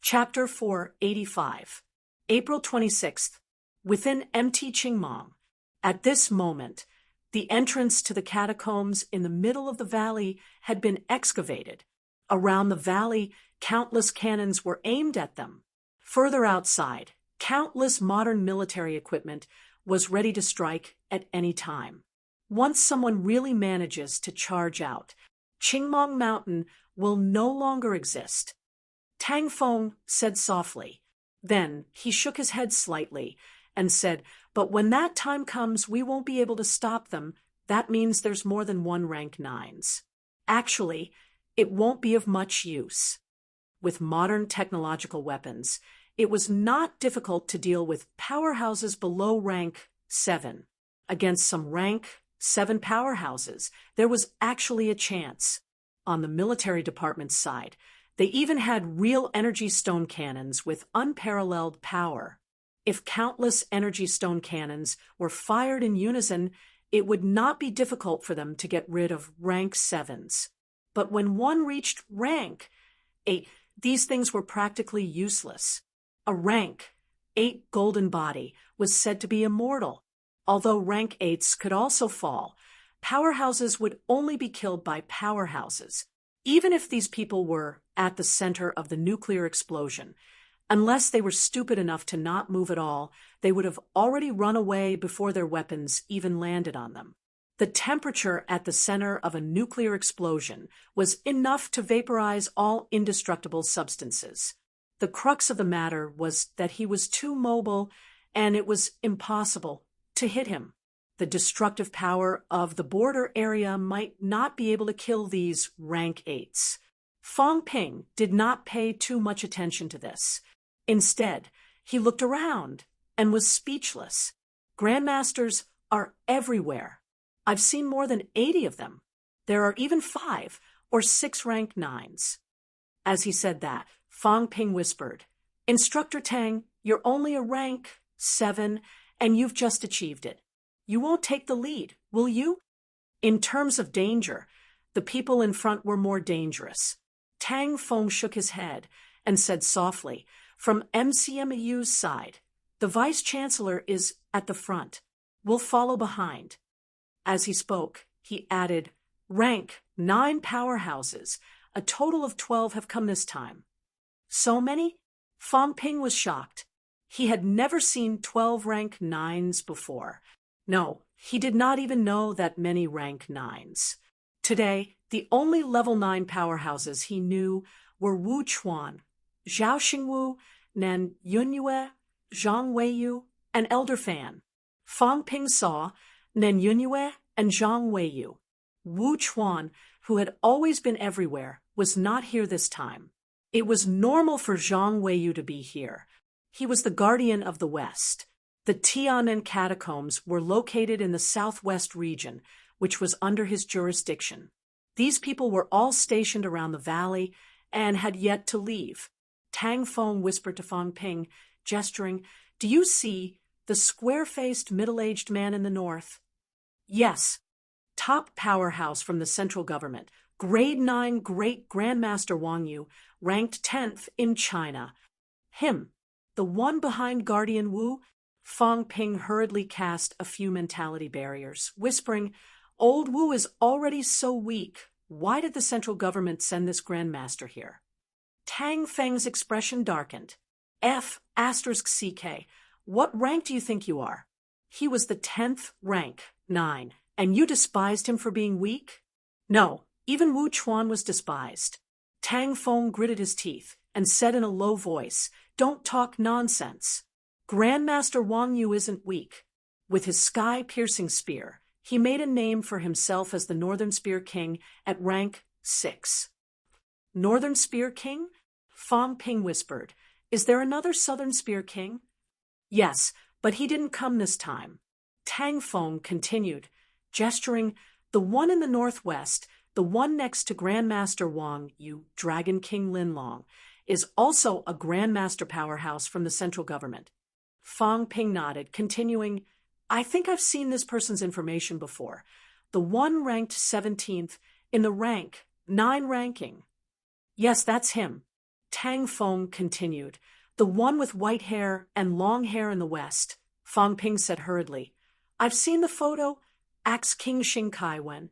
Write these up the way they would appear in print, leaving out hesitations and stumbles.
Chapter 485. April 26th. Within empty Qingmong. At this moment, the entrance to the catacombs in the middle of the valley had been excavated. Around the valley, countless cannons were aimed at them. Further outside, countless modern military equipment was ready to strike at any time. Once someone really manages to charge out, Qingmong Mountain will no longer exist. Tang Feng said softly. Then he shook his head slightly and said, "But when that time comes, we won't be able to stop them. That means there's more than one rank 9s. Actually, it won't be of much use." With modern technological weapons, it was not difficult to deal with powerhouses below rank 7. Against some rank 7 powerhouses, there was actually a chance. On the military department's side, they even had real energy stone cannons with unparalleled power. If countless energy stone cannons were fired in unison, it would not be difficult for them to get rid of rank 7s. But when one reached rank 8, these things were practically useless. A rank 8 golden body was said to be immortal. Although rank 8s could also fall, powerhouses would only be killed by powerhouses. Even if these people were at the center of the nuclear explosion, unless they were stupid enough to not move at all, they would have already run away before their weapons even landed on them. The temperature at the center of a nuclear explosion was enough to vaporize all indestructible substances. The crux of the matter was that he was too mobile, and it was impossible to hit him. The destructive power of the border area might not be able to kill these rank 8s. Fang Ping did not pay too much attention to this. Instead, he looked around and was speechless. Grandmasters are everywhere. I've seen more than 80 of them. There are even 5 or 6 rank 9s. As he said that, Fang Ping whispered, "Instructor Tang, you're only a rank 7, and you've just achieved it. You won't take the lead, will you?" In terms of danger, the people in front were more dangerous. Tang Feng shook his head and said softly, "From MCMU's side, the vice-chancellor is at the front. We'll follow behind." As he spoke, he added, "Rank 9 powerhouses. A total of 12 have come this time." "So many?" Fang Ping was shocked. He had never seen 12 rank 9s before. No, he did not even know that many rank 9s. Today, the only level 9 powerhouses he knew were Wu Chuan, Zhao Xingwu, Nan Yunyue, Zhang Weiyu, and Elder Fan. Fang Ping saw Nan Yunyue and Zhang Weiyu. Wu Chuan, who had always been everywhere, was not here this time. It was normal for Zhang Weiyu to be here. He was the guardian of the West. The Tian'an catacombs were located in the southwest region, which was under his jurisdiction. These people were all stationed around the valley and had yet to leave. Tang Feng whispered to Fang Ping, gesturing, "Do you see the square-faced middle-aged man in the north?" "Yes. Top powerhouse from the central government. Grade 9 Great Grandmaster Wang Yu, ranked 10th in China. Him. The one behind Guardian Wu." Fang Ping hurriedly cast a few mentality barriers, whispering, "Old Wu is already so weak. Why did the central government send this grandmaster here?" Tang Feng's expression darkened. F*CK, what rank do you think you are? He was the 10th rank, 9, and you despised him for being weak? No, even Wu Chuan was despised. Tang Feng gritted his teeth and said in a low voice, "Don't talk nonsense. Grandmaster Wang Yu isn't weak. With his sky-piercing spear, he made a name for himself as the Northern Spear King at rank 6. Northern Spear King? Fang Ping whispered. "Is there another Southern Spear King?" "Yes, but he didn't come this time." Tang Feng continued, gesturing, "The one in the northwest, the one next to Grandmaster Wang Yu, Dragon King Linlong, is also a Grandmaster powerhouse from the central government." Fang Ping nodded, continuing, "I think I've seen this person's information before. The one ranked 17th in the rank 9 ranking." "Yes, that's him." Tang Feng continued. The one with white hair and long hair in the west, Fang Ping said hurriedly. I've seen the photo. Axe King Xing Kai Wen,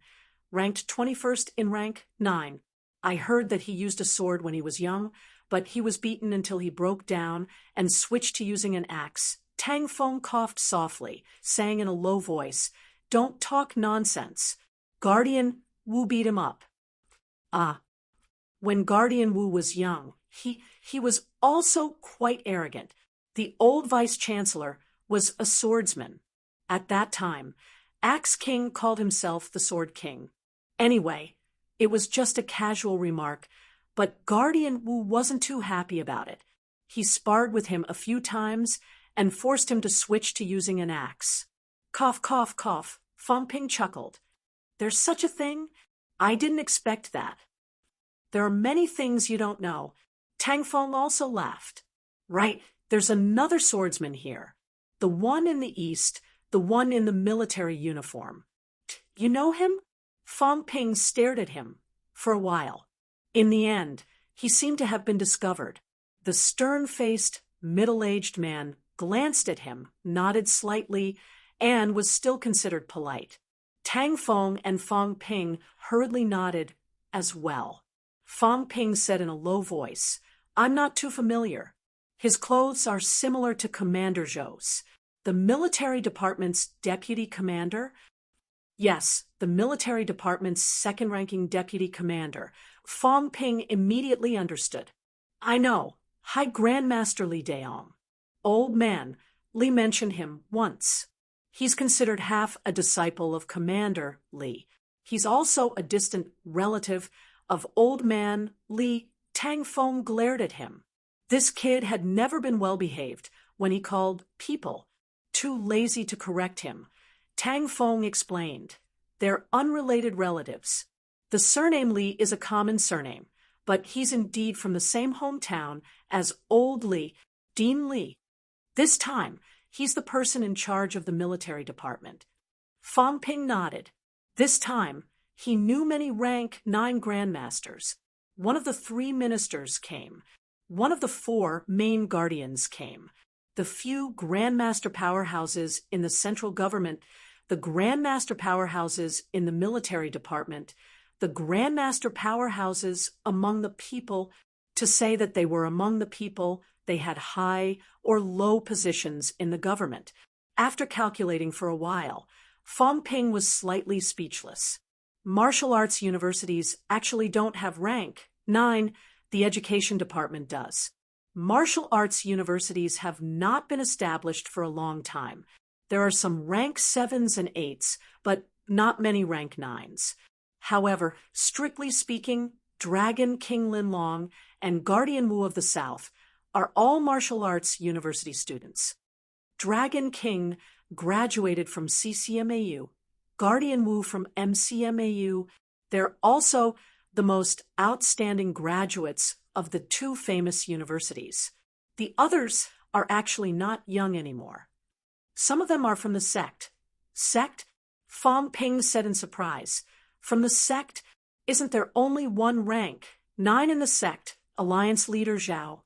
ranked 21st in rank 9. I heard that he used a sword when he was young, but he was beaten until he broke down and switched to using an axe. Tang Feng coughed softly, saying in a low voice, Don't talk nonsense. Guardian Wu beat him up. Ah. When Guardian Wu was young, he was also quite arrogant. The old vice-chancellor was a swordsman. At that time, Axe King called himself the Sword King. Anyway, it was just a casual remark, but Guardian Wu wasn't too happy about it. He sparred with him a few times and forced him to switch to using an axe. Cough, cough, cough, Fang Ping chuckled. There's such a thing? I didn't expect that. There are many things you don't know. Tang Feng also laughed. Right, there's another swordsman here. The one in the east, the one in the military uniform. You know him? Fang Ping stared at him for a while. In the end, he seemed to have been discovered. The stern-faced, middle-aged man glanced at him, nodded slightly, and was still considered polite. Tang Feng and Fang Ping hurriedly nodded as well. Fang Ping said in a low voice, I'm not too familiar. His clothes are similar to Commander Zhou's. The military department's deputy commander? Yes, the military department's second-ranking deputy commander. Fang Ping immediately understood. I know, High Grandmaster Li Daong. Old man, Li mentioned him once. He's considered half a disciple of Commander Li. He's also a distant relative of old man Li. Tang Feng glared at him. This kid had never been well behaved when he called people, too lazy to correct him. Tang Feng explained. They're unrelated relatives. The surname Li is a common surname, but he's indeed from the same hometown as old Li, Dean Li. This time, he's the person in charge of the military department. Fang Ping nodded. This time, he knew many rank 9 grandmasters. One of the 3 ministers came. One of the 4 main guardians came. The few grandmaster powerhouses in the central government, the grandmaster powerhouses in the military department, the grandmaster powerhouses among the people. To say that they were among the people, they had high or low positions in the government. After calculating for a while, Fang Ping was slightly speechless. Martial arts universities actually don't have rank 9, the education department does. Martial arts universities have not been established for a long time. There are some rank 7s and 8s, but not many rank 9s. However, strictly speaking, Dragon King Linlong and Guardian Wu of the South are all martial arts university students. Dragon King graduated from CCMAU, Guardian Wu from MCMAU. They're also the most outstanding graduates of the 2 famous universities. The others are actually not young anymore. Some of them are from the sect. Sect? Fang Ping said in surprise. From the sect? Isn't there only one rank? 9 in the sect, Alliance Leader Zhao.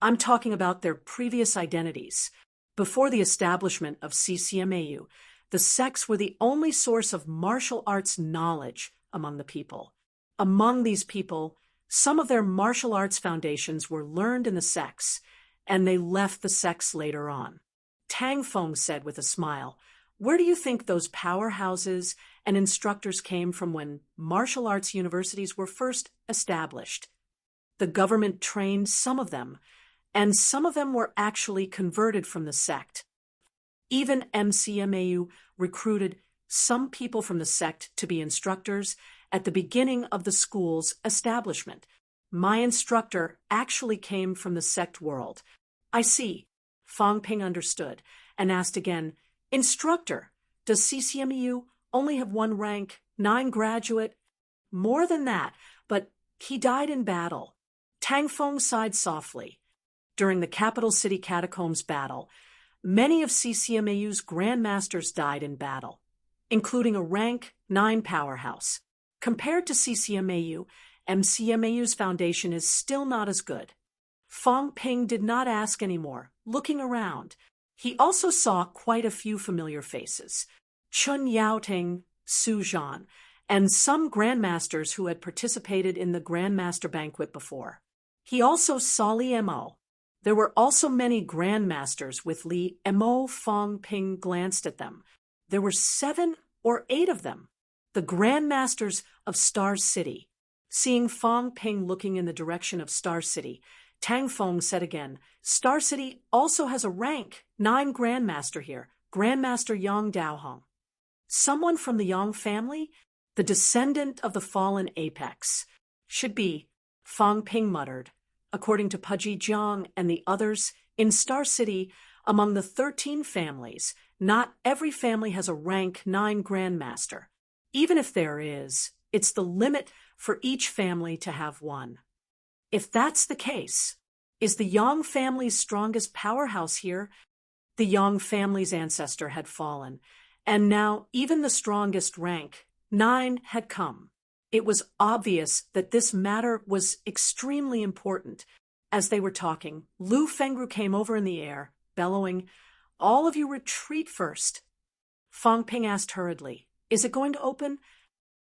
I'm talking about their previous identities. Before the establishment of CCMAU, the sects were the only source of martial arts knowledge among the people. Among these people, some of their martial arts foundations were learned in the sects, and they left the sects later on. Tang Feng said with a smile, Where do you think those powerhouses and instructors came from when martial arts universities were first established? The government trained some of them, and some of them were actually converted from the sect. Even MCMAU recruited some people from the sect to be instructors at the beginning of the school's establishment. My instructor actually came from the sect world. I see. Fang Ping understood and asked again, Instructor, does CCMAU only have one rank, 9 graduate? More than that, but he died in battle. Tang Feng sighed softly. During the capital city catacombs battle, many of CCMAU's grandmasters died in battle, including a rank 9 powerhouse. Compared to CCMAU, MCMAU's foundation is still not as good. Fang Ping did not ask anymore, looking around. He also saw quite a few familiar faces. Chun Yaoting, Su Zhan, and some grandmasters who had participated in the grandmaster banquet before. He also saw Li Mo. There were also many grandmasters with Li Mo. Fang Ping glanced at them. There were 7 or 8 of them. The grandmasters of Star City. Seeing Fang Ping looking in the direction of Star City, Tang Feng said again, Star City also has a rank 9 grandmaster here, Grandmaster Yang Daohong. Someone from the Yang family? The descendant of the fallen apex. Should be, Fang Ping muttered. According to Pudgy Jiang and the others, in Star City, among the 13 families, not every family has a rank 9 grandmaster. Even if there is, it's the limit for each family to have one. If that's the case, is the Yang family's strongest powerhouse here? The Yang family's ancestor had fallen, and now even the strongest rank, 9, had come. It was obvious that this matter was extremely important. As they were talking, Lu Fengru came over in the air, bellowing, All of you retreat first. Fang Ping asked hurriedly, Is it going to open?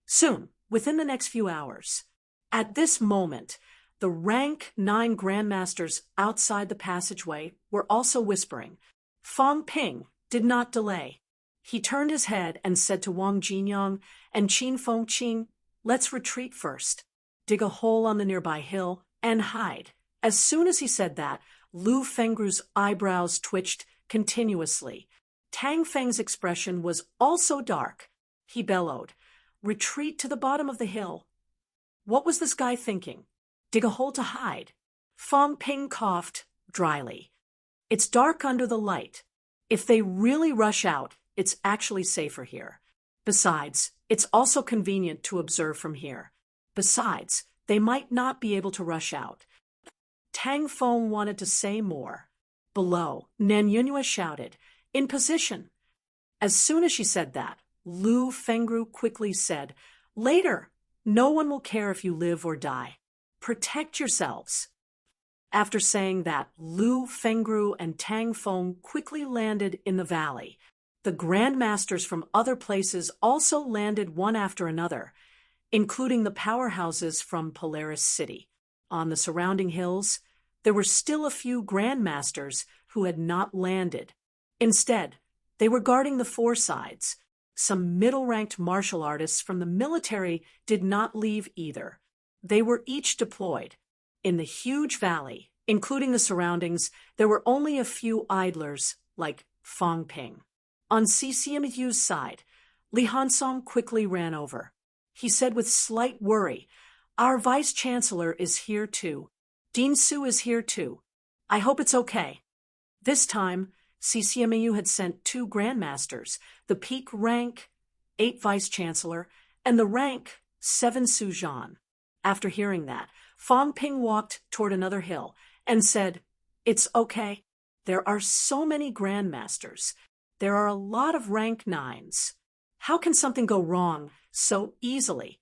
Soon, within the next few hours. At this moment, the rank 9 grandmasters outside the passageway were also whispering. Fang Ping did not delay. He turned his head and said to Wang Jinyang and Qin Fengqing, Let's retreat first. Dig a hole on the nearby hill and hide. As soon as he said that, Lu Fengru's eyebrows twitched continuously. Tang Feng's expression was also dark. He bellowed, Retreat to the bottom of the hill. What was this guy thinking? Dig a hole to hide. Fang Ping coughed dryly. It's dark under the light. If they really rush out, it's actually safer here. Besides, it's also convenient to observe from here. Besides, they might not be able to rush out. Tang Feng wanted to say more. Below, Nan Yunhua shouted, In position. As soon as she said that, Lu Fengru quickly said, Later, no one will care if you live or die. Protect yourselves. After saying that, Lu Fengru and Tang Feng quickly landed in the valley. The grandmasters from other places also landed one after another, including the powerhouses from Polaris City. On the surrounding hills, there were still a few grandmasters who had not landed. Instead, they were guarding the 4 sides. Some middle-ranked martial artists from the military did not leave either. They were each deployed. In the huge valley, including the surroundings, there were only a few idlers like Fang Ping. On CCMU's side, Li Hansong quickly ran over. He said with slight worry, Our vice-chancellor is here too. Dean Su is here too. I hope it's okay. This time, CCMAU had sent 2 grandmasters, the peak rank 8 vice-chancellor and the rank 7 Su Zhan. After hearing that, Fang Ping walked toward another hill and said, It's okay. There are so many grandmasters. There are a lot of rank 9s. How can something go wrong so easily?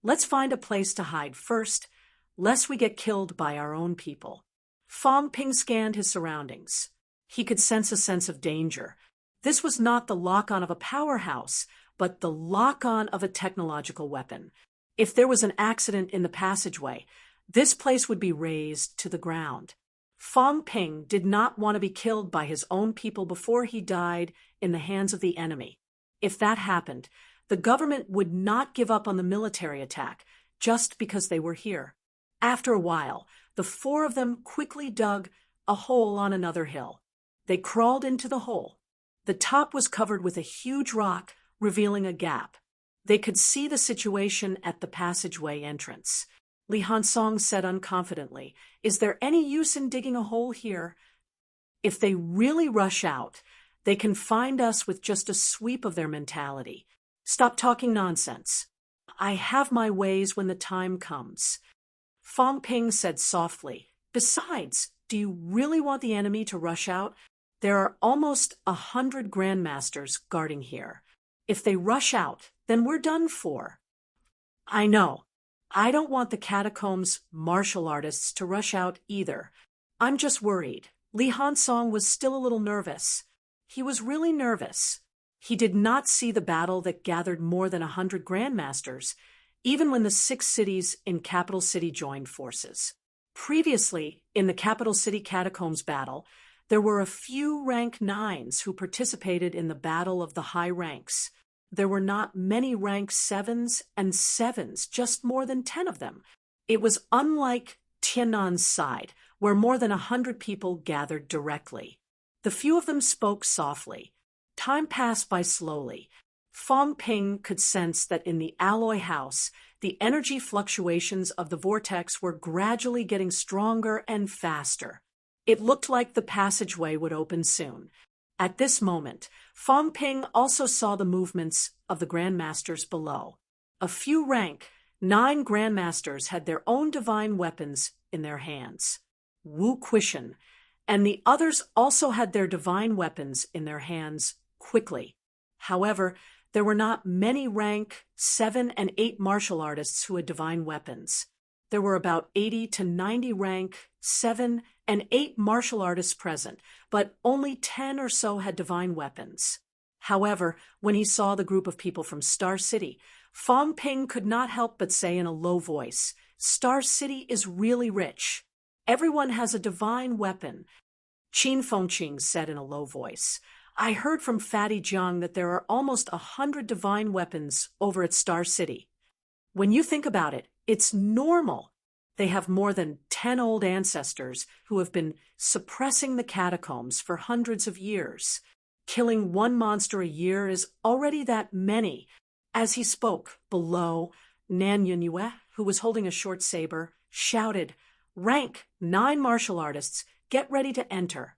Let's find a place to hide first, lest we get killed by our own people. Fang Ping scanned his surroundings. He could sense a sense of danger. This was not the lock-on of a powerhouse, but the lock-on of a technological weapon. If there was an accident in the passageway, this place would be razed to the ground. Fang Ping did not want to be killed by his own people before he died in the hands of the enemy. If that happened, the government would not give up on the military attack just because they were here. After a while, the 4 of them quickly dug a hole on another hill. They crawled into the hole. The top was covered with a huge rock, revealing a gap. They could see the situation at the passageway entrance. Li Hansong said unconfidently, Is there any use in digging a hole here? If they really rush out, they can find us with just a sweep of their mentality. Stop talking nonsense. I have my ways when the time comes. Fang Ping said softly, Besides, do you really want the enemy to rush out? There are almost 100 grandmasters guarding here. If they rush out, then we're done for. I know. I don't want the catacombs martial artists to rush out either. I'm just worried. Li Hansong was still a little nervous. He was really nervous. He did not see the battle that gathered more than 100 grandmasters, even when the 6 cities in Capital City joined forces. Previously, in the Capital City Catacombs battle, there were a few rank 9s who participated in the Battle of the High Ranks. There were not many rank 7s and 7s, just more than 10 of them. It was unlike Tiannan's side, where more than 100 people gathered directly. The few of them spoke softly. Time passed by slowly. Fong Ping could sense that in the alloy house, the energy fluctuations of the vortex were gradually getting stronger and faster. It looked like the passageway would open soon. At this moment, Fong Ping also saw the movements of the grandmasters below. A few rank 9 grandmasters had their own divine weapons in their hands. Wu Quishan and the others also had their divine weapons in their hands quickly. However, there were not many rank 7 and 8 martial artists who had divine weapons. There were about 80 to 90 rank 7 and 8 martial artists present, but only 10 or so had divine weapons. However, when he saw the group of people from Star City, Fong Ping could not help but say in a low voice, "Star City is really rich. Everyone has a divine weapon." Qin Fengqing said in a low voice, "I heard from Fatty Jiang that there are almost 100 divine weapons over at Star City. When you think about it, it's normal. They have more than 10 old ancestors who have been suppressing the catacombs for hundreds of years. Killing one monster a year is already that many." As he spoke, below, Nan Yunyue, who was holding a short saber, shouted, "Rank 9 martial artists, get ready to enter."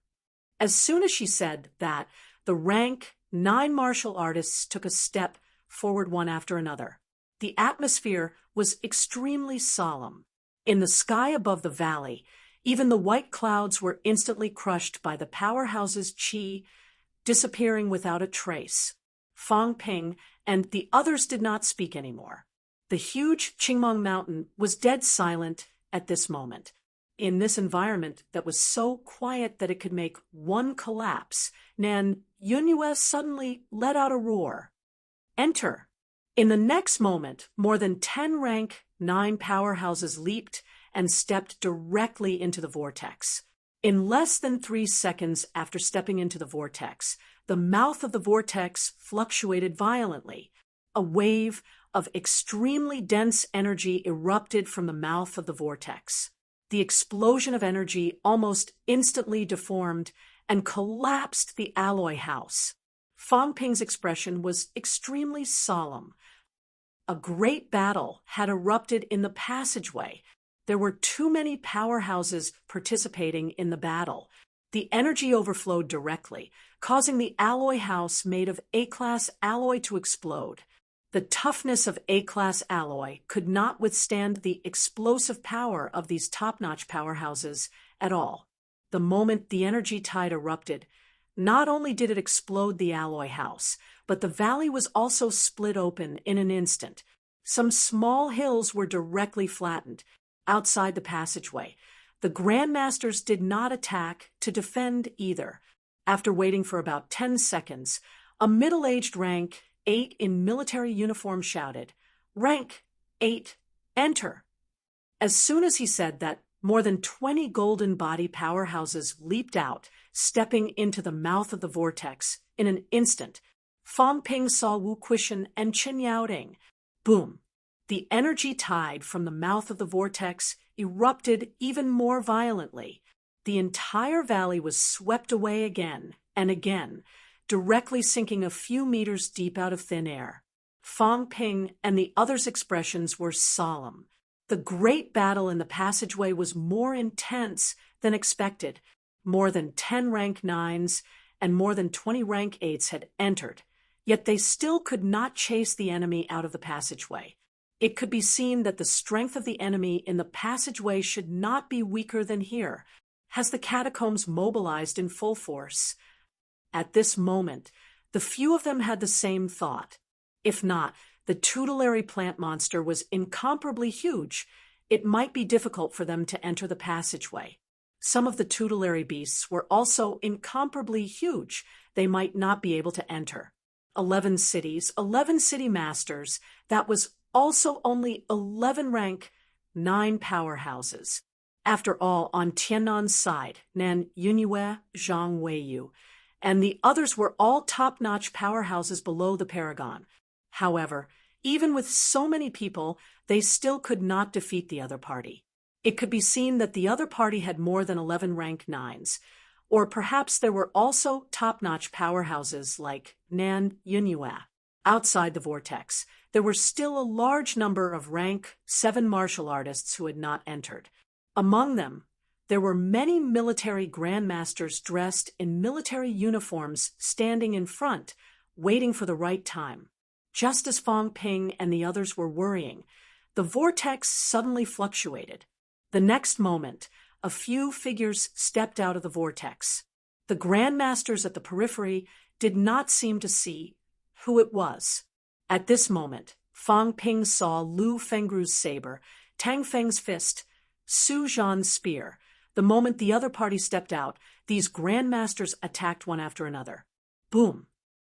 As soon as she said that, the rank 9 martial artists took a step forward one after another. The atmosphere was extremely solemn. In the sky above the valley, even the white clouds were instantly crushed by the powerhouse's qi, disappearing without a trace. Fong Ping and the others did not speak anymore. The huge Qingmeng Mountain was dead silent at this moment. In this environment that was so quiet that it could make one collapse, Nan Yunyue suddenly let out a roar. "Enter!" In the next moment, more than 10 rank 9 powerhouses leaped and stepped directly into the vortex. In less than 3 seconds after stepping into the vortex, the mouth of the vortex fluctuated violently. A wave of extremely dense energy erupted from the mouth of the vortex. The explosion of energy almost instantly deformed and collapsed the alloy house. Fong Ping's expression was extremely solemn. A great battle had erupted in the passageway. There were too many powerhouses participating in the battle. The energy overflowed directly, causing the alloy house made of A-class alloy to explode. The toughness of A-class alloy could not withstand the explosive power of these top-notch powerhouses at all. The moment the energy tide erupted, not only did it explode the alloy house, but the valley was also split open in an instant. Some small hills were directly flattened outside the passageway. The grandmasters did not attack to defend either. After waiting for about 10 seconds, a middle-aged rank 8 in military uniform shouted, "Rank 8, enter!" As soon as he said that, more than 20 golden body powerhouses leaped out, stepping into the mouth of the vortex in an instant. Fong Ping saw Wu Quishan and Qin Yaoding. Boom! The energy tide from the mouth of the vortex erupted even more violently. The entire valley was swept away again and again, directly sinking a few meters deep out of thin air. Fong Ping and the others' expressions were solemn. The great battle in the passageway was more intense than expected. More than 10 rank 9s and more than 20 rank 8s had entered, yet they still could not chase the enemy out of the passageway. It could be seen that the strength of the enemy in the passageway should not be weaker than here, as the catacombs mobilized in full force. At this moment, the few of them had the same thought. If not, The tutelary plant monster was incomparably huge. It might be difficult for them to enter the passageway. Some of the tutelary beasts were also incomparably huge. They might not be able to enter. 11 cities, 11 city masters. That was also only 11 rank, 9 powerhouses. After all, on Tiannan's side, Nan Yunyue, Zhang Weiyu, and the others were all top-notch powerhouses below the Paragon. However, even with so many people, they still could not defeat the other party. It could be seen that the other party had more than 11 rank 9s, or perhaps there were also top-notch powerhouses like Nan Yunyue. Outside the vortex, there were still a large number of rank 7 martial artists who had not entered. Among them, there were many military grandmasters dressed in military uniforms standing in front, waiting for the right time. Just as Fang Ping and the others were worrying, the vortex suddenly fluctuated. The next moment, a few figures stepped out of the vortex. The grandmasters at the periphery did not seem to see who it was. At this moment, Fang Ping saw Lu Fengru's saber, Tang Feng's fist, Su Zhan's spear. The moment the other party stepped out, these grandmasters attacked one after another. Boom!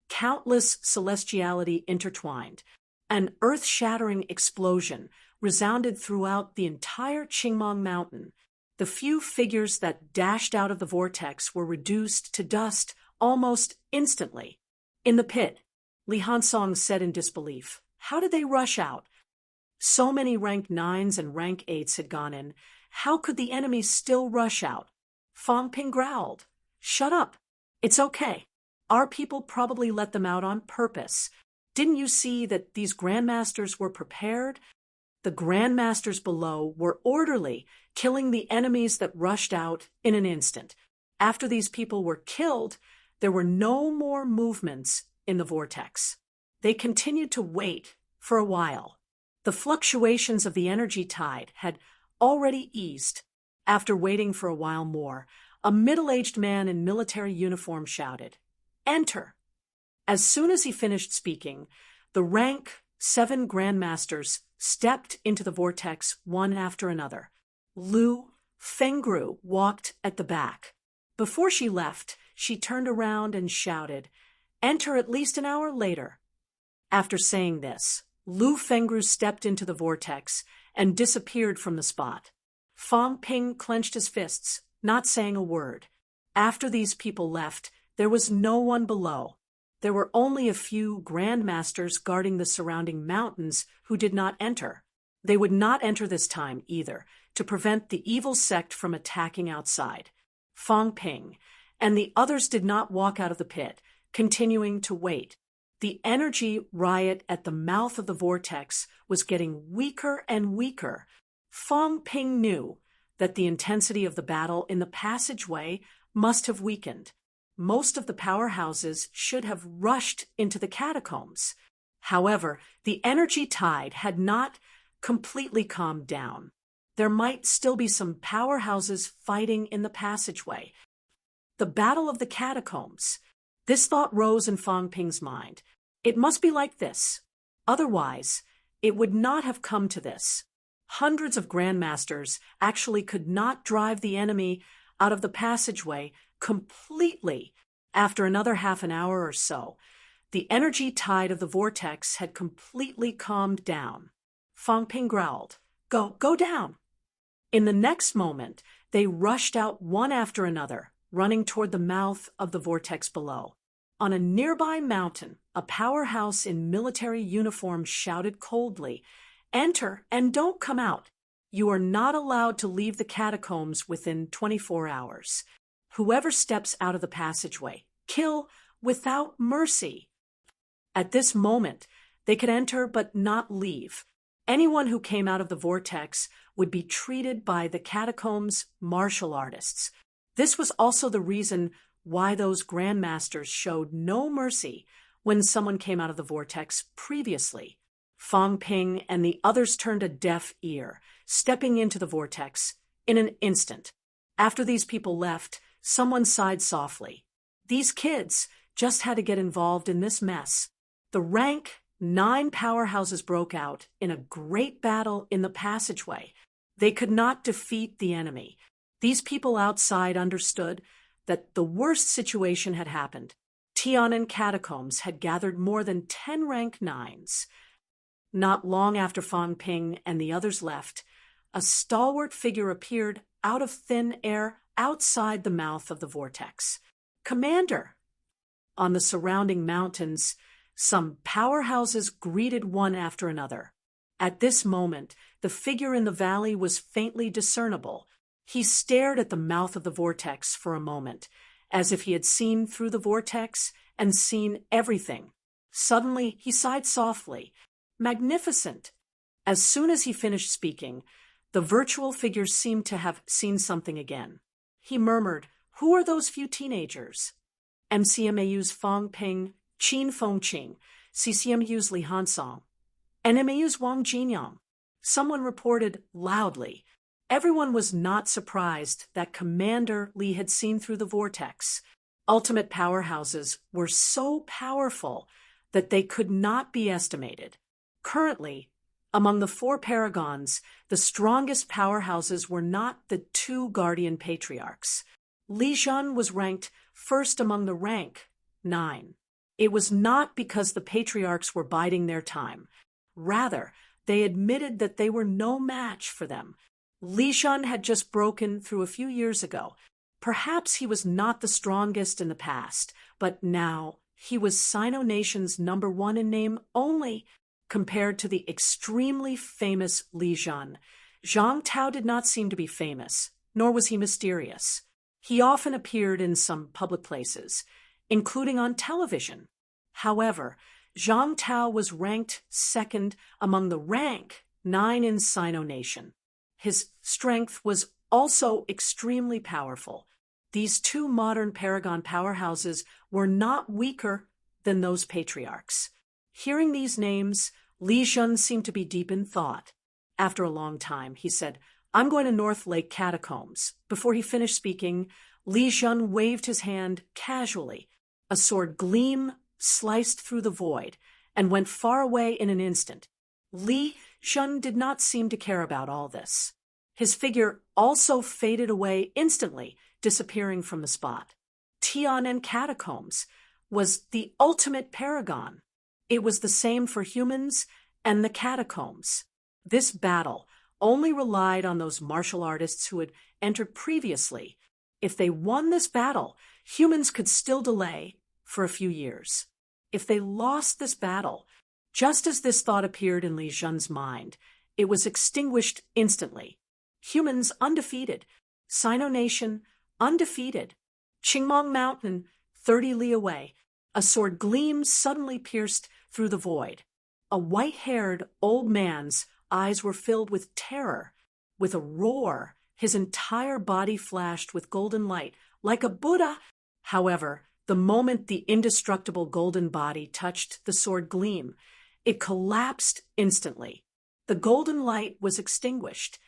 Countless celestiality intertwined. An earth-shattering explosion resounded throughout the entire Qingmong Mountain. The few figures that dashed out of the vortex were reduced to dust almost instantly. In the pit, Li Hansong said in disbelief, "How did they rush out? So many rank 9s and rank 8s had gone in. How could the enemy still rush out?" Fang Ping growled, "Shut up. It's okay. Our people probably let them out on purpose. Didn't you see that these grandmasters were prepared?" The grandmasters below were orderly, killing the enemies that rushed out in an instant. After these people were killed, there were no more movements in the vortex. They continued to wait for a while. The fluctuations of the energy tide had already eased. After waiting for a while more, a middle-aged man in military uniform shouted, "Enter!" As soon as he finished speaking, the rank 7 grandmasters stepped into the vortex one after another. Lu Fengru walked at the back. Before she left, she turned around and shouted, "Enter at least an hour later." After saying this, Lu Fengru stepped into the vortex and disappeared from the spot. Fang Ping clenched his fists, not saying a word. After these people left, there was no one below. There were only a few grandmasters guarding the surrounding mountains who did not enter. They would not enter this time either, to prevent the evil sect from attacking outside. Fang Ping and the others did not walk out of the pit, continuing to wait. The energy riot at the mouth of the vortex was getting weaker and weaker. Fang Ping knew that the intensity of the battle in the passageway must have weakened. Most of the powerhouses should have rushed into the catacombs. However, the energy tide had not completely calmed down. There might still be some powerhouses fighting in the passageway. The Battle of the Catacombs. This thought rose in Fang Ping's mind. It must be like this. Otherwise, it would not have come to this. Hundreds of grandmasters actually could not drive the enemy out of the passageway completely. After another half an hour or so, the energy tide of the vortex had completely calmed down. Fang Ping growled, Go down." In the next moment, they rushed out one after another, running toward the mouth of the vortex below. On a nearby mountain, a powerhouse in military uniform shouted coldly, "Enter and don't come out. You are not allowed to leave the catacombs within 24 hours. Whoever steps out of the passageway, kill without mercy." At this moment, they could enter but not leave. Anyone who came out of the vortex would be treated by the catacombs' martial artists. This was also the reason why those grandmasters showed no mercy when someone came out of the vortex previously. Fang Ping and the others turned a deaf ear, stepping into the vortex in an instant. After these people left, someone sighed softly. These kids just had to get involved in this mess. The rank 9 powerhouses broke out in a great battle in the passageway. They could not defeat the enemy. These people outside understood that the worst situation had happened. Tian'an catacombs had gathered more than 10 rank 9s. Not long after Fang Ping and the others left, a stalwart figure appeared out of thin air outside the mouth of the vortex. "Commander!" On the surrounding mountains, some powerhouses greeted one after another. At this moment, the figure in the valley was faintly discernible. He stared at the mouth of the vortex for a moment, as if he had seen through the vortex and seen everything. Suddenly, he sighed softly. "Magnificent!" As soon as he finished speaking, the virtual figure seemed to have seen something again. He murmured, "Who are those few teenagers?" MCMAU's Fang Ping, Qin Fengqing, CCMU's Li Hansong, NMAU's Wang Jinyang. Someone reported loudly. Everyone was not surprised that Commander Li had seen through the vortex. Ultimate powerhouses were so powerful that they could not be estimated. Currently, among the 4 paragons, the strongest powerhouses were not the 2 guardian patriarchs. Li Zhen was ranked first among the rank 9. It was not because the patriarchs were biding their time. Rather, they admitted that they were no match for them. Li Zhen had just broken through a few years ago. Perhaps he was not the strongest in the past, but now he was Sino Nation's #1 in name only, compared to the extremely famous Li Zhen. Zhang Tao did not seem to be famous, nor was he mysterious. He often appeared in some public places, including on television. However, Zhang Tao was ranked second among the rank 9 in Sino Nation. His strength was also extremely powerful. These 2 modern paragon powerhouses were not weaker than those patriarchs. Hearing these names, Li Zhen seemed to be deep in thought. After a long time, he said, "I'm going to North Lake Catacombs." Before he finished speaking, Li Zhen waved his hand casually. A sword gleam sliced through the void and went far away in an instant. Li Zhen did not seem to care about all this. His figure also faded away instantly, disappearing from the spot. Tian'an catacombs was the ultimate paragon. It was the same for humans and the catacombs. This battle only relied on those martial artists who had entered previously. If they won this battle, humans could still delay for a few years. If they lost this battle, just as this thought appeared in Li Zhen's mind, it was extinguished instantly. Humans undefeated. Sino Nation undefeated. Qingmong Mountain, 30 li away. A sword gleam suddenly pierced through the void. A white-haired old man's eyes were filled with terror. With a roar, his entire body flashed with golden light, like a Buddha. However, the moment the indestructible golden body touched the sword gleam, it collapsed instantly. The golden light was extinguished.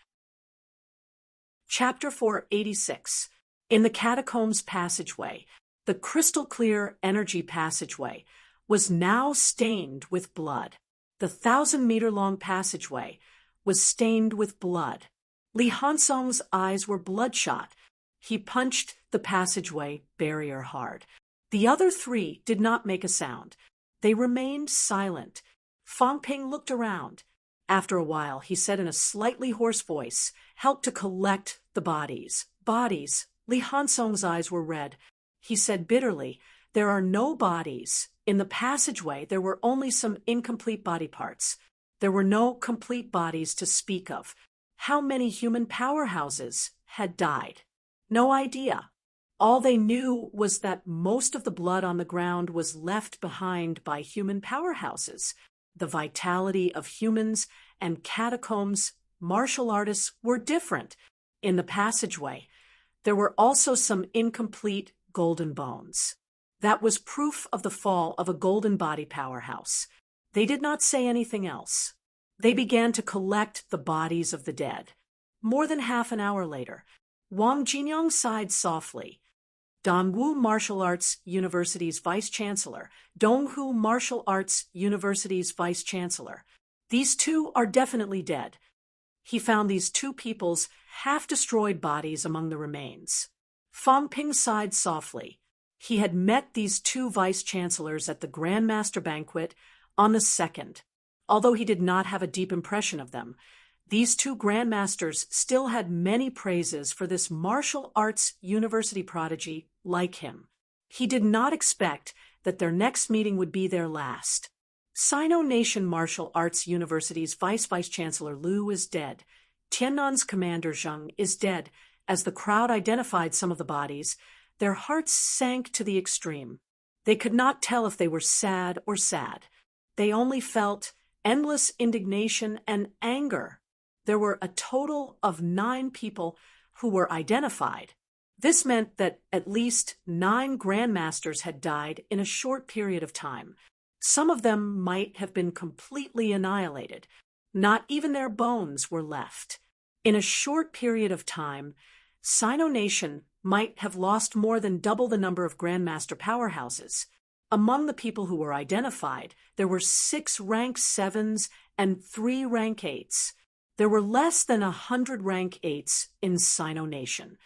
Chapter 486. In the catacombs passageway, the crystal-clear energy passageway was now stained with blood. The 1,000-meter-long passageway was stained with blood. Li Hansong's eyes were bloodshot. He punched the passageway barrier hard. The other 3 did not make a sound. They remained silent. Fang Ping looked around. After a while, he said in a slightly hoarse voice, "Help to collect the bodies." Bodies. Li Hansong's eyes were red. He said bitterly, "There are no bodies. In the passageway, there were only some incomplete body parts. There were no complete bodies to speak of. How many human powerhouses had died? No idea. All they knew was that most of the blood on the ground was left behind by human powerhouses. The vitality of humans and catacombs martial artists were different. In the passageway, there were also some incomplete golden bones. That was proof of the fall of a golden body powerhouse. They did not say anything else. They began to collect the bodies of the dead. More than half an hour later, Wang Jinyang sighed softly. Dongwu Martial Arts University's Vice-Chancellor. Donghu Martial Arts University's Vice-Chancellor. These two are definitely dead. He found these two people's half-destroyed bodies among the remains. Fang Ping sighed softly. He had met these two vice-chancellors at the Grand Master banquet on the 2nd. Although he did not have a deep impression of them, these two grandmasters still had many praises for this martial arts university prodigy like him. He did not expect that their next meeting would be their last. Sino Nation Martial Arts University's Vice-Chancellor Liu is dead. Tiannan's commander Zheng is dead. As the crowd identified some of the bodies, their hearts sank to the extreme. They could not tell if they were sad or sad. They only felt endless indignation and anger. There were a total of 9 people who were identified. This meant that at least 9 grandmasters had died in a short period of time. Some of them might have been completely annihilated. Not even their bones were left. In a short period of time, Sino Nation might have lost more than double the number of grandmaster powerhouses. Among the people who were identified, there were 6 rank 7s and 3 rank 8s. There were less than 100 rank 8s in Sino Nation.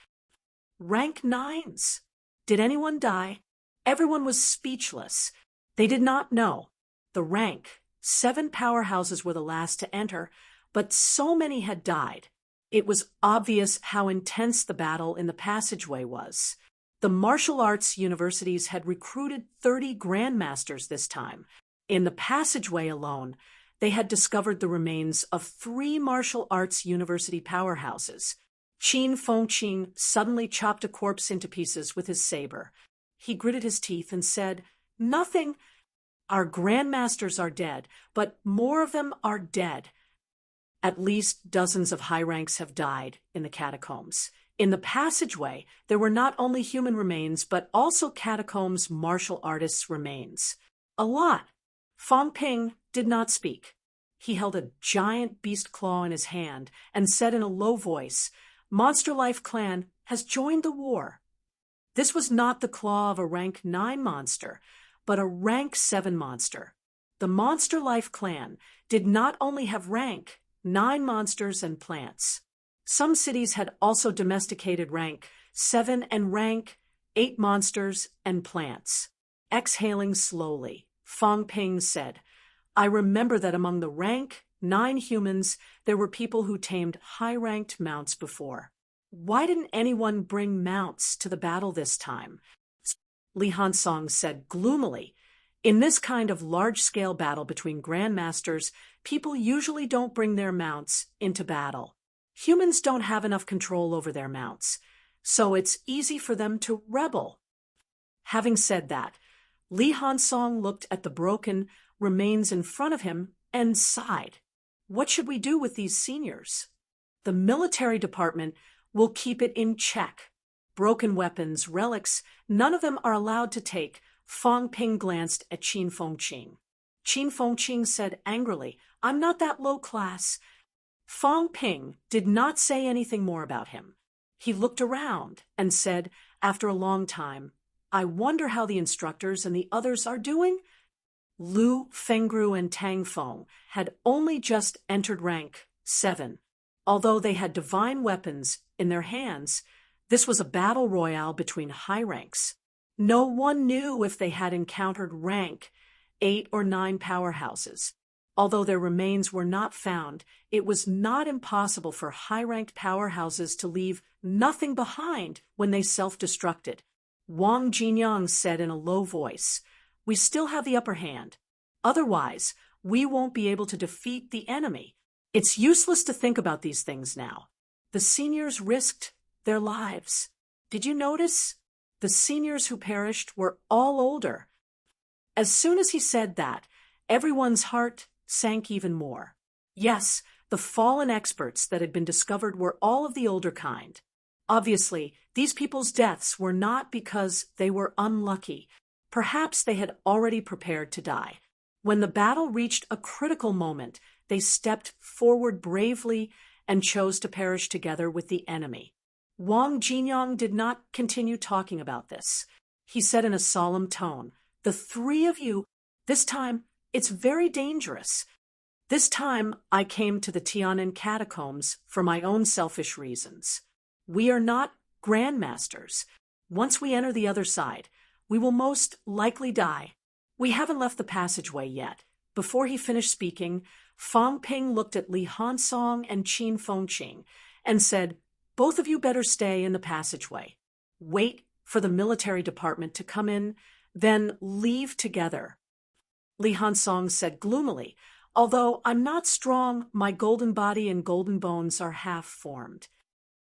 Rank 9s. Did anyone die? Everyone was speechless. They did not know. The rank 7 powerhouses were the last to enter, but so many had died. It was obvious how intense the battle in the passageway was. The martial arts universities had recruited 30 grandmasters this time. In the passageway alone, they had discovered the remains of 3 martial arts university powerhouses. Qin Fengqing suddenly chopped a corpse into pieces with his saber. He gritted his teeth and said, "Nothing. Our grandmasters are dead, but more of them are dead. At least dozens of high ranks have died in the catacombs. In the passageway, there were not only human remains, but also catacombs martial artists' remains. A lot." Fang Ping did not speak. He held a giant beast claw in his hand and said in a low voice, "Monster Life Clan has joined the war." This was not the claw of a rank 9 monster, but a rank 7 monster. The Monster Life Clan did not only have rank 9 monsters and plants. Some cities had also domesticated rank 7 and rank 8 monsters and plants. Exhaling slowly, Fang Ping said, "I remember that among the rank 9 humans, there were people who tamed high-ranked mounts before. Why didn't anyone bring mounts to the battle this time?" Li Hansong said gloomily, "In this kind of large-scale battle between grandmasters, people usually don't bring their mounts into battle. Humans don't have enough control over their mounts, so it's easy for them to rebel." Having said that, Li Hansong looked at the broken remains in front of him and sighed. "What should we do with these seniors?" "The military department will keep it in check. Broken weapons, relics, none of them are allowed to take." Fang Ping glanced at Qin Fengqing. Qin Fengqing said angrily, "I'm not that low class." Fang Ping did not say anything more about him. He looked around and said, after a long time, "I wonder how the instructors and the others are doing?" Lu Fengru and Tang Feng had only just entered rank 7. Although they had divine weapons in their hands, this was a battle royale between high ranks. No one knew if they had encountered rank 8 or 9 powerhouses. Although their remains were not found, it was not impossible for high-ranked powerhouses to leave nothing behind when they self-destructed. Wang Jinyang said in a low voice, "We still have the upper hand. Otherwise, we won't be able to defeat the enemy. It's useless to think about these things now. The seniors risked their lives. Did you notice? The seniors who perished were all older." As soon as he said that, everyone's heart sank even more. Yes, the fallen experts that had been discovered were all of the older kind. Obviously, these people's deaths were not because they were unlucky. Perhaps they had already prepared to die. When the battle reached a critical moment, they stepped forward bravely and chose to perish together with the enemy. Wang Jinyang did not continue talking about this. He said in a solemn tone, "The three of you, this time, it's very dangerous. This time I came to the Tian'an catacombs for my own selfish reasons. We are not grandmasters. Once we enter the other side, we will most likely die. We haven't left the passageway yet." Before he finished speaking, Fang Ping looked at Li Hansong and Qin Fengqing and said, "Both of you better stay in the passageway. Wait for the military department to come in, then leave together." Li Hansong said gloomily, "Although I'm not strong, my golden body and golden bones are half-formed.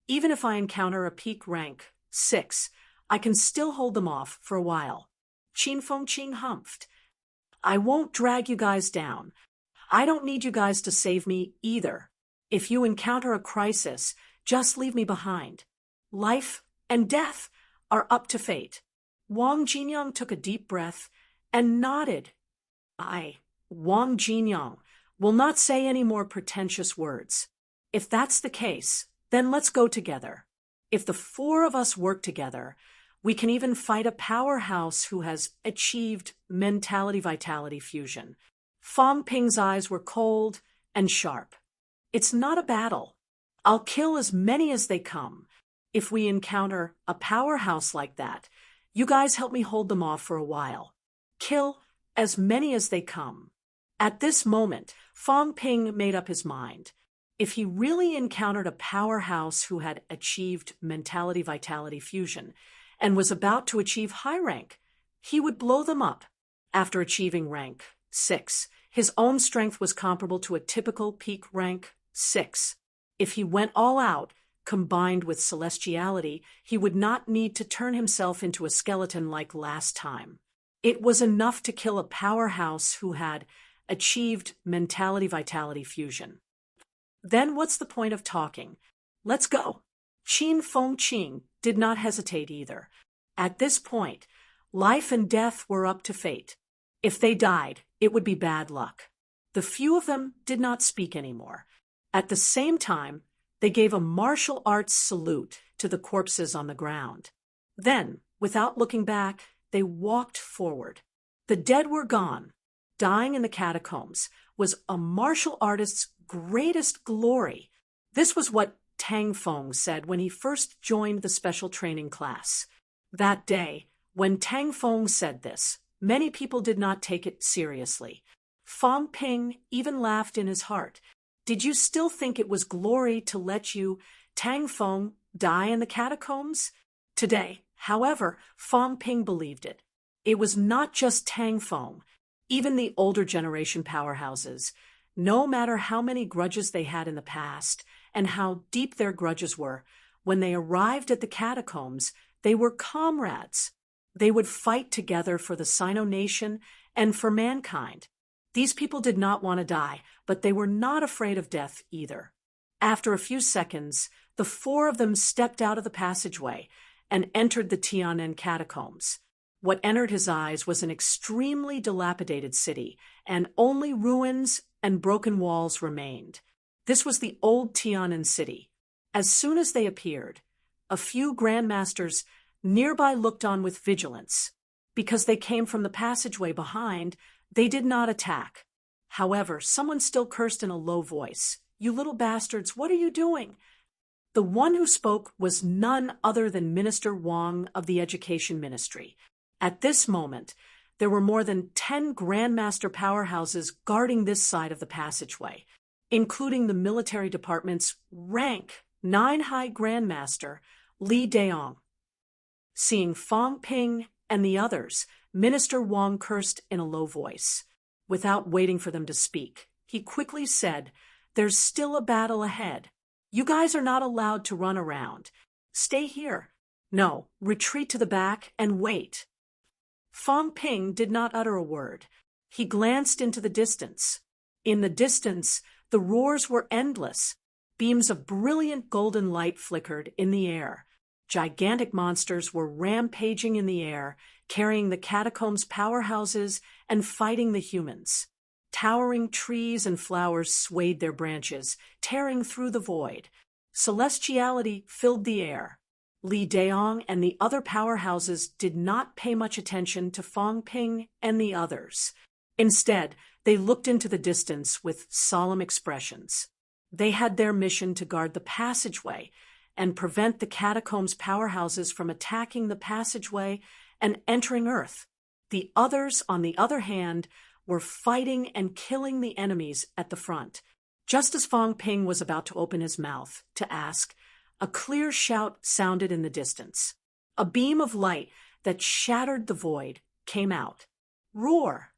Even if I encounter a peak rank 6, I can still hold them off for a while." Qin Fengqing humphed. "I won't drag you guys down. I don't need you guys to save me either. If you encounter a crisis, just leave me behind. Life and death are up to fate." Wang Jinyang took a deep breath and nodded. "I, Wang Jinyang, will not say any more pretentious words. If that's the case, then let's go together. If the four of us work together, we can even fight a powerhouse who has achieved mentality-vitality fusion." Fang Ping's eyes were cold and sharp. "It's not a battle. I'll kill as many as they come. If we encounter a powerhouse like that, you guys help me hold them off for a while. Kill as many as they come." At this moment, Fang Ping made up his mind. If he really encountered a powerhouse who had achieved mentality-vitality fusion and was about to achieve high rank, he would blow them up. After achieving rank 6, his own strength was comparable to a typical peak rank 6. If he went all out, combined with celestiality, he would not need to turn himself into a skeleton like last time. It was enough to kill a powerhouse who had achieved mentality-vitality fusion. Then what's the point of talking? Let's go. Qin Fengqing did not hesitate either. At this point, life and death were up to fate. If they died, it would be bad luck. The few of them did not speak anymore. At the same time, they gave a martial arts salute to the corpses on the ground. Then, without looking back, they walked forward. The dead were gone. Dying in the catacombs was a martial artist's greatest glory. This was what Tang Feng said when he first joined the special training class. That day, when Tang Feng said this, many people did not take it seriously. Fang Ping even laughed in his heart. "Did you still think it was glory to let you, Tang Feng, die in the catacombs?" Today, however, Fang Ping believed it. It was not just Tang Feng. Even the older generation powerhouses, no matter how many grudges they had in the past and how deep their grudges were, when they arrived at the catacombs, they were comrades. They would fight together for the Sino nation and for mankind. These people did not want to die, but they were not afraid of death either. After a few seconds, the four of them stepped out of the passageway and entered the Tian'an catacombs. What entered his eyes was an extremely dilapidated city, and only ruins and broken walls remained. This was the old Tian'an city. As soon as they appeared, a few grandmasters nearby looked on with vigilance. Because they came from the passageway behind, they did not attack. However, someone still cursed in a low voice. "You little bastards, what are you doing?" The one who spoke was none other than Minister Wang of the Education Ministry. At this moment, there were more than 10 grandmaster powerhouses guarding this side of the passageway, including the military department's rank 9 high grandmaster, Li Daong. Seeing Fang Ping and the others, Minister Wang cursed in a low voice. Without waiting for them to speak, he quickly said, "There's still a battle ahead. You guys are not allowed to run around. Stay here. No, retreat to the back and wait." Fang Ping did not utter a word. He glanced into the distance. In the distance, the roars were endless. Beams of brilliant golden light flickered in the air. Gigantic monsters were rampaging in the air, carrying the catacombs' powerhouses and fighting the humans. Towering trees and flowers swayed their branches, tearing through the void. Celestiality filled the air. Li Daong and the other powerhouses did not pay much attention to Fang Ping and the others. Instead, they looked into the distance with solemn expressions. They had their mission to guard the passageway and prevent the catacombs' powerhouses from attacking the passageway and entering Earth. The others, on the other hand, were fighting and killing the enemies at the front. Just as Fang Ping was about to open his mouth to ask, a clear shout sounded in the distance. A beam of light that shattered the void came out. Roar!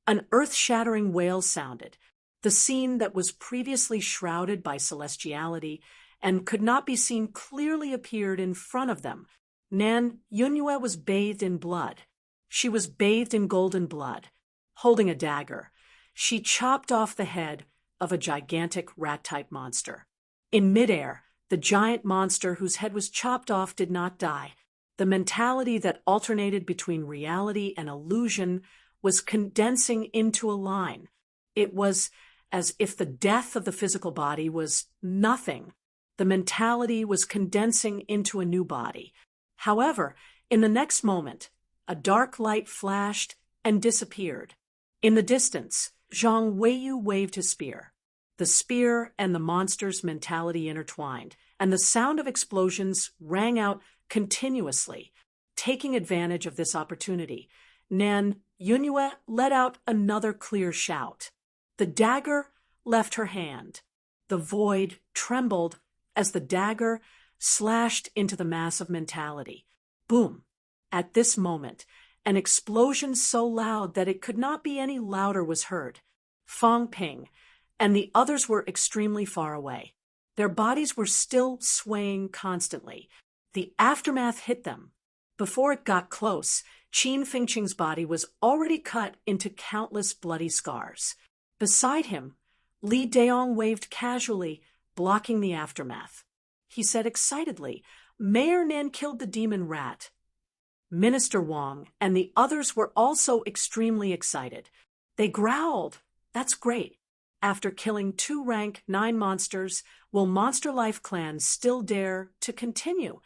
An earth-shattering wail sounded. The scene that was previously shrouded by celestiality and could not be seen clearly appeared in front of them. Nan Yunyue was bathed in blood. She was bathed in golden blood. Holding a dagger, she chopped off the head of a gigantic rat-type monster. In midair, the giant monster whose head was chopped off did not die. The mentality that alternated between reality and illusion was condensing into a line. It was as if the death of the physical body was nothing. The mentality was condensing into a new body. However, in the next moment, a dark light flashed and disappeared. In the distance, Zhang Weiyu waved his spear. The spear and the monster's mentality intertwined, and the sound of explosions rang out continuously. Taking advantage of this opportunity, Nan Yunyue let out another clear shout. The dagger left her hand. The void trembled as the dagger slashed into the mass of mentality. Boom! At this moment, an explosion so loud that it could not be any louder was heard. Fang Ping and the others were extremely far away. Their bodies were still swaying constantly. The aftermath hit them. Before it got close, Qin Fengqing's body was already cut into countless bloody scars. Beside him, Li Daong waved casually, blocking the aftermath. He said excitedly, "Mayor Nan killed the demon rat." Minister Wang and the others were also extremely excited. They growled, "That's great. After killing 2 rank 9 monsters, will Monster Life Clan still dare to continue?"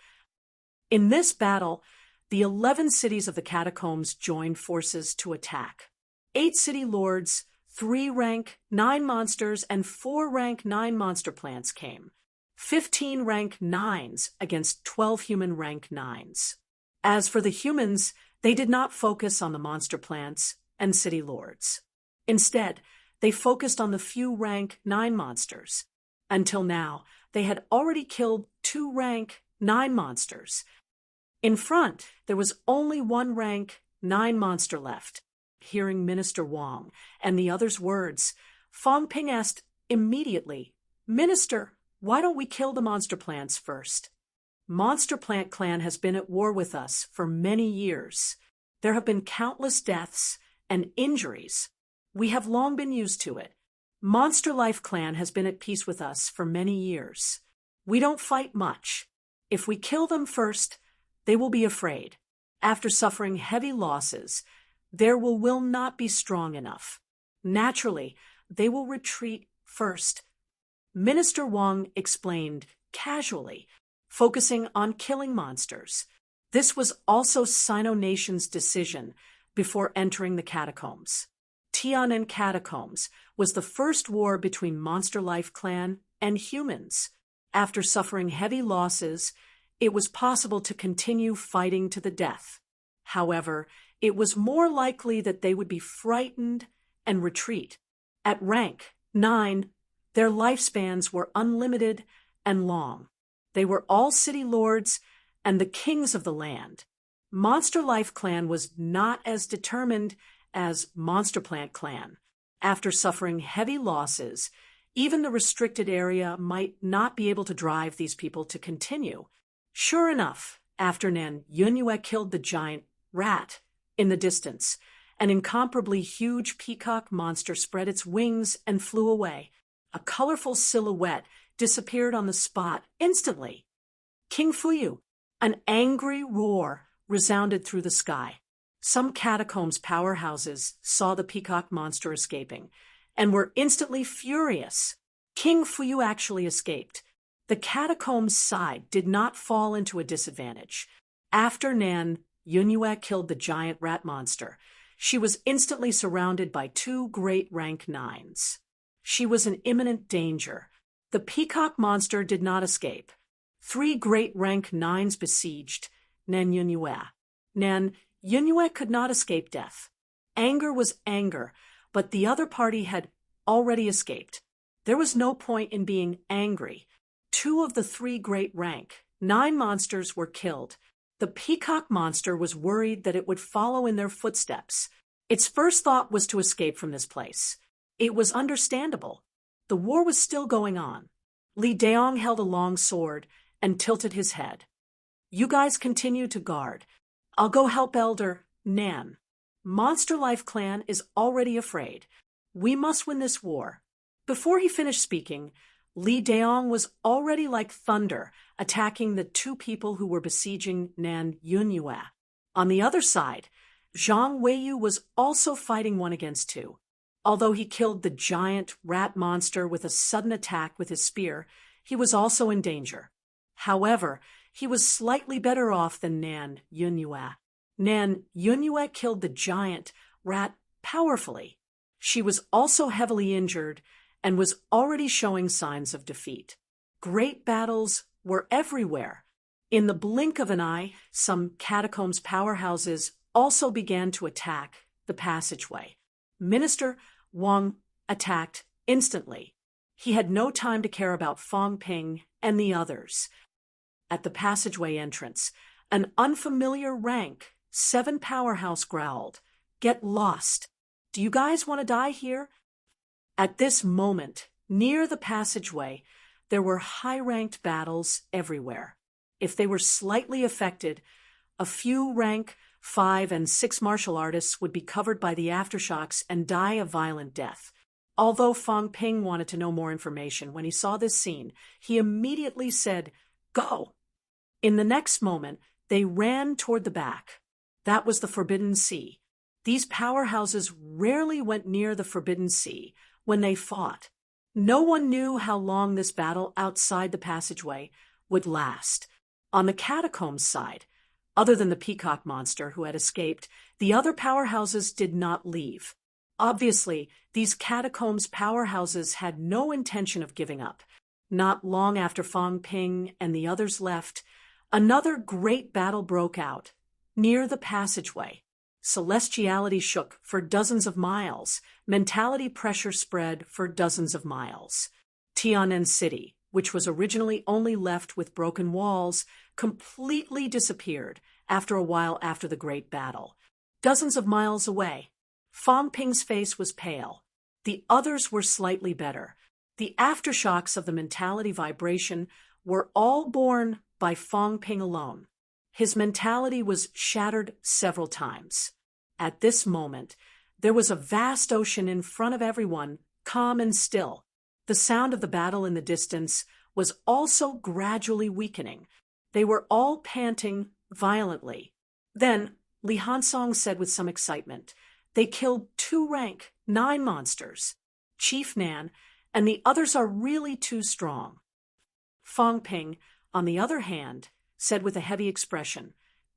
In this battle, the 11 cities of the catacombs joined forces to attack. 8 city lords, 3 rank 9 monsters, and 4 rank 9 monster plants came. 15 rank 9s against 12 human rank 9s. As for the humans, they did not focus on the monster plants and city lords. Instead, they focused on the few rank 9 monsters. Until now, they had already killed 2 rank 9 monsters. In front, there was only 1 rank 9 monster left. Hearing Minister Wang and the others' words, Fang Ping asked immediately, "Minister, why don't we kill the monster plants first?" Monster Plant Clan has been at war with us for many years. There have been countless deaths and injuries. We have long been used to it. Monster Life Clan has been at peace with us for many years. We don't fight much. If we kill them first, they will be afraid. After suffering heavy losses, their will not be strong enough. Naturally, they will retreat first. Minister Wang explained casually, focusing on killing monsters. This was also Sino Nation's decision before entering the catacombs. Tianan Catacombs was the first war between Monster Life Clan and humans. After suffering heavy losses, it was possible to continue fighting to the death. However, it was more likely that they would be frightened and retreat. At rank 9, their lifespans were unlimited and long. They were all city lords and the kings of the land. Monster Life Clan was not as determined as Monster Plant Clan. After suffering heavy losses, even the restricted area might not be able to drive these people to continue. Sure enough, after Nan Yunyue killed the giant rat in the distance, an incomparably huge peacock monster spread its wings and flew away. A colorful silhouette disappeared on the spot instantly. King Fuyu, an angry roar resounded through the sky. Some catacombs powerhouses saw the peacock monster escaping and were instantly furious. King Fuyu actually escaped. The catacombs side did not fall into a disadvantage. After Nan Yunyue killed the giant rat monster, she was instantly surrounded by two great rank 9s. She was in imminent danger. The peacock monster did not escape. Three great rank 9s besieged Nan Yunyue. Nan Yunyue could not escape death. Anger was anger, but the other party had already escaped. There was no point in being angry. Two of the three great rank 9 monsters were killed. The peacock monster was worried that it would follow in their footsteps. Its first thought was to escape from this place. It was understandable. The war was still going on. Li Daong held a long sword and tilted his head. You guys continue to guard. I'll go help Elder Nan. Monster Life Clan is already afraid. We must win this war. Before he finished speaking, Li Daong was already like thunder, attacking the two people who were besieging Nan Yunyue. On the other side, Zhang Weiyu was also fighting 1 against 2. Although he killed the giant rat monster with a sudden attack with his spear, he was also in danger. However, he was slightly better off than Nan Yunyue. Nan Yunyue killed the giant rat powerfully. She was also heavily injured and was already showing signs of defeat. Great battles were everywhere. In the blink of an eye, some catacombs powerhouses also began to attack the passageway. Minister Wang attacked instantly. He had no time to care about Fong Ping and the others. At the passageway entrance, an unfamiliar rank 7 powerhouse growled, "Get lost. Do you guys want to die here?" At this moment, near the passageway, there were high-ranked battles everywhere. If they were slightly affected, a few rank 5 and 6 martial artists would be covered by the aftershocks and die a violent death. Although Fong Ping wanted to know more information, when he saw this scene, he immediately said, "Go!" In the next moment, they ran toward the back. That was the Forbidden Sea. These powerhouses rarely went near the Forbidden Sea when they fought. No one knew how long this battle outside the passageway would last. On the catacombs side, other than the peacock monster who had escaped, the other powerhouses did not leave. Obviously, these catacombs powerhouses had no intention of giving up. Not long after Fong Ping and the others left, another great battle broke out. Near the passageway, celestiality shook for dozens of miles. Mentality pressure spread for dozens of miles. Tianan City, which was originally only left with broken walls, completely disappeared after a while after the great battle. Dozens of miles away, Fong Ping's face was pale. The others were slightly better. The aftershocks of the mentality vibration were all borne by Fong Ping alone. His mentality was shattered several times. At this moment, there was a vast ocean in front of everyone, calm and still. The sound of the battle in the distance was also gradually weakening. They were all panting violently. Then, Li Hansong said with some excitement, "They killed 2 rank 9 monsters. Chief Nan and the others are really too strong." Fong Ping, on the other hand, said with a heavy expression,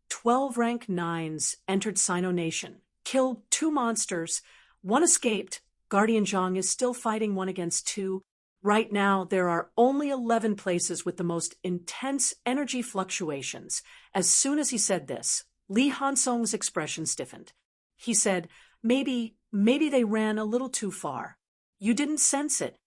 12 rank 9s entered Sino Nation, killed 2 monsters, 1 escaped. Guardian Zhang is still fighting 1 against 2. Right now, there are only 11 places with the most intense energy fluctuations. As soon as he said this, Li Hansong's expression stiffened. He said, maybe they ran a little too far. You didn't sense it.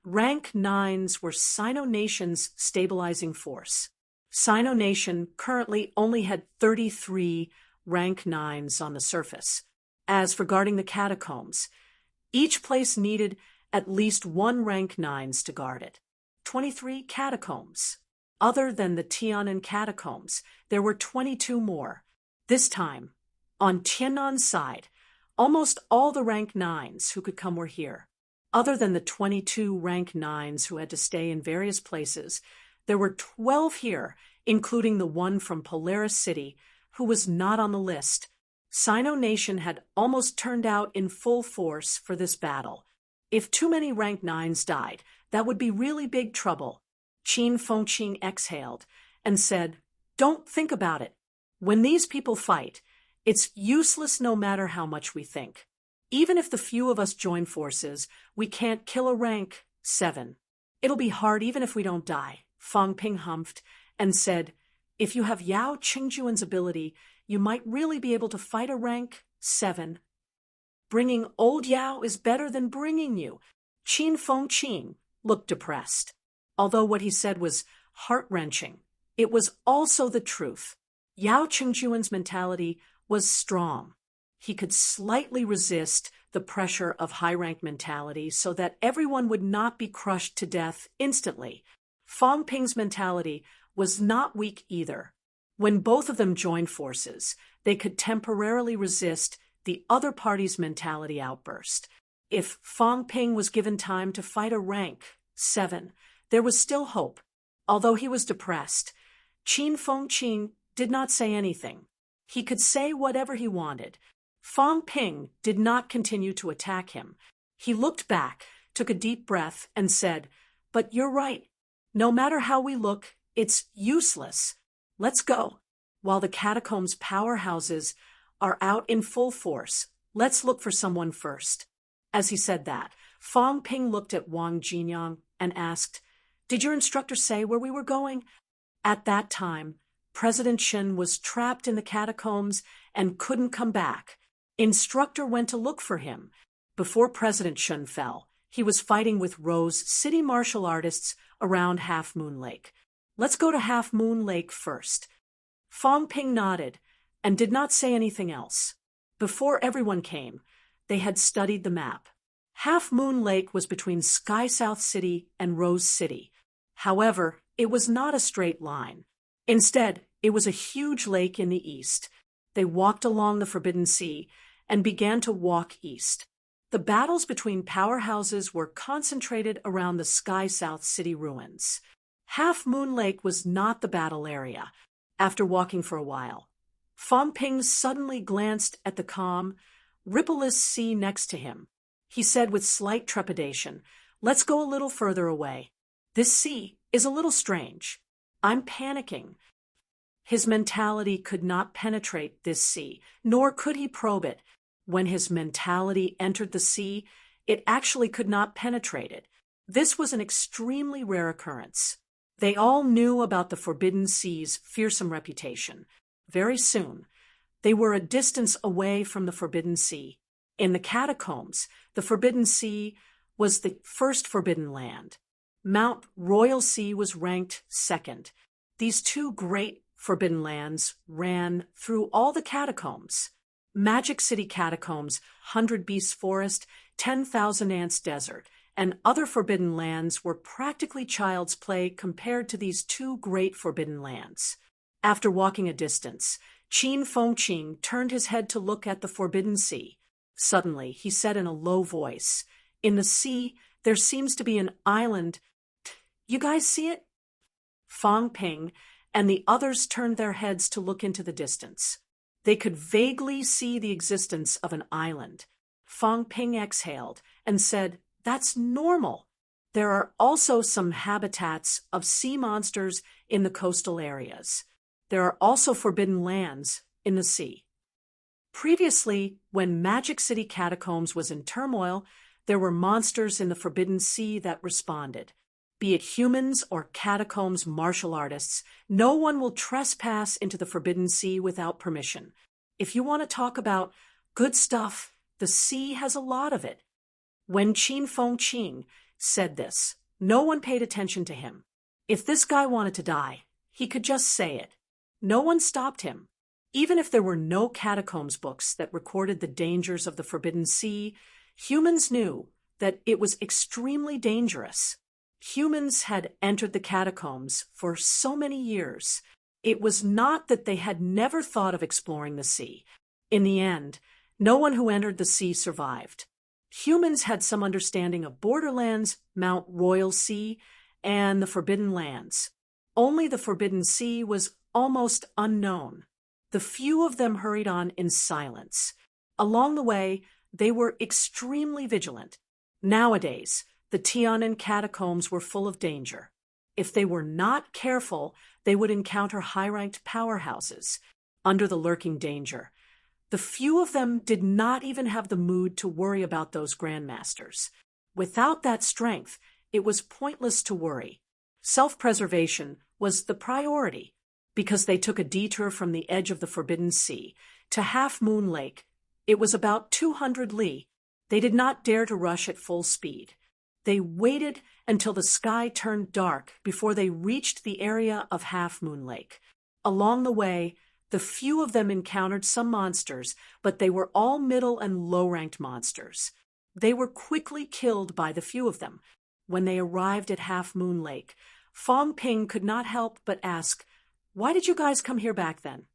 Rank 9s were Sino Nation's stabilizing force. Sino Nation currently only had 33 rank 9s on the surface. As for guarding the catacombs, each place needed at least 1 rank 9s to guard it. 23 catacombs. Other than the Tianan catacombs, there were 22 more. This time, on Tiannan's side, almost all the rank 9s who could come were here. Other than the 22 rank 9s who had to stay in various places, there were 12 here, including the one from Polaris City, who was not on the list. Sino Nation had almost turned out in full force for this battle. If too many rank 9s died, that would be really big trouble. Qin Fengqing exhaled and said, "Don't think about it. When these people fight, it's useless no matter how much we think. Even if the few of us join forces, we can't kill a rank 7. It'll be hard even if we don't die." Fang Ping humphed and said, "If you have Yao Qingjuan's ability, you might really be able to fight a rank 7. Bringing old Yao is better than bringing you." Qin Fengqing looked depressed. Although what he said was heart-wrenching, it was also the truth. Yao Qingjuan's mentality was strong. He could slightly resist the pressure of high-rank mentality so that everyone would not be crushed to death instantly. Fang Ping's mentality was not weak either. When both of them joined forces, they could temporarily resist the other party's mentality outburst. If Fang Ping was given time to fight a rank 7, there was still hope. Although he was depressed, Qin Fengqing did not say anything. He could say whatever he wanted. Fang Ping did not continue to attack him. He looked back, took a deep breath, and said, "But you're right. No matter how we look, it's useless. Let's go. While the catacombs' powerhouses are out in full force, let's look for someone first." As he said that, Fang Ping looked at Wang Jinyang and asked, "Did your instructor say where we were going?" At that time, President Shen was trapped in the catacombs and couldn't come back. Instructor went to look for him. Before President Shen fell, he was fighting with Rose city martial artists around Half Moon Lake. "Let's go to Half Moon Lake first." Fang Ping nodded and did not say anything else. Before everyone came, they had studied the map. Half Moon Lake was between Sky South City and Rose City. However, it was not a straight line. Instead, it was a huge lake in the east. They walked along the Forbidden Sea and began to walk east. The battles between powerhouses were concentrated around the Sky South City ruins. Half Moon Lake was not the battle area. After walking for a while, Fang Ping suddenly glanced at the calm, rippleless sea next to him. He said with slight trepidation, "Let's go a little further away. This sea is a little strange. I'm panicking." His mentality could not penetrate this sea, nor could he probe it. When his mentality entered the sea, it actually could not penetrate it. This was an extremely rare occurrence. They all knew about the Forbidden Sea's fearsome reputation. Very soon, they were a distance away from the Forbidden Sea. In the catacombs, the Forbidden Sea was the first forbidden land. Mount Royal Sea was ranked second. These two great forbidden lands ran through all the catacombs. Magic City Catacombs, 100 Beasts Forest, 10,000 Ants Desert, and other forbidden lands were practically child's play compared to these two great forbidden lands. After walking a distance, Qin Fengqing turned his head to look at the Forbidden Sea. Suddenly, he said in a low voice, "In the sea, there seems to be an island. You guys see it?" Fang Ping and the others turned their heads to look into the distance. They could vaguely see the existence of an island. Fang Ping exhaled and said, "That's normal. There are also some habitats of sea monsters in the coastal areas. There are also forbidden lands in the sea." Previously, when Magic City Catacombs was in turmoil, there were monsters in the Forbidden Sea that responded. Be it humans or catacombs martial artists, no one will trespass into the Forbidden Sea without permission. If you want to talk about good stuff, the sea has a lot of it. When Qin Fengqing said this, no one paid attention to him. If this guy wanted to die, he could just say it. No one stopped him. Even if there were no catacombs books that recorded the dangers of the Forbidden Sea, humans knew that it was extremely dangerous. Humans had entered the catacombs for so many years. It was not that they had never thought of exploring the sea. In the end, no one who entered the sea survived. Humans had some understanding of borderlands, Mount Royal Sea, and the Forbidden Lands. Only the Forbidden Sea was almost unknown. The few of them hurried on in silence. Along the way, they were extremely vigilant. Nowadays, the Tian'an catacombs were full of danger. If they were not careful, they would encounter high-ranked powerhouses under the lurking danger. The few of them did not even have the mood to worry about those grandmasters. Without that strength, it was pointless to worry. Self-preservation was the priority, because they took a detour from the edge of the Forbidden Sea to Half Moon Lake. It was about 200 li. They did not dare to rush at full speed. They waited until the sky turned dark before they reached the area of Half Moon Lake. Along the way, the few of them encountered some monsters, but they were all middle and low-ranked monsters. They were quickly killed by the few of them. When they arrived at Half Moon Lake, Fong Ping could not help but ask, "Why did you guys come here back then?"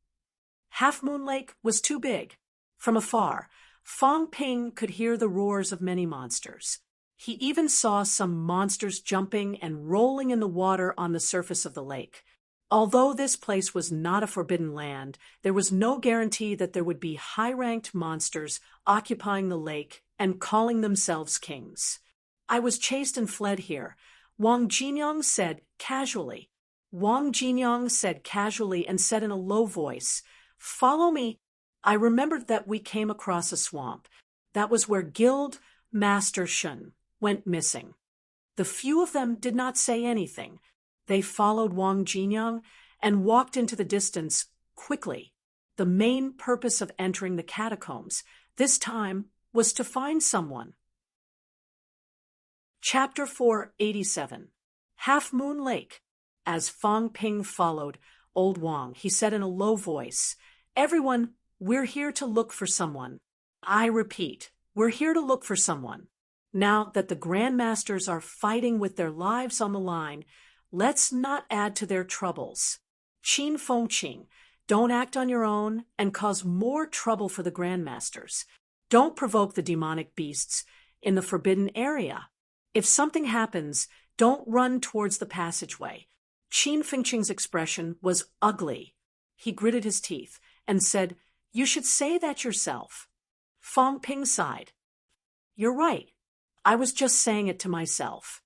Half Moon Lake was too big. From afar, Fong Ping could hear the roars of many monsters. He even saw some monsters jumping and rolling in the water on the surface of the lake. Although this place was not a forbidden land, there was no guarantee that there would be high-ranked monsters occupying the lake and calling themselves kings. "I was chased and fled here," Wang Jinyong said casually. Wang Jinyong said casually and said in a low voice, "Follow me." I remembered that we came across a swamp. That was where Guild Master Shun went missing. The few of them did not say anything. They followed Wang Jinyong and walked into the distance quickly. The main purpose of entering the catacombs this time was to find someone. Chapter 487. Half Moon Lake. As Fong Ping followed Old Wang, he said in a low voice, "Everyone, we're here to look for someone. I repeat, we're here to look for someone. Now that the grandmasters are fighting with their lives on the line, let's not add to their troubles. Qin Fengqing, don't act on your own and cause more trouble for the grandmasters. Don't provoke the demonic beasts in the forbidden area. If something happens, don't run towards the passageway." Qin Fengqing's expression was ugly. He gritted his teeth and said, "You should say that yourself." Fong Ping sighed. "You're right. I was just saying it to myself."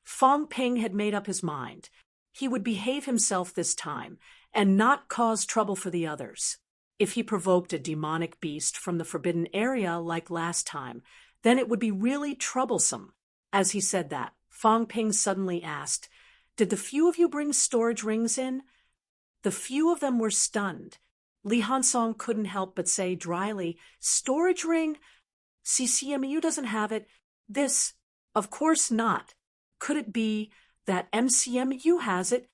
Fong Ping had made up his mind. He would behave himself this time and not cause trouble for the others. If he provoked a demonic beast from the forbidden area like last time, then it would be really troublesome. As he said that, Fong Ping suddenly asked, "Did the few of you bring storage rings in?" The few of them were stunned. Li Hansong couldn't help but say dryly, "Storage ring? CCMU doesn't have it. This, of course not. Could it be that MCMU has it?"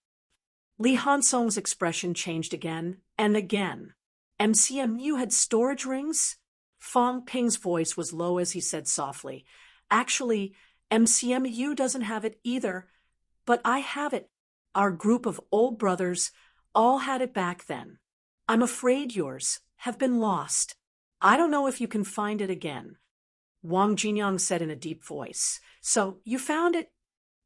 Li Hansong's expression changed again and again. MCMU had storage rings? Fong Ping's voice was low as he said softly, "Actually, MCMU doesn't have it either, but I have it. Our group of old brothers all had it back then. I'm afraid yours have been lost. I don't know if you can find it again." Wang Jinyong said in a deep voice, "So, you found it?"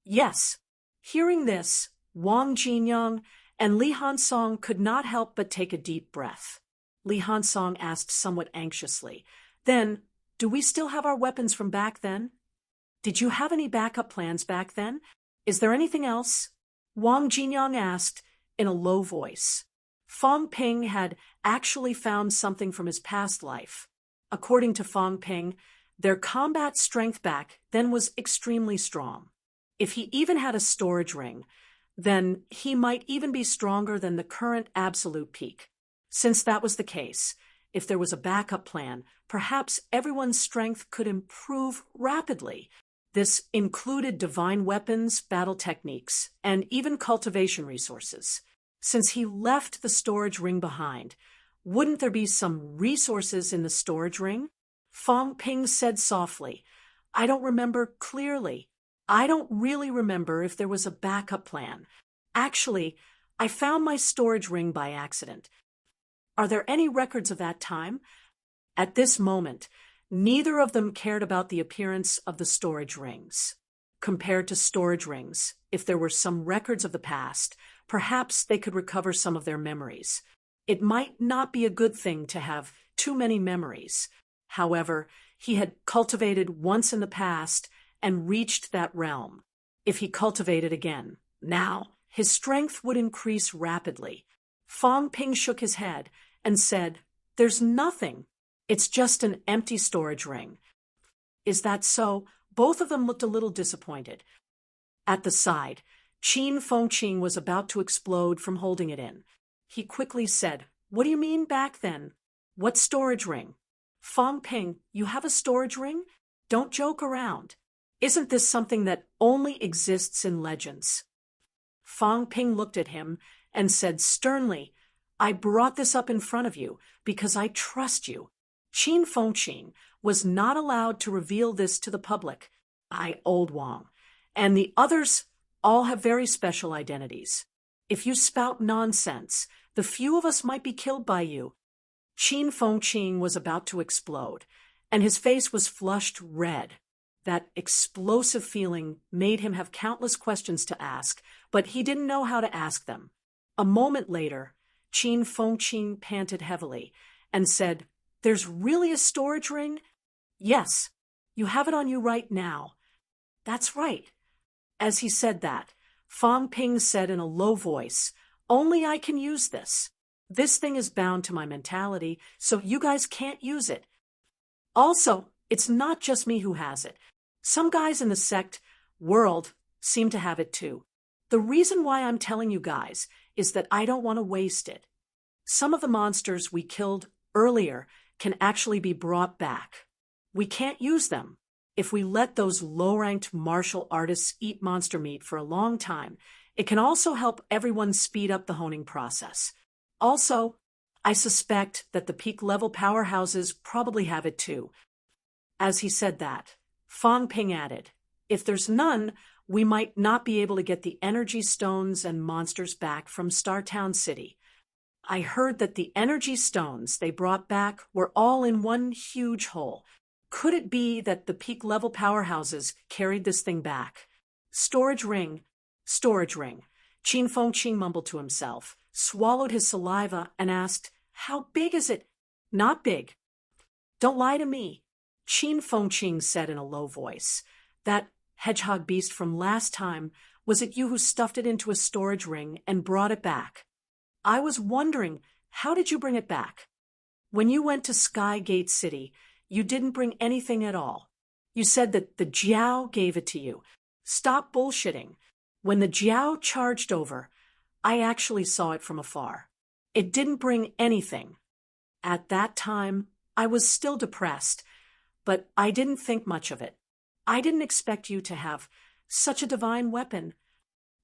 "Yes." Hearing this, Wang Jinyong and Li Hansong could not help but take a deep breath. Li Hansong asked somewhat anxiously, "Then, do we still have our weapons from back then? Did you have any backup plans back then? Is there anything else?" Wang Jinyong asked in a low voice. Fong Ping had actually found something from his past life. According to Fong Ping, their combat strength back then was extremely strong. If he even had a storage ring, then he might even be stronger than the current absolute peak. Since that was the case, if there was a backup plan, perhaps everyone's strength could improve rapidly. This included divine weapons, battle techniques, and even cultivation resources. Since he left the storage ring behind, wouldn't there be some resources in the storage ring? Fong Ping said softly, "I don't remember clearly. I don't really remember if there was a backup plan. Actually, I found my storage ring by accident. Are there any records of that time?" At this moment, neither of them cared about the appearance of the storage rings. Compared to storage rings, if there were some records of the past, perhaps they could recover some of their memories. It might not be a good thing to have too many memories. However, he had cultivated once in the past and reached that realm. If he cultivated again, Now, his strength would increase rapidly. Fong Ping shook his head and said, "There's nothing. It's just an empty storage ring." "Is that so?" Both of them looked a little disappointed. At the side, Qin Fengqing was about to explode from holding it in. He quickly said, "What do you mean back then? What storage ring?" "Fong Ping, you have a storage ring? Don't joke around. Isn't this something that only exists in legends?" Fong Ping looked at him and said sternly, "I brought this up in front of you because I trust you." Qin Fengqing was not allowed to reveal this to the public. "I, Old Wang, and the others all have very special identities. If you spout nonsense, the few of us might be killed by you." Qin Fengqing was about to explode, and his face was flushed red. That explosive feeling made him have countless questions to ask, but he didn't know how to ask them. A moment later, Qin Fengqing panted heavily and said, "There's really a storage ring?" "Yes, you have it on you right now." "That's right." As he said that, Fong Ping said in a low voice, "Only I can use this. This thing is bound to my mentality, so you guys can't use it. Also, it's not just me who has it. Some guys in the sect world seem to have it too. The reason why I'm telling you guys is that I don't want to waste it. Some of the monsters we killed earlier can actually be brought back. We can't use them. If we let those low-ranked martial artists eat monster meat for a long time, it can also help everyone speed up the honing process. Also, I suspect that the peak-level powerhouses probably have it too." As he said that, Fong Ping added, "If there's none, we might not be able to get the energy stones and monsters back from Startown City. I heard that the energy stones they brought back were all in one huge hole. Could it be that the peak-level powerhouses carried this thing back?" Storage ring. Qin Fengqing mumbled to himself, swallowed his saliva, and asked, "How big is it?" "Not big." "Don't lie to me." Qin Fengqing said in a low voice, "That hedgehog beast from last time, was it you who stuffed it into a storage ring and brought it back?" "I was wondering, how did you bring it back?" "When you went to Sky Gate City, you didn't bring anything at all. You said that the Jiao gave it to you. Stop bullshitting. When the Jiao charged over, I actually saw it from afar. It didn't bring anything. At that time, I was still depressed, but I didn't think much of it. I didn't expect you to have such a divine weapon.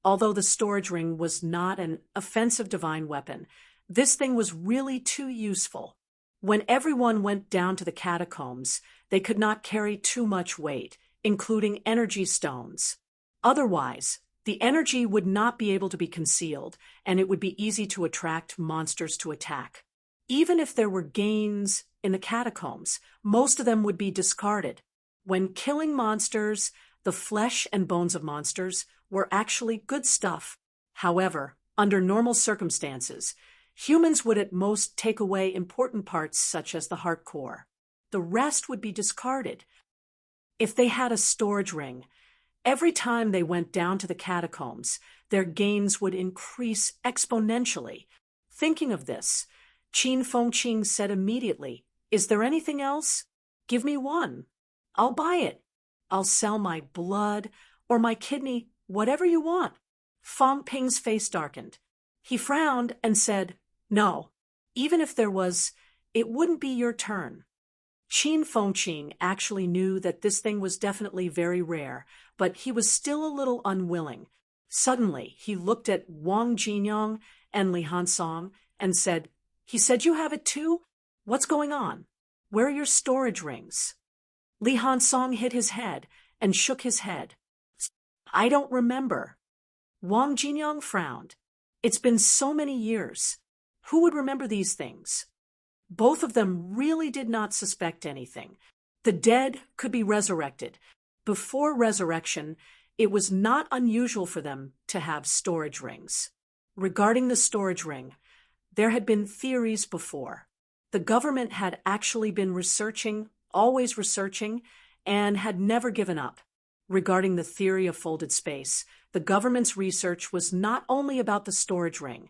Although the storage ring was not an offensive divine weapon, this thing was really too useful. When everyone went down to the catacombs, they could not carry too much weight, including energy stones. Otherwise, the energy would not be able to be concealed, and it would be easy to attract monsters to attack. Even if there were gains in the catacombs, most of them would be discarded. When killing monsters, the flesh and bones of monsters were actually good stuff. However, under normal circumstances, humans would at most take away important parts such as the heart core. The rest would be discarded. If they had a storage ring, every time they went down to the catacombs, their gains would increase exponentially. Thinking of this, Qin Fengqing said immediately, "Is there anything else? Give me one. I'll buy it. I'll sell my blood or my kidney, whatever you want." Fong Ping's face darkened. He frowned and said, "No, even if there was, it wouldn't be your turn." Qin Fengqing actually knew that this thing was definitely very rare, but he was still a little unwilling. Suddenly, he looked at Wang Jinyong and Li Hansong and said, "He said you have it too? What's going on? Where are your storage rings?" Li Hansong hit his head and shook his head. "I don't remember." Wang Jinyong frowned. "It's been so many years. Who would remember these things?" Both of them really did not suspect anything. The dead could be resurrected. Before resurrection, it was not unusual for them to have storage rings. Regarding the storage ring, there had been theories before. The government had actually been researching, always researching, and had never given up. regarding the theory of folded space. The government's research was not only about the storage ring,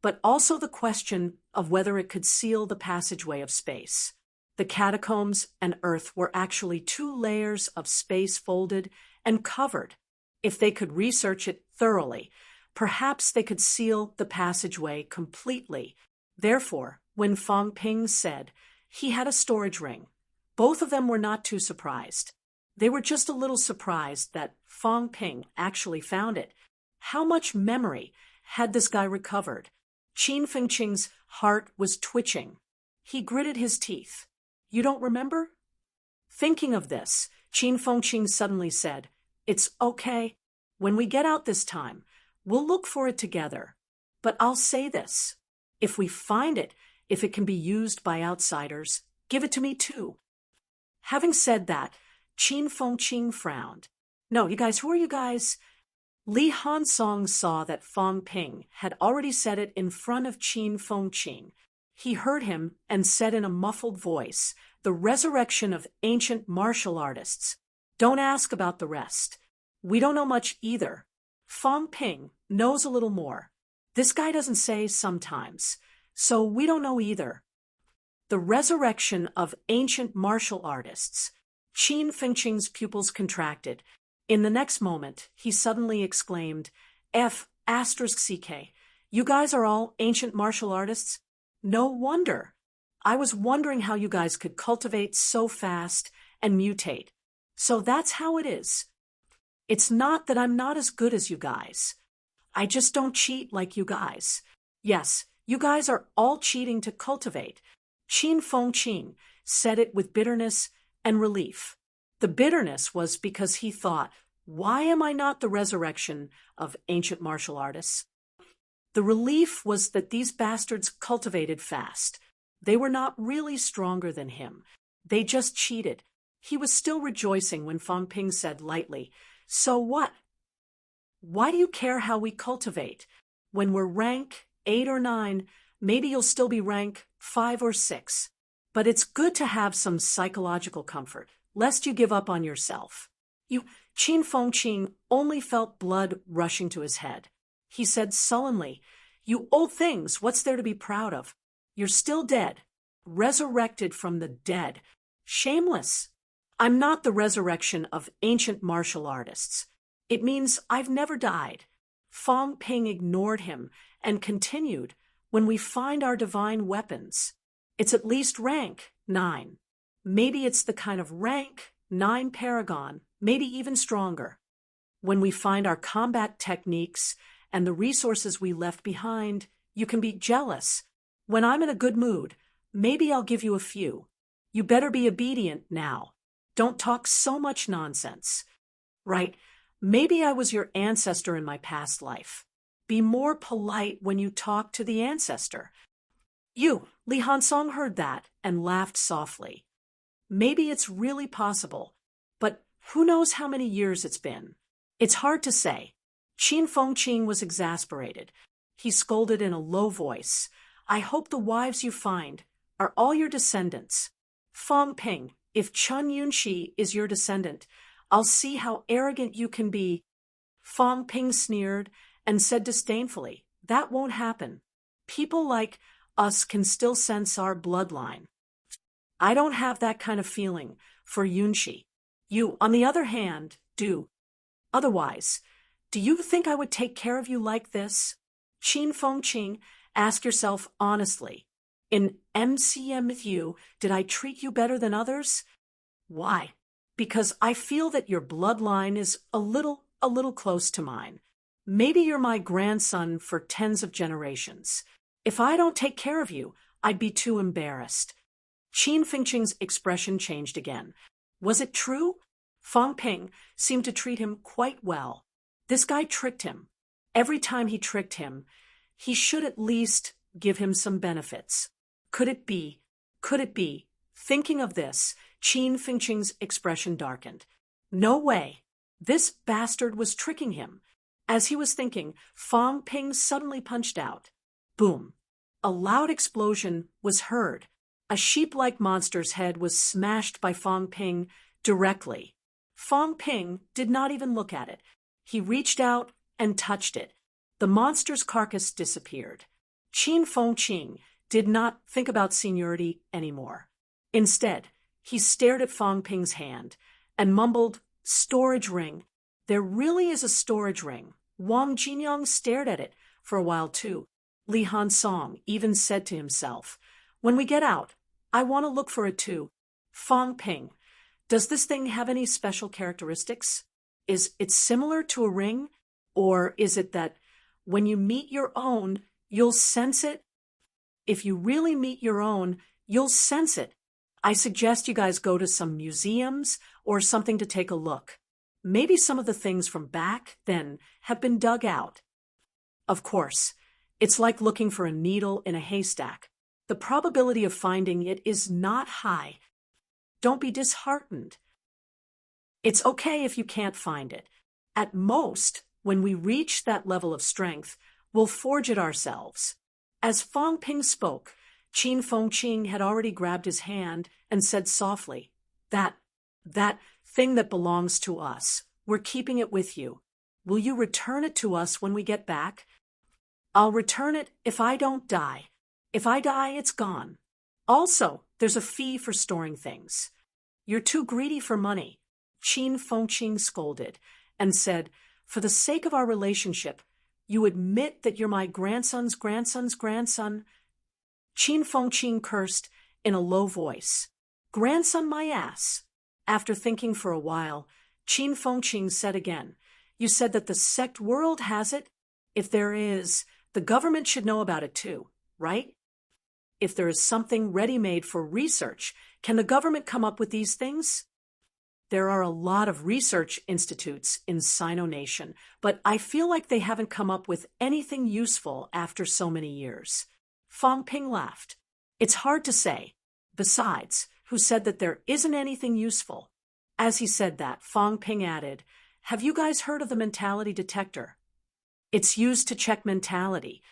but also the question of whether it could seal the passageway of space. The catacombs and Earth were actually two layers of space folded and covered. If they could research it thoroughly, perhaps they could seal the passageway completely. Therefore, when Fang Ping said he had a storage ring, both of them were not too surprised. They were just a little surprised that Fang Ping actually found it. How much memory had this guy recovered? Qin Fengqing's heart was twitching. He gritted his teeth. You don't remember? Thinking of this, Qin Fengqing suddenly said, It's okay. When we get out this time, we'll look for it together. But I'll say this. If we find it, if it can be used by outsiders, give it to me too. Having said that, Qin Fengqing frowned. No, you guys, who are you guys? Li Hansong saw that Fang Ping had already said it in front of Qin Fengqing. He heard him and said in a muffled voice, The resurrection of ancient martial artists. Don't ask about the rest. We don't know much either. Fang Ping knows a little more. This guy doesn't say sometimes, so we don't know either. The resurrection of ancient martial artists. Qin Fengqing's pupils contracted. In the next moment, he suddenly exclaimed, F***CK. You guys are all ancient martial artists? No wonder. I was wondering how you guys could cultivate so fast and mutate. So that's how it is. It's not that I'm not as good as you guys. I just don't cheat like you guys. Yes, you guys are all cheating to cultivate. Qin Fengqing said it with bitterness and relief. The bitterness was because he thought, why am I not the resurrection of ancient martial artists? The relief was that these bastards cultivated fast. They were not really stronger than him. They just cheated. He was still rejoicing when Fang Ping said lightly, So what? Why do you care how we cultivate? When we're rank 8 or 9, maybe you'll still be rank 5 or 6. But it's good to have some psychological comfort, lest you give up on yourself. Qin Fengqing only felt blood rushing to his head. He said sullenly, You old things, what's there to be proud of? You're still dead, resurrected from the dead. Shameless. I'm not the resurrection of ancient martial artists. It means I've never died. Fang Ping ignored him and continued, When we find our divine weapons, it's at least rank 9. Maybe it's the kind of rank 9 paragon, maybe even stronger. When we find our combat techniques and the resources we left behind, you can be jealous. When I'm in a good mood, maybe I'll give you a few. You better be obedient now. Don't talk so much nonsense. Right, maybe I was your ancestor in my past life. Be more polite when you talk to the ancestor. Li Hansong heard that and laughed softly. Maybe it's really possible, but who knows how many years it's been? It's hard to say. Qin Fengqing was exasperated. He scolded in a low voice, I hope the wives you find are all your descendants. Fang Ping, if Chun Yunxi is your descendant, I'll see how arrogant you can be. Fang Ping sneered and said disdainfully, That won't happen. People like us can still sense our bloodline. I don't have that kind of feeling for Yunxi. You, on the other hand, do. Otherwise, do you think I would take care of you like this? Qin Fengqing, ask yourself honestly. In MCM with you, did I treat you better than others? Why? Because I feel that your bloodline is a little close to mine. Maybe you're my grandson for tens of generations. If I don't take care of you, I'd be too embarrassed. Qin Fengqing's expression changed again. Was it true? Fang Ping seemed to treat him quite well. This guy tricked him. Every time he tricked him, he should at least give him some benefits. Could it be? Thinking of this, Qin Fengqing's expression darkened. No way. This bastard was tricking him. As he was thinking, Fang Ping suddenly punched out. Boom. A loud explosion was heard. A sheep-like monster's head was smashed by Fang Ping directly. Fong Ping did not even look at it. He reached out and touched it. The monster's carcass disappeared. Qin Fengqing did not think about seniority anymore. Instead, he stared at Fong Ping's hand and mumbled, "Storage ring. There really is a storage ring." Wang Jinyang stared at it for a while too. Li Hansong even said to himself, "When we get out, I want to look for it too." Fong Ping, does this thing have any special characteristics? Is it similar to a ring? Or is it that when you meet your own, you'll sense it? If you really meet your own, you'll sense it. I suggest you guys go to some museums or something to take a look. Maybe some of the things from back then have been dug out. Of course, it's like looking for a needle in a haystack. The probability of finding it is not high. Don't be disheartened. It's okay if you can't find it. At most, when we reach that level of strength, we'll forge it ourselves. As Fong Ping spoke, Qin Fengqing had already grabbed his hand and said softly, That thing that belongs to us, we're keeping it with you. Will you return it to us when we get back?" "I'll return it if I don't die. If I die, it's gone. Also, there's a fee for storing things." "You're too greedy for money," Qin Fengqing scolded and said, "For the sake of our relationship, you admit that you're my grandson's grandson's grandson." Qin Fengqing cursed in a low voice. "Grandson my ass." After thinking for a while, Qin Fengqing said again, "You said that the sect world has it? If there is, the government should know about it too, right? If there is something ready-made for research, can the government come up with these things?" "There are a lot of research institutes in Sino Nation, but I feel like they haven't come up with anything useful after so many years." Fong Ping laughed. "It's hard to say. Besides, who said that there isn't anything useful?" As he said that, Fong Ping added, "Have you guys heard of the mentality detector? It's used to check mentality.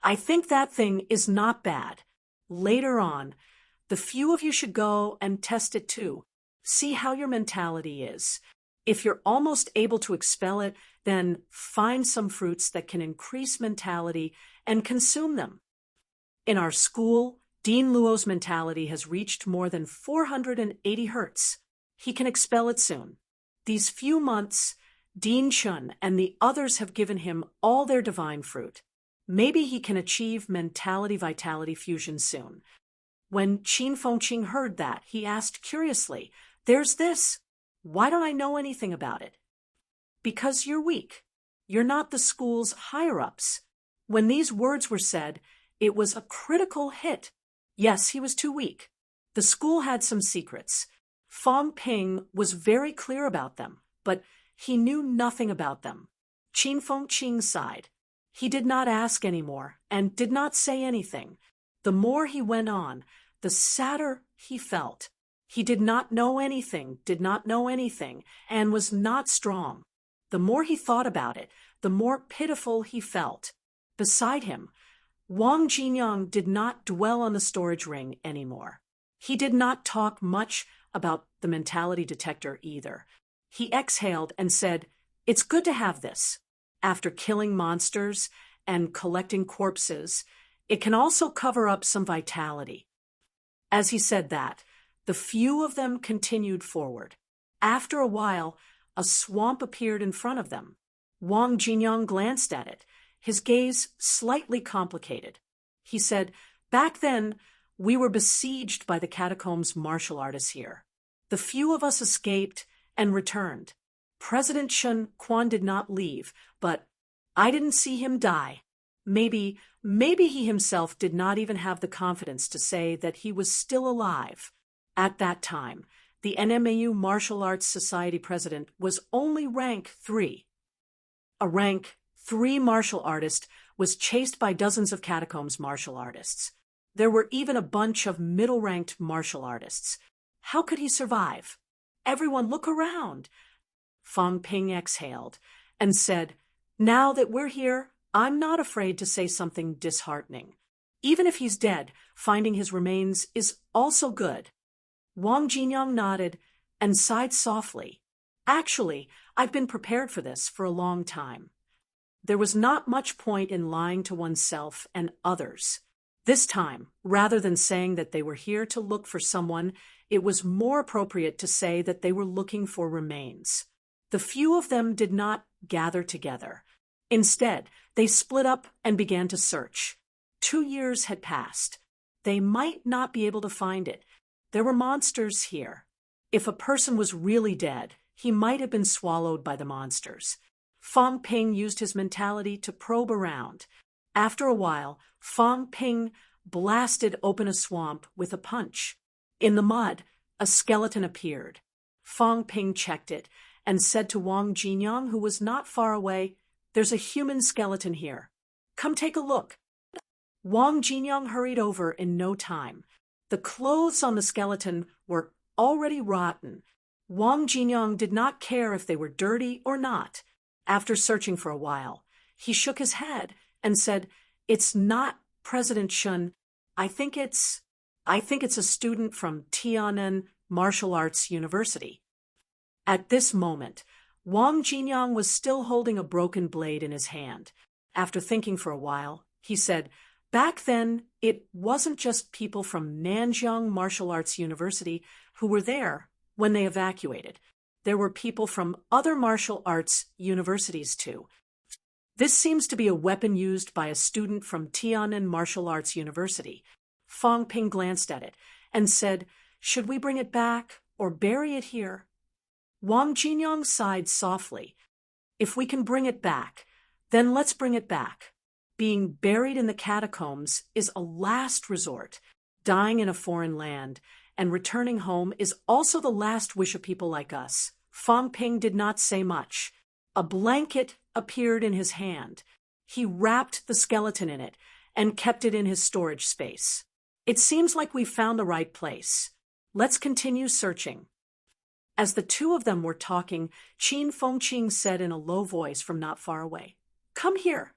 I think that thing is not bad. Later on, the few of you should go and test it too. See how your mentality is. If you're almost able to expel it, then find some fruits that can increase mentality and consume them. In our school, Dean Luo's mentality has reached more than 480 hertz. He can expel it soon. These few months, Dean Chun and the others have given him all their divine fruit. Maybe he can achieve mentality-vitality fusion soon." When Qin Fengqing heard that, he asked curiously, "There's this. Why don't I know anything about it?" "Because you're weak. You're not the school's higher-ups." When these words were said, it was a critical hit. Yes, he was too weak. The school had some secrets. Fong Ping was very clear about them, but he knew nothing about them. Qin Fengqing sighed. He did not ask any more and did not say anything. The more he went on, the sadder he felt. He did not know anything, and was not strong. The more he thought about it, the more pitiful he felt. Beside him, Wang Jinyang did not dwell on the storage ring anymore. He did not talk much about the mentality detector either. He exhaled and said, "It's good to have this. After killing monsters and collecting corpses, it can also cover up some vitality." As he said that, the few of them continued forward. After a while, a swamp appeared in front of them. Wang Jinyang glanced at it, his gaze slightly complicated. He said, "Back then, we were besieged by the catacombs martial artists here. The few of us escaped and returned. President Shun Quan did not leave, but I didn't see him die. Maybe he himself did not even have the confidence to say that he was still alive. At that time, the NMAU Martial Arts Society president was only rank 3. A rank 3 martial artist was chased by dozens of catacombs martial artists. There were even a bunch of middle-ranked martial artists. How could he survive? Everyone look around." Fong Ping exhaled and said, "Now that we're here, I'm not afraid to say something disheartening. Even if he's dead, finding his remains is also good." Wang Jinyang nodded and sighed softly. Actually, I've been prepared for this for a long time. There was not much point in lying to oneself and others. This time, rather than saying that they were here to look for someone, it was more appropriate to say that they were looking for remains. The few of them did not gather together. Instead, they split up and began to search. 2 years had passed. They might not be able to find it. There were monsters here. If a person was really dead, he might have been swallowed by the monsters. Fong Ping used his mentality to probe around. After a while, Fong Ping blasted open a swamp with a punch. In the mud, a skeleton appeared. Fong Ping checked it and said to Wang Jinyang, who was not far away, "There's a human skeleton here. Come take a look." Wang Jinyang hurried over in no time. The clothes on the skeleton were already rotten. Wang Jinyang did not care if they were dirty or not. After searching for a while, he shook his head and said, "It's not President Shun. I think it's a student from Tiananmen Martial Arts University." At this moment, Wang Jinyang was still holding a broken blade in his hand. After thinking for a while, he said, "Back then, it wasn't just people from Nanjiang Martial Arts University who were there when they evacuated. There were people from other martial arts universities too. This seems to be a weapon used by a student from Tiananmen Martial Arts University." Fong Ping glanced at it and said, "Should we bring it back or bury it here?" Wang Jinyang sighed softly. "If we can bring it back, then let's bring it back. Being buried in the catacombs is a last resort. Dying in a foreign land and returning home is also the last wish of people like us." Fong Ping did not say much. A blanket appeared in his hand. He wrapped the skeleton in it and kept it in his storage space. "It seems like we found the right place. Let's continue searching." As the two of them were talking, Qin Fengqing said in a low voice from not far away, "Come here."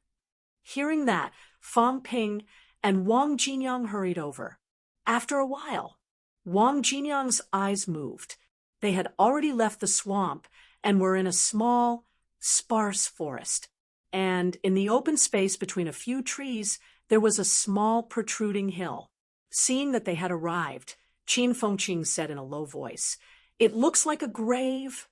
Hearing that, Fong Ping and Wang Jinyang hurried over. After a while, Wang Jinyang's eyes moved. They had already left the swamp and were in a small, sparse forest. And in the open space between a few trees, there was a small protruding hill. Seeing that they had arrived, Qin Fengqing said in a low voice, "It looks like a grave."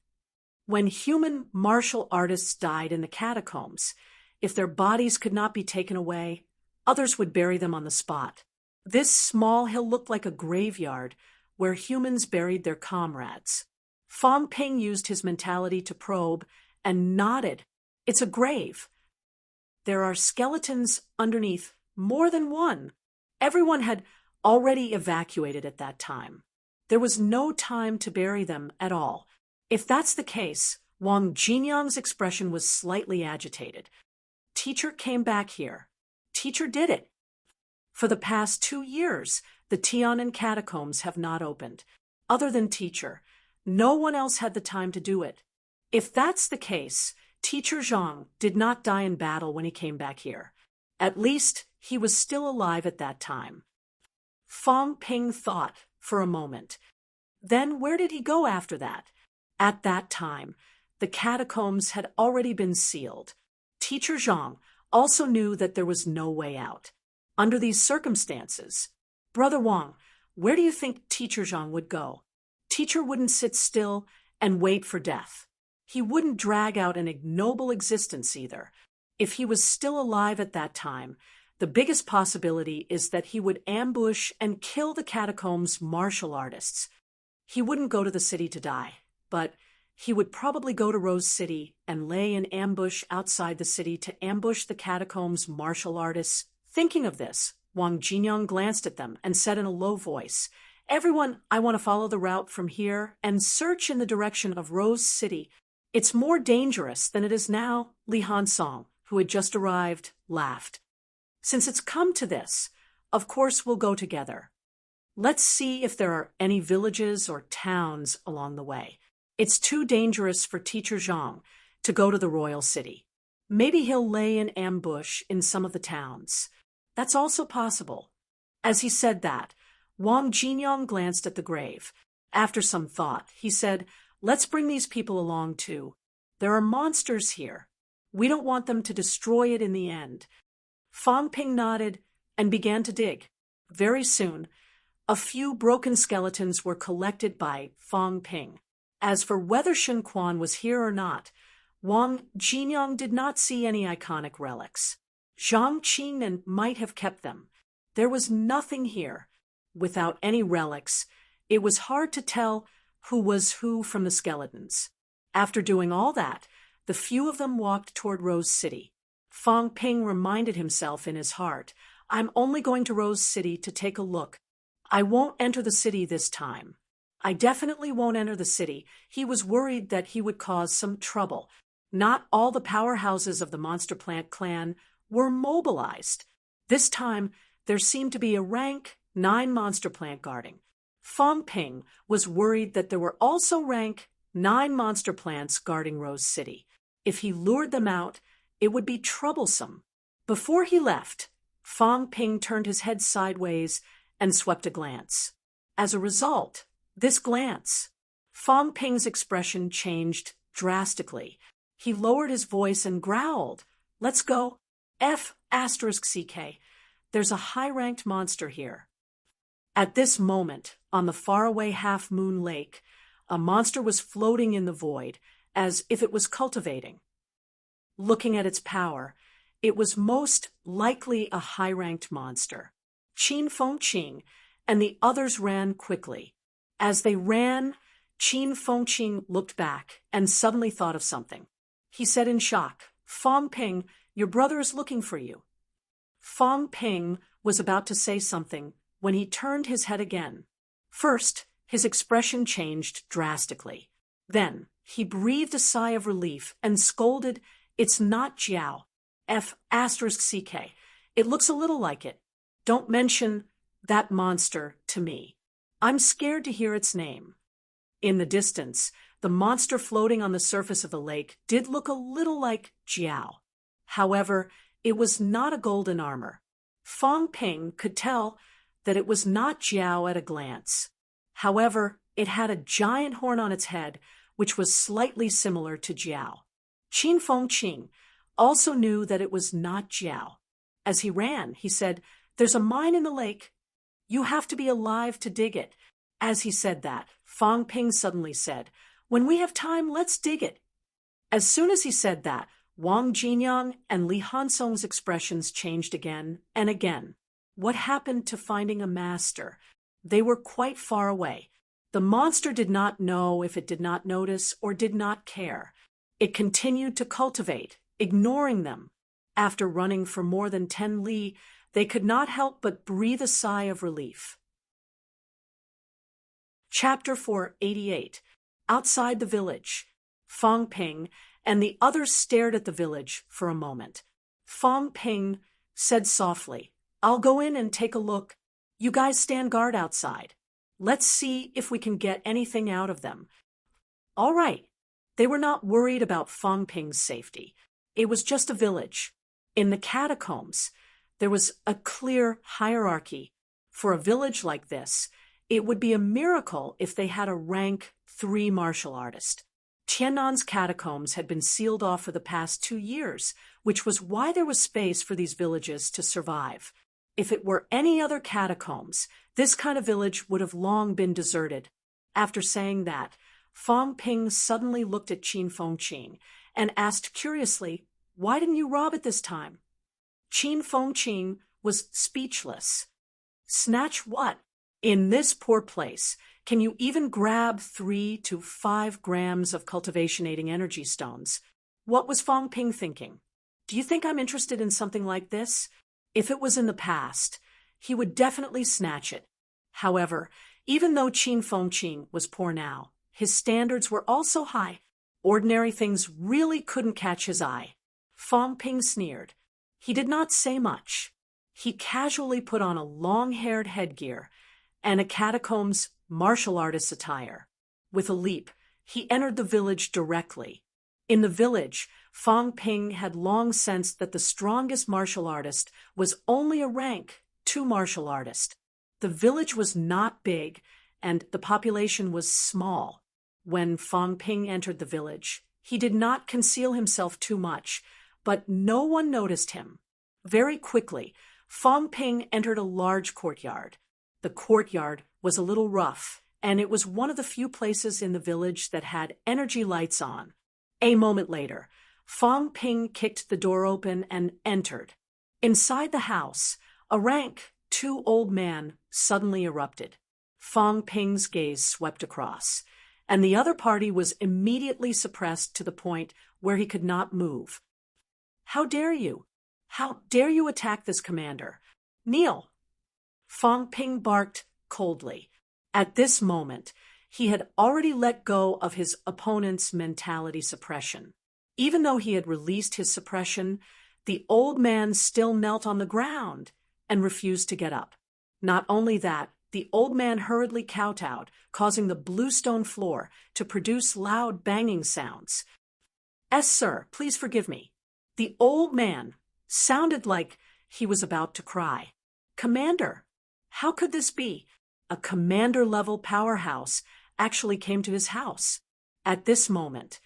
When human martial artists died in the catacombs, if their bodies could not be taken away, others would bury them on the spot. This small hill looked like a graveyard where humans buried their comrades. Fong Ping used his mentality to probe and nodded. "It's a grave. There are skeletons underneath, more than one." Everyone had already evacuated at that time. There was no time to bury them at all. If that's the case, Wang Jinyang's expression was slightly agitated. "Teacher came back here. Teacher did it. For the past 2 years, the Tiananmen catacombs have not opened. Other than Teacher, no one else had the time to do it. If that's the case, Teacher Zhang did not die in battle when he came back here. At least he was still alive at that time." Fong Ping thought for a moment. Then where did he go after that? At that time, the catacombs had already been sealed. Teacher Zhang also knew that there was no way out. Under these circumstances, Brother Wang, where do you think Teacher Zhang would go? Teacher wouldn't sit still and wait for death. He wouldn't drag out an ignoble existence either. If he was still alive at that time, the biggest possibility is that he would ambush and kill the catacombs' martial artists. He wouldn't go to the city to die, but he would probably go to Rose City and lay in ambush outside the city to ambush the catacombs' martial artists. Thinking of this, Wang Jinyang glanced at them and said in a low voice, "Everyone, I want to follow the route from here and search in the direction of Rose City. It's more dangerous than it is now." Li Hansong, who had just arrived, laughed. "Since it's come to this, of course we'll go together. Let's see if there are any villages or towns along the way. It's too dangerous for Teacher Zhang to go to the royal city. Maybe he'll lay in ambush in some of the towns. That's also possible." As he said that, Wang Jinyang glanced at the grave. After some thought, he said, Let's bring these people along too. There are monsters here. We don't want them to destroy it in the end. Fang Ping nodded and began to dig. Very soon, a few broken skeletons were collected by Fang Ping. As for whether Shen Quan was here or not, Wang Jinyang did not see any iconic relics. Zhang Qingnan might have kept them. There was nothing here. Without any relics, it was hard to tell who was who from the skeletons. After doing all that, the few of them walked toward Rose City. Fang Ping reminded himself in his heart, I'm only going to Rose City to take a look. I won't enter the city this time. I definitely won't enter the city. He was worried that he would cause some trouble. Not all the powerhouses of the Monster Plant clan were mobilized. This time, there seemed to be a rank 9 Monster Plant guarding. Fang Ping was worried that there were also rank 9 Monster Plants guarding Rose City. If he lured them out, it would be troublesome. Before he left, Fang Ping turned his head sideways and swept a glance. As a result, this glance, Fang Ping's expression changed drastically. He lowered his voice and growled, Let's go. F***CK. There's a high-ranked monster here. At this moment, on the faraway half-moon lake, a monster was floating in the void, as if it was cultivating. Looking at its power, it was most likely a high-ranked monster. Qin Fengqing and the others ran quickly. As they ran, Qin Fengqing looked back and suddenly thought of something. He said in shock, Fang Ping, your brother is looking for you. Fang Ping was about to say something when he turned his head again. First, his expression changed drastically. Then, he breathed a sigh of relief and scolded, It's not Jiao. F***CK. It looks a little like it. Don't mention that monster to me. I'm scared to hear its name. In the distance, the monster floating on the surface of the lake did look a little like Jiao. However, it was not a golden armor. Fang Ping could tell that it was not Jiao at a glance. However, it had a giant horn on its head, which was slightly similar to Jiao. Qin Fengqing also knew that it was not Jiao. As he ran, he said, There's a mine in the lake. You have to be alive to dig it. As he said that, Fang Ping suddenly said, When we have time, let's dig it. As soon as he said that, Wang Jinyang and Li Hansong's expressions changed again and again. What happened to finding a master? They were quite far away. The monster did not know if it did not notice or did not care. It continued to cultivate, ignoring them. After running for more than 10 li, they could not help but breathe a sigh of relief. Chapter 488. Outside the village. Fang Ping and the others stared at the village for a moment. Fang Ping said softly, I'll go in and take a look. You guys stand guard outside. Let's see if we can get anything out of them. All right. They were not worried about Fang Ping's safety. It was just a village. In the catacombs, there was a clear hierarchy. For a village like this, it would be a miracle if they had a rank 3 martial artist. Tiannan's catacombs had been sealed off for the past 2 years, which was why there was space for these villages to survive. If it were any other catacombs, this kind of village would have long been deserted. After saying that, Fang Ping suddenly looked at Qin Fengqing and asked curiously, Why didn't you rob it this time? Qin Fengqing was speechless. Snatch what? In this poor place, can you even grab 3 to 5 grams of cultivation-aiding energy stones? What was Fang Ping thinking? Do you think I'm interested in something like this? If it was in the past, he would definitely snatch it. However, even though Qin Fengqing was poor now, his standards were also high. Ordinary things really couldn't catch his eye. Fang Ping sneered. He did not say much. He casually put on a long-haired headgear and a catacomb's martial artist's attire. With a leap, he entered the village directly. In the village, Fang Ping had long sensed that the strongest martial artist was only a rank 2 martial artist. The village was not big, and the population was small. When Fong Ping entered the village, he did not conceal himself too much, but no one noticed him. Very quickly, Fong Ping entered a large courtyard. The courtyard was a little rough, and it was one of the few places in the village that had energy lights on. A moment later, Fong Ping kicked the door open and entered. Inside the house, a rank, too old man suddenly erupted. Fong Ping's gaze swept across, and the other party was immediately suppressed to the point where he could not move. "How dare you? How dare you attack this commander? Kneel!" Fong Ping barked coldly. At this moment, he had already let go of his opponent's mentality suppression. Even though he had released his suppression, the old man still knelt on the ground and refused to get up. Not only that, the old man hurriedly kowtowed, causing the bluestone floor to produce loud banging sounds. "Yes, sir, please forgive me." The old man sounded like he was about to cry. "Commander, how could this be? A commander-level powerhouse actually came to his house." At this moment,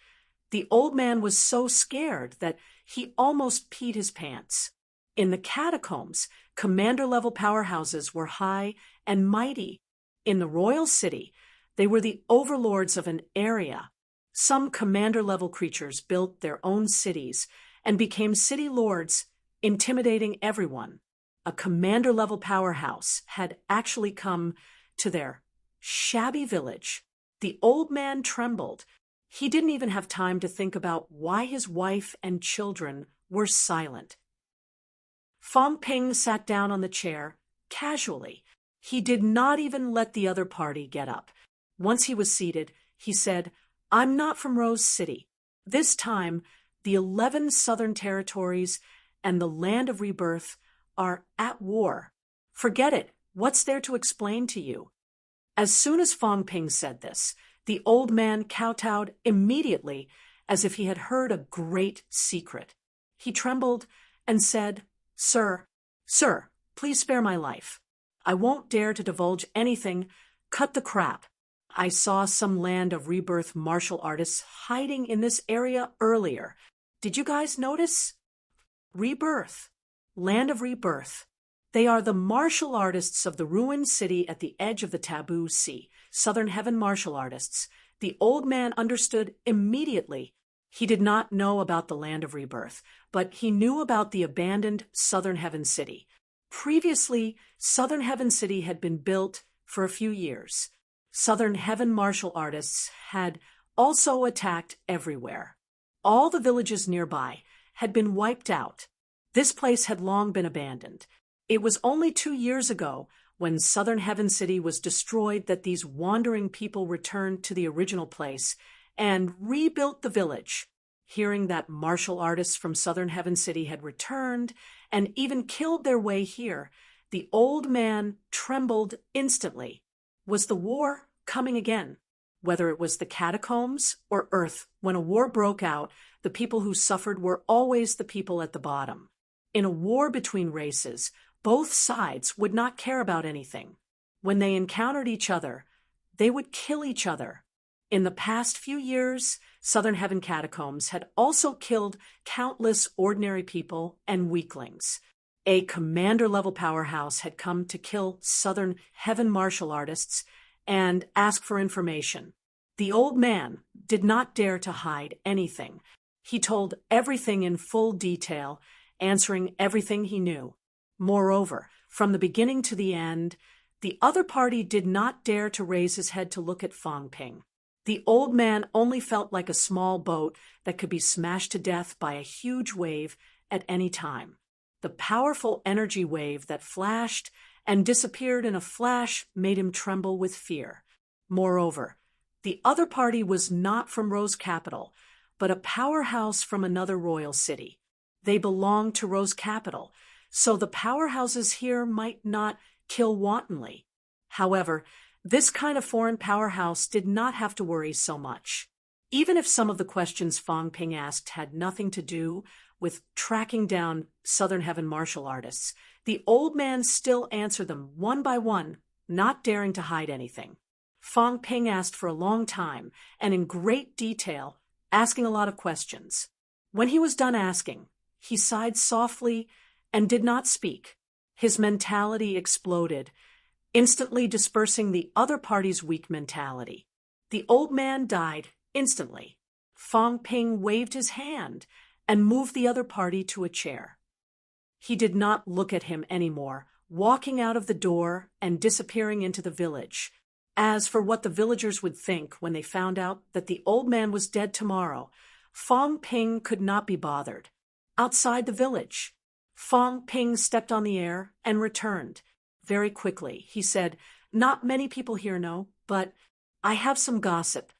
the old man was so scared that he almost peed his pants. In the catacombs, commander-level powerhouses were high and mighty. In the royal city, they were the overlords of an area. Some commander-level creatures built their own cities and became city lords, intimidating everyone. A commander-level powerhouse had actually come to their shabby village. The old man trembled. He didn't even have time to think about why his wife and children were silent. Fong Ping sat down on the chair, casually. He did not even let the other party get up. Once he was seated, he said, "I'm not from Rose City. This time, the 11 southern territories and the land of rebirth are at war. Forget it. What's there to explain to you?" As soon as Fong Ping said this, the old man kowtowed immediately, as if he had heard a great secret. He trembled and said, Sir, please spare my life. I won't dare to divulge anything. Cut the crap. I saw some land of rebirth martial artists hiding in this area earlier. Did you guys notice? Rebirth. Land of rebirth. They are the martial artists of the ruined city at the edge of the taboo sea, Southern Heaven martial artists. The old man understood immediately. He did not know about the land of rebirth, but he knew about the abandoned Southern Heaven city. Previously, Southern Heaven city had been built for a few years. Southern Heaven martial artists had also attacked everywhere. All the villages nearby had been wiped out. This place had long been abandoned. It was only 2 years ago, when Southern Heaven City was destroyed, that these wandering people returned to the original place and rebuilt the village. Hearing that martial artists from Southern Heaven City had returned and even killed their way here, the old man trembled instantly. Was the war coming again? Whether it was the catacombs or Earth, when a war broke out, the people who suffered were always the people at the bottom. In a war between races, both sides would not care about anything. When they encountered each other, they would kill each other. In the past few years, Southern Heaven catacombs had also killed countless ordinary people and weaklings. A commander-level powerhouse had come to kill Southern Heaven martial artists and ask for information. The old man did not dare to hide anything. He told everything in full detail, answering everything he knew. Moreover, from the beginning to the end, the other party did not dare to raise his head to look at Fong Ping. The old man only felt like a small boat that could be smashed to death by a huge wave at any time. The powerful energy wave that flashed and disappeared in a flash made him tremble with fear. Moreover, the other party was not from Rose Capital, but a powerhouse from another royal city. They belonged to Rose Capital, so the powerhouses here might not kill wantonly. However, this kind of foreign powerhouse did not have to worry so much. Even if some of the questions Fong Ping asked had nothing to do with tracking down Southern Heaven martial artists, the old man still answered them one by one, not daring to hide anything. Fang Ping asked for a long time and in great detail, asking a lot of questions. When he was done asking, he sighed softly and did not speak. His mentality exploded, instantly dispersing the other party's weak mentality. The old man died instantly. Fang Ping waved his hand and moved the other party to a chair. He did not look at him anymore, walking out of the door and disappearing into the village. As for what the villagers would think when they found out that the old man was dead tomorrow, Fang Ping could not be bothered. Outside the village, Fang Ping stepped on the air and returned. Very quickly, he said, "Not many people here know, but I have some gossip."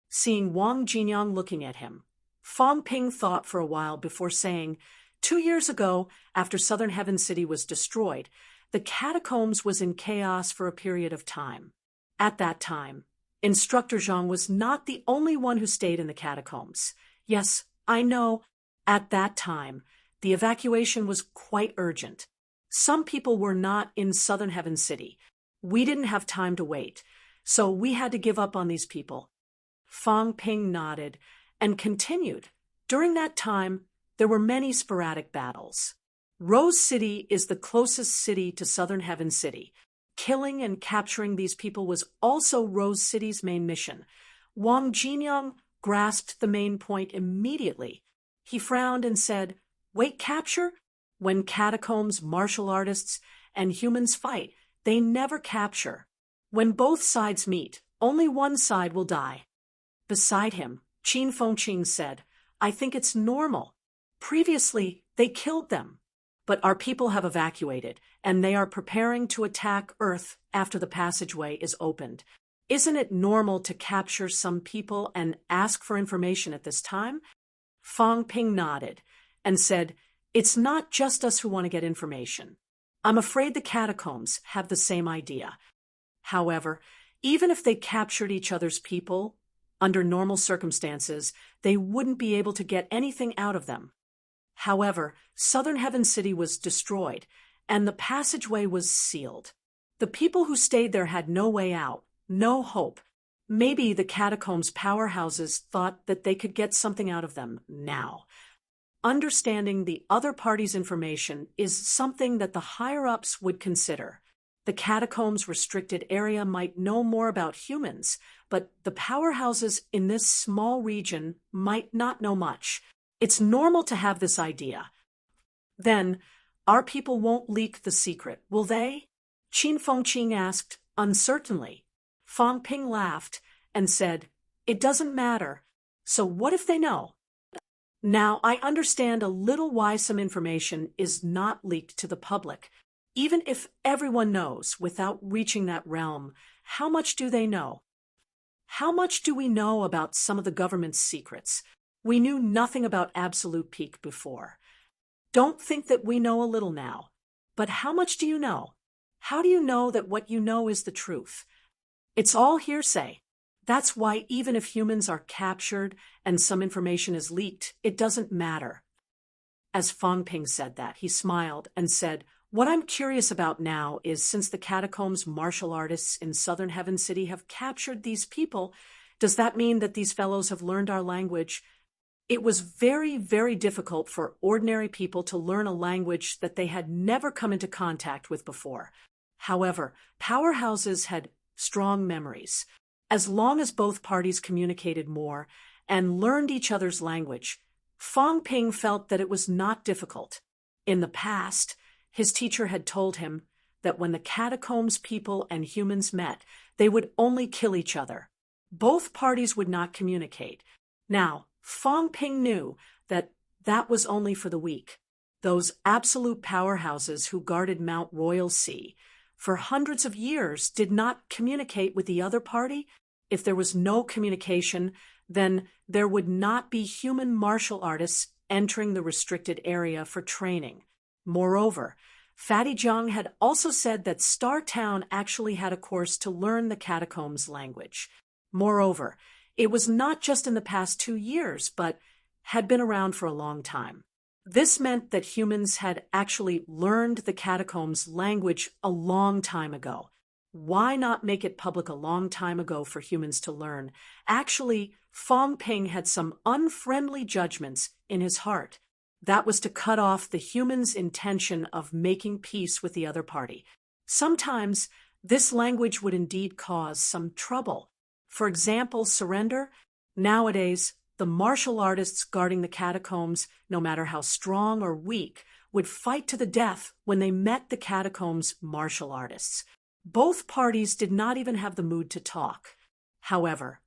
Seeing Wang Jinyang looking at him, Fang Ping thought for a while before saying, 2 years ago, after Southern Heaven City was destroyed, the catacombs was in chaos for a period of time. At that time, Instructor Zhang was not the only one who stayed in the catacombs. Yes, I know. At that time, the evacuation was quite urgent. Some people were not in Southern Heaven City. We didn't have time to wait, so we had to give up on these people. Fang Ping nodded and continued. During that time, there were many sporadic battles. Rose City is the closest city to Southern Heaven City. Killing and capturing these people was also Rose City's main mission. Wang Jinyang grasped the main point immediately. He frowned and said, "Wait, capture? When catacombs, martial artists, and humans fight, they never capture. When both sides meet, only one side will die." Beside him, Qin Fengqing said, "I think it's normal. Previously, they killed them. But our people have evacuated, and they are preparing to attack Earth after the passageway is opened. Isn't it normal to capture some people and ask for information at this time?" Fang Ping nodded and said, "It's not just us who want to get information. I'm afraid the catacombs have the same idea. However, even if they captured each other's people, under normal circumstances, they wouldn't be able to get anything out of them. However, Southern Heaven City was destroyed, and the passageway was sealed. The people who stayed there had no way out, no hope. Maybe the catacombs' powerhouses thought that they could get something out of them now. Understanding the other party's information is something that the higher-ups would consider. The catacombs' restricted area might know more about humans, but the powerhouses in this small region might not know much. It's normal to have this idea. Then, our people won't leak the secret, will they? Qin Fengqing asked, uncertainly. Fang Ping laughed and said, "It doesn't matter. So what if they know?" Now, I understand a little why some information is not leaked to the public. Even if everyone knows without reaching that realm, how much do they know? How much do we know about some of the government's secrets? We knew nothing about Absolute Peak before. Don't think that we know a little now. But how much do you know? How do you know that what you know is the truth? It's all hearsay. That's why even if humans are captured and some information is leaked, it doesn't matter. As Fang Ping said that, he smiled and said, "What I'm curious about now is, since the catacombs martial artists in Southern Heaven City have captured these people, does that mean that these fellows have learned our language?" It was very, very difficult for ordinary people to learn a language that they had never come into contact with before. However, powerhouses had strong memories. As long as both parties communicated more and learned each other's language, Fang Ping felt that it was not difficult. In the past, his teacher had told him that when the catacombs people and humans met, they would only kill each other. Both parties would not communicate. Now, Fang Ping knew that that was only for the weak. Those absolute powerhouses who guarded Mount Royal Sea for hundreds of years did not communicate with the other party. If there was no communication, then there would not be human martial artists entering the restricted area for training. Moreover, Fatty Jiang had also said that Star Town actually had a course to learn the catacombs language. Moreover, it was not just in the past 2 years, but had been around for a long time. This meant that humans had actually learned the catacombs language a long time ago. Why not make it public a long time ago for humans to learn? Actually, Fong Ping had some unfriendly judgments in his heart. That was to cut off the human's intention of making peace with the other party. Sometimes this language would indeed cause some trouble. For example, surrender. Nowadays, the martial artists guarding the catacombs, no matter how strong or weak, would fight to the death when they met the catacombs' martial artists. Both parties did not even have the mood to talk. However,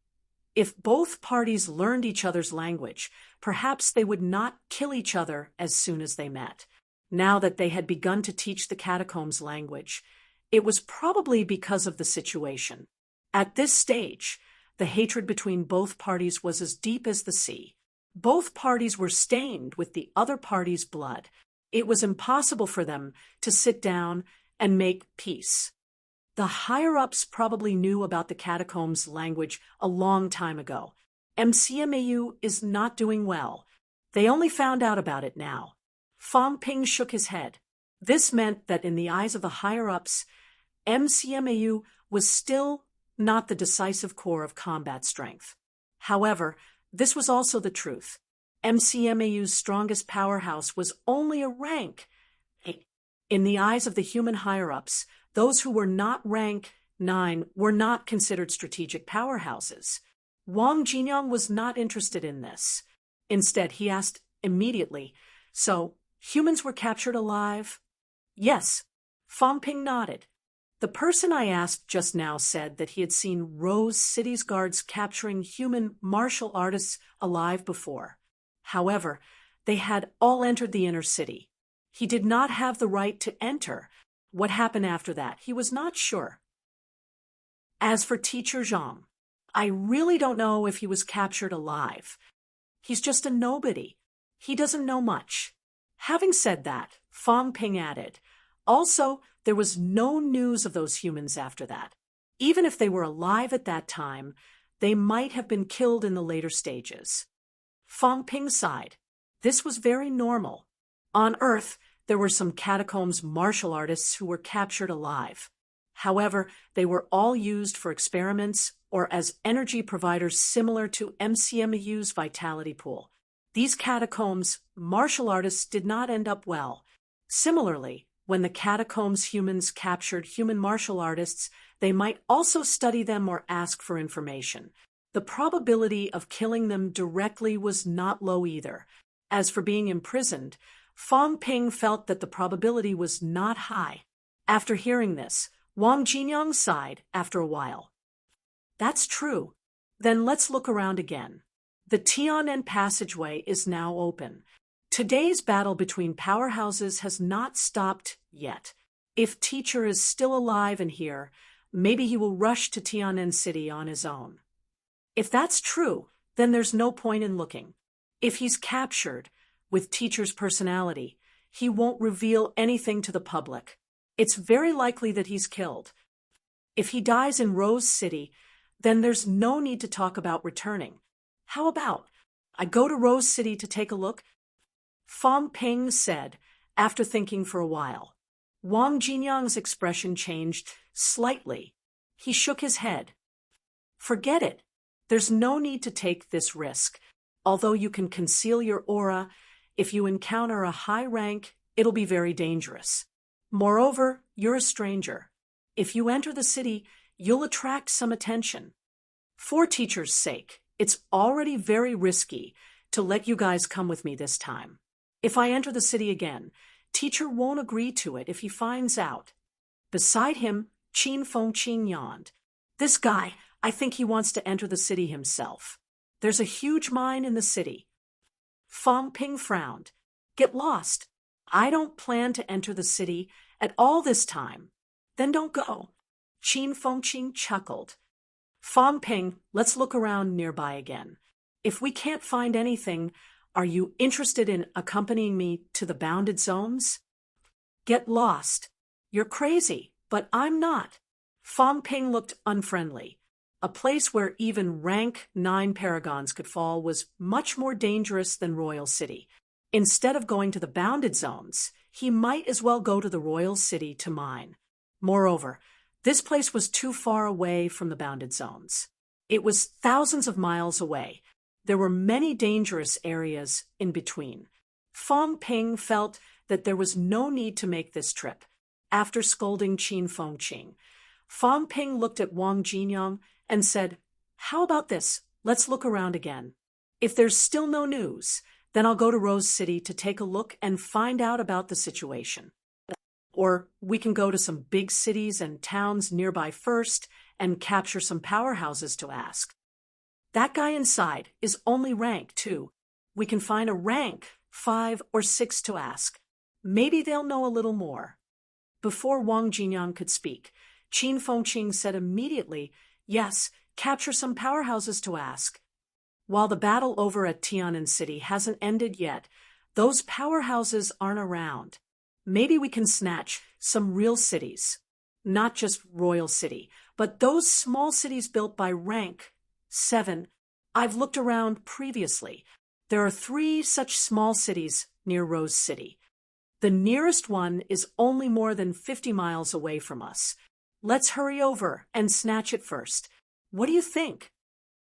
if both parties learned each other's language, perhaps they would not kill each other as soon as they met. Now that they had begun to teach the catacombs language, it was probably because of the situation. At this stage, the hatred between both parties was as deep as the sea. Both parties were stained with the other party's blood. It was impossible for them to sit down and make peace. The higher-ups probably knew about the catacombs language a long time ago. MCMAU is not doing well. They only found out about it now. Fong Ping shook his head. This meant that in the eyes of the higher-ups, MCMAU was still not the decisive core of combat strength. However, this was also the truth. MCMAU's strongest powerhouse was only a rank. In the eyes of the human higher-ups, those who were not rank 9 were not considered strategic powerhouses. Wang Jinyang was not interested in this. Instead, he asked immediately, "So, humans were captured alive?" "Yes." Fong Ping nodded. The person I asked just now said that he had seen Rose City's guards capturing human martial artists alive before. However, they had all entered the inner city. He did not have the right to enter. What happened after that, he was not sure. As for Teacher Zhang, I really don't know if he was captured alive. He's just a nobody. He doesn't know much. Having said that, Fong Ping added, also, there was no news of those humans after that. Even if they were alive at that time, they might have been killed in the later stages. Fong Ping sighed. This was very normal. On Earth, there were some catacombs martial artists who were captured alive. However, they were all used for experiments or as energy providers similar to MCMAU's vitality pool. These catacombs martial artists did not end up well. Similarly, when the catacombs humans captured human martial artists, they might also study them or ask for information. The probability of killing them directly was not low either. As for being imprisoned, Fong Ping felt that the probability was not high. After hearing this, Wang Jinyang sighed after a while. That's true. Then let's look around again. The Tian'an passageway is now open. Today's battle between powerhouses has not stopped yet. If Teacher is still alive and here, maybe he will rush to Tian'an City on his own. If that's true, then there's no point in looking. If he's captured, with Teacher's personality, he won't reveal anything to the public. It's very likely that he's killed. If he dies in Rose City, then there's no need to talk about returning. How about I go to Rose City to take a look? Fong Ping said, after thinking for a while. Wang Jinyang's expression changed slightly. He shook his head. Forget it. There's no need to take this risk. Although you can conceal your aura, if you encounter a high rank, it'll be very dangerous. Moreover, you're a stranger. If you enter the city, you'll attract some attention. For Teacher's sake, it's already very risky to let you guys come with me this time. If I enter the city again, Teacher won't agree to it if he finds out. Beside him, Qin Fengqin yawned. This guy, I think he wants to enter the city himself. There's a huge mine in the city. Fong Ping frowned. Get lost. I don't plan to enter the city at all this time. Then don't go. Qin Fengqin chuckled. Fong Ping, let's look around nearby again. If we can't find anything, are you interested in accompanying me to the bounded zones? Get lost. You're crazy, but I'm not. Fong Ping looked unfriendly. A place where even rank 9 paragons could fall was much more dangerous than Royal City. Instead of going to the bounded zones, he might as well go to the Royal City to mine. Moreover, This place was too far away from the bounded zones. It was thousands of miles away. There were many dangerous areas in between. Fong Ping felt that there was no need to make this trip. After scolding Qin Fengqing, Fong Ping looked at Wang Jinyang and said, "How about this? Let's look around again. If there's still no news, then I'll go to Rose City to take a look and find out about the situation. Or we can go to some big cities and towns nearby first and capture some powerhouses to ask. That guy inside is only rank 2. We can find a rank 5 or 6 to ask. Maybe they'll know a little more." Before Wang Jinyang could speak, Qin Fengqing said immediately, "Yes, capture some powerhouses to ask. While the battle over at Tian'an City hasn't ended yet, those powerhouses aren't around. Maybe we can snatch some real cities. Not just Royal City, but those small cities built by rank 7. I've looked around previously. There are 3 such small cities near Rose City. The nearest one is only more than 50 miles away from us. Let's hurry over and snatch it first. What do you think?"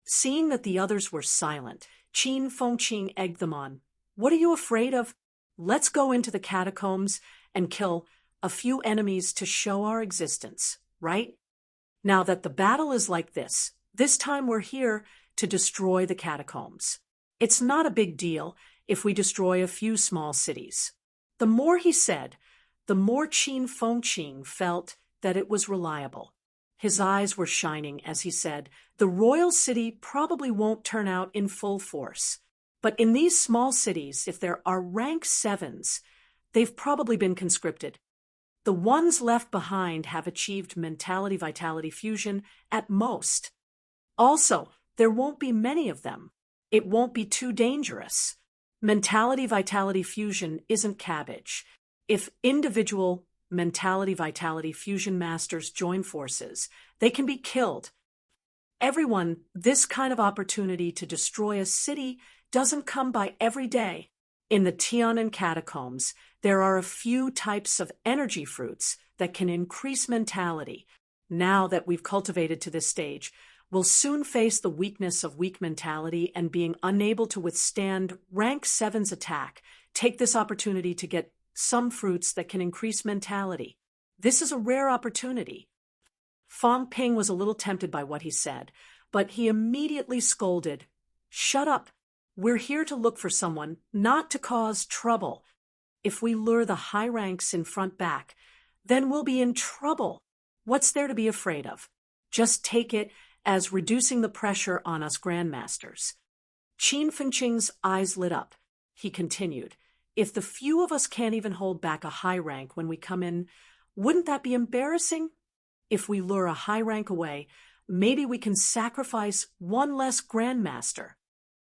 Seeing that the others were silent, Qin Fengqing egged them on. "What are you afraid of? Let's go into the catacombs and kill a few enemies to show our existence, right? Now that the battle is like this time we're here to destroy the catacombs. It's not a big deal if we destroy a few small cities." The more he said, the more Qin Fengqing felt that it was reliable. His eyes were shining as he said, "The royal city probably won't turn out in full force. But in these small cities, if there are rank 7s, they've probably been conscripted. The ones left behind have achieved mentality-vitality fusion at most. Also, there won't be many of them. It won't be too dangerous. Mentality-vitality fusion isn't cabbage. If individual mentality-vitality fusion masters join forces, they can be killed. Everyone, this kind of opportunity to destroy a city doesn't come by every day. In the Tian'an catacombs, there are a few types of energy fruits that can increase mentality. Now that we've cultivated to this stage, we'll soon face the weakness of weak mentality and being unable to withstand rank 7's attack. Take this opportunity to get some fruits that can increase mentality. This is a rare opportunity." Fong Ping was a little tempted by what he said, but he immediately scolded, "Shut up. We're here to look for someone, not to cause trouble. If we lure the high ranks in front back, then we'll be in trouble. What's there to be afraid of? Just take it as reducing the pressure on us grandmasters." Qin Fengqing's eyes lit up. He continued, "If the few of us can't even hold back a high rank when we come in, wouldn't that be embarrassing? If we lure a high rank away, maybe we can sacrifice one less grandmaster.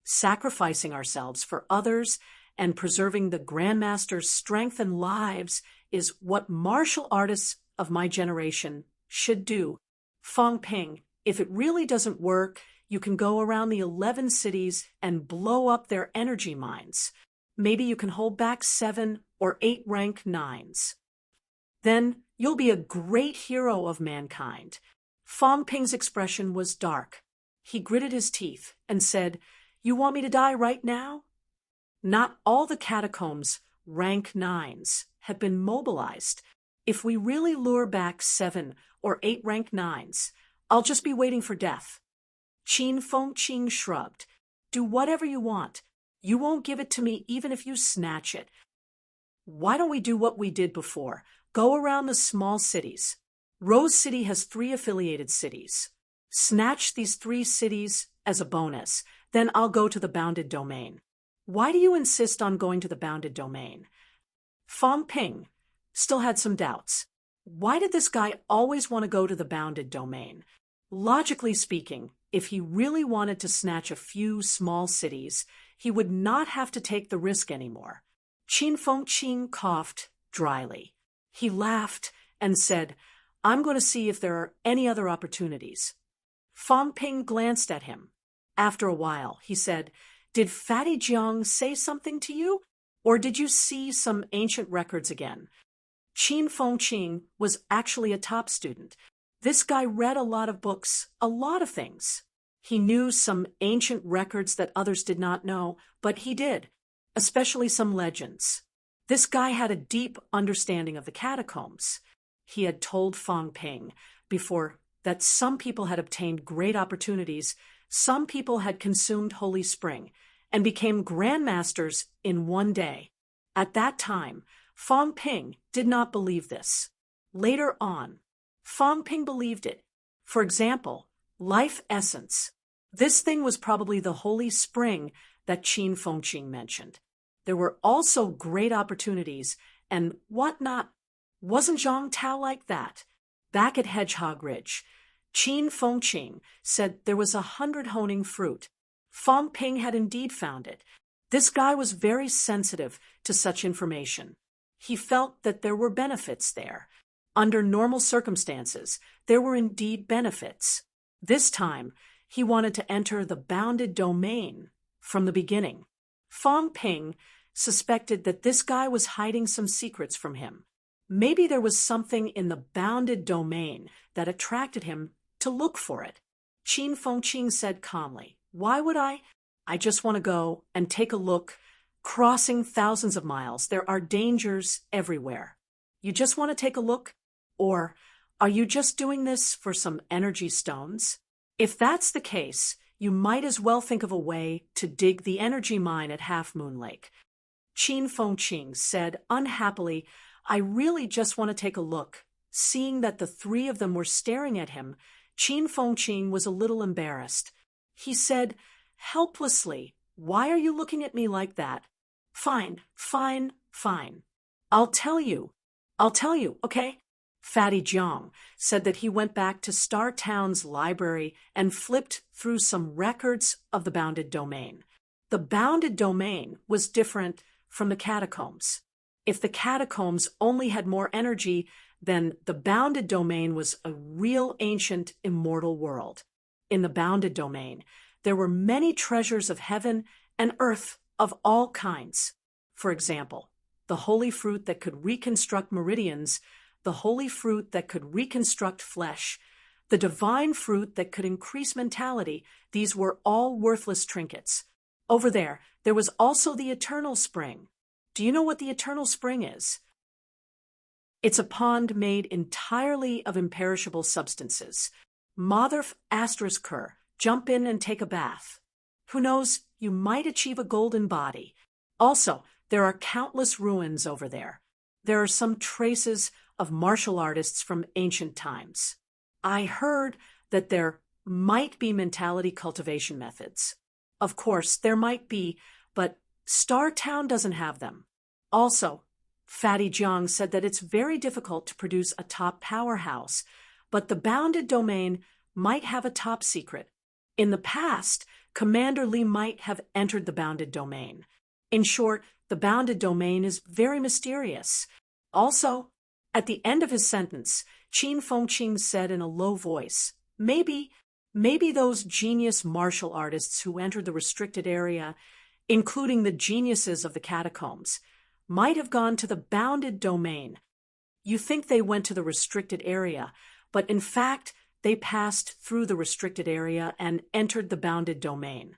Sacrificing ourselves for others and preserving the grandmaster's strength and lives is what martial artists of my generation should do. Fong Ping, if it really doesn't work, you can go around the 11 cities and blow up their energy mines. Maybe you can hold back 7 or 8 rank 9s. Then you'll be a great hero of mankind." Fong Ping's expression was dark. He gritted his teeth and said, "You want me to die right now?" Not all the catacombs rank 9s have been mobilized. If we really lure back 7 or 8 rank 9s, I'll just be waiting for death. Qin Fengqing shrugged. "Do whatever you want. You won't give it to me even if you snatch it. Why don't we do what we did before? Go around the small cities. Rose City has 3 affiliated cities. Snatch these 3 cities as a bonus. Then I'll go to the bounded domain." "Why do you insist on going to the bounded domain?" Fong Ping still had some doubts. Why did this guy always want to go to the bounded domain? Logically speaking, if he really wanted to snatch a few small cities, he would not have to take the risk anymore. Qin Fengqing coughed dryly. He laughed and said, "I'm going to see if there are any other opportunities." Fong Ping glanced at him. After a while, he said, "Did Fatty Jiang say something to you? Or did you see some ancient records again?" Qin Fengqing was actually a top student. This guy read a lot of books, a lot of things. He knew some ancient records that others did not know, but he did, especially some legends. This guy had a deep understanding of the catacombs. He had told Fong Ping before that some people had obtained great opportunities, some people had consumed Holy Spring, and became grandmasters in one day. At that time, Fong Ping did not believe this. Later on, Fong Ping believed it. For example, life essence. This thing was probably the Holy Spring that Qin Fengqing mentioned. There were also great opportunities and whatnot. Wasn't Zhang Tao like that? Back at Hedgehog Ridge, Qin Fengqing said there was 100 honing fruit. Fong Ping had indeed found it. This guy was very sensitive to such information. He felt that there were benefits there. Under normal circumstances, there were indeed benefits. This time, he wanted to enter the bounded domain from the beginning. Fong Ping suspected that this guy was hiding some secrets from him. Maybe there was something in the bounded domain that attracted him to look for it. Qin Fengqing said calmly, "Why would I? I just want to go and take a look. Crossing thousands of miles, there are dangers everywhere. You just want to take a look? Or are you just doing this for some energy stones? If that's the case, you might as well think of a way to dig the energy mine at Half Moon Lake." Qin Fengqing said unhappily, "I really just want to take a look." Seeing that the three of them were staring at him, Qin Fengqing was a little embarrassed. He said helplessly, "Why are you looking at me like that?" Fine. I'll tell you, okay?" Fatty Jiang said that he went back to Star Town's library and flipped through some records of the bounded domain. The bounded domain was different from the catacombs. If the catacombs only had more energy, then the bounded domain was a real ancient immortal world. In the bounded domain, there were many treasures of heaven and earth of all kinds. For example, the holy fruit that could reconstruct meridians, the holy fruit that could reconstruct flesh, the divine fruit that could increase mentality. These were all worthless trinkets. Over there was also the Eternal Spring. Do you know what the Eternal Spring is? It's a pond made entirely of imperishable substances. Motherf ***, jump in and take a bath. Who knows, you might achieve a golden body. Also, there are countless ruins over there. There are some traces of martial artists from ancient times. I heard that there might be mentality cultivation methods. Of course, there might be, but Star Town doesn't have them. Also, Fatty Jiang said that it's very difficult to produce a top powerhouse, but the bounded domain might have a top secret. In the past, Commander Li might have entered the bounded domain. In short, the bounded domain is very mysterious. Also, at the end of his sentence, Qin Fengqing said in a low voice, Maybe those genius martial artists who entered the restricted area, including the geniuses of the catacombs, might have gone to the bounded domain. You think they went to the restricted area, but in fact, they passed through the restricted area and entered the bounded domain.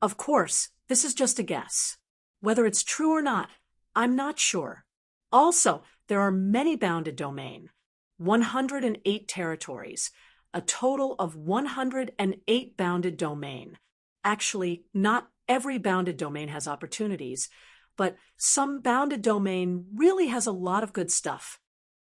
Of course, this is just a guess. Whether it's true or not, I'm not sure. Also, there are many bounded domain, 108 territories, a total of 108 bounded domain. Actually, not every bounded domain has opportunities, but some bounded domain really has a lot of good stuff.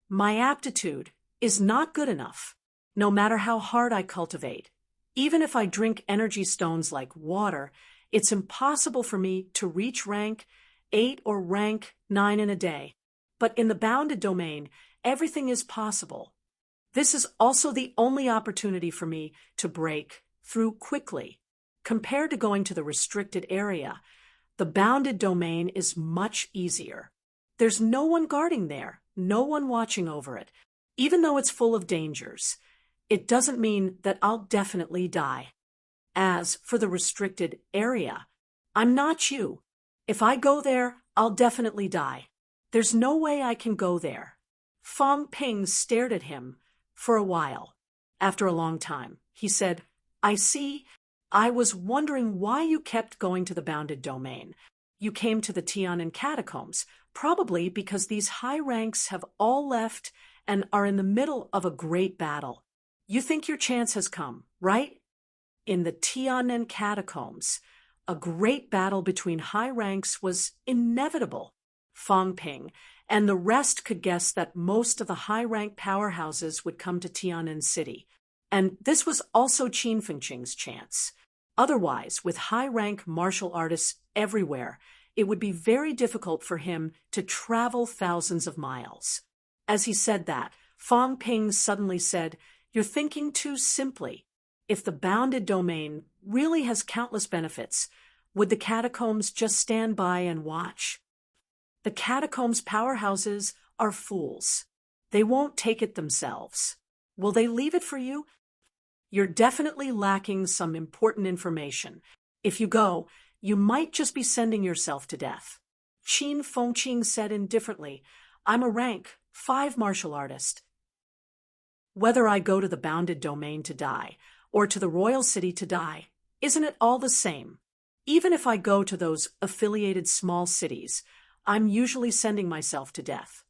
My aptitude is not good enough, no matter how hard I cultivate. Even if I drink energy stones like water, it's impossible for me to reach rank 8 or rank 9 in a day. But in the bounded domain, everything is possible. This is also the only opportunity for me to break through quickly. Compared to going to the restricted area, the bounded domain is much easier. There's no one guarding there, no one watching over it. Even though it's full of dangers, it doesn't mean that I'll definitely die. As for the restricted area, I'm not you. If I go there, I'll definitely die. There's no way I can go there. Fong Ping stared at him, For a while. After a long time, he said, I see. I was wondering why you kept going to the bounded domain. You came to the Tianan catacombs, probably because these high ranks have all left and are in the middle of a great battle. You think your chance has come, right? In the Tianan catacombs, a great battle between high ranks was inevitable. Fang Ping and the rest could guess that most of the high-rank powerhouses would come to Tianan City, and this was also Qin Fengqing's chance. Otherwise, with high-rank martial artists everywhere, it would be very difficult for him to travel thousands of miles. As he said that, Fang Ping suddenly said, You're thinking too simply. If the bounded domain really has countless benefits, would the catacombs just stand by and watch? The catacombs' powerhouses are fools. They won't take it themselves. Will they leave it for you? You're definitely lacking some important information. If you go, you might just be sending yourself to death. Qin Fengqing said indifferently, I'm a rank 5 martial artist. Whether I go to the bounded domain to die, or to the royal city to die, isn't it all the same? Even if I go to those affiliated small cities, I'm usually sending myself to death.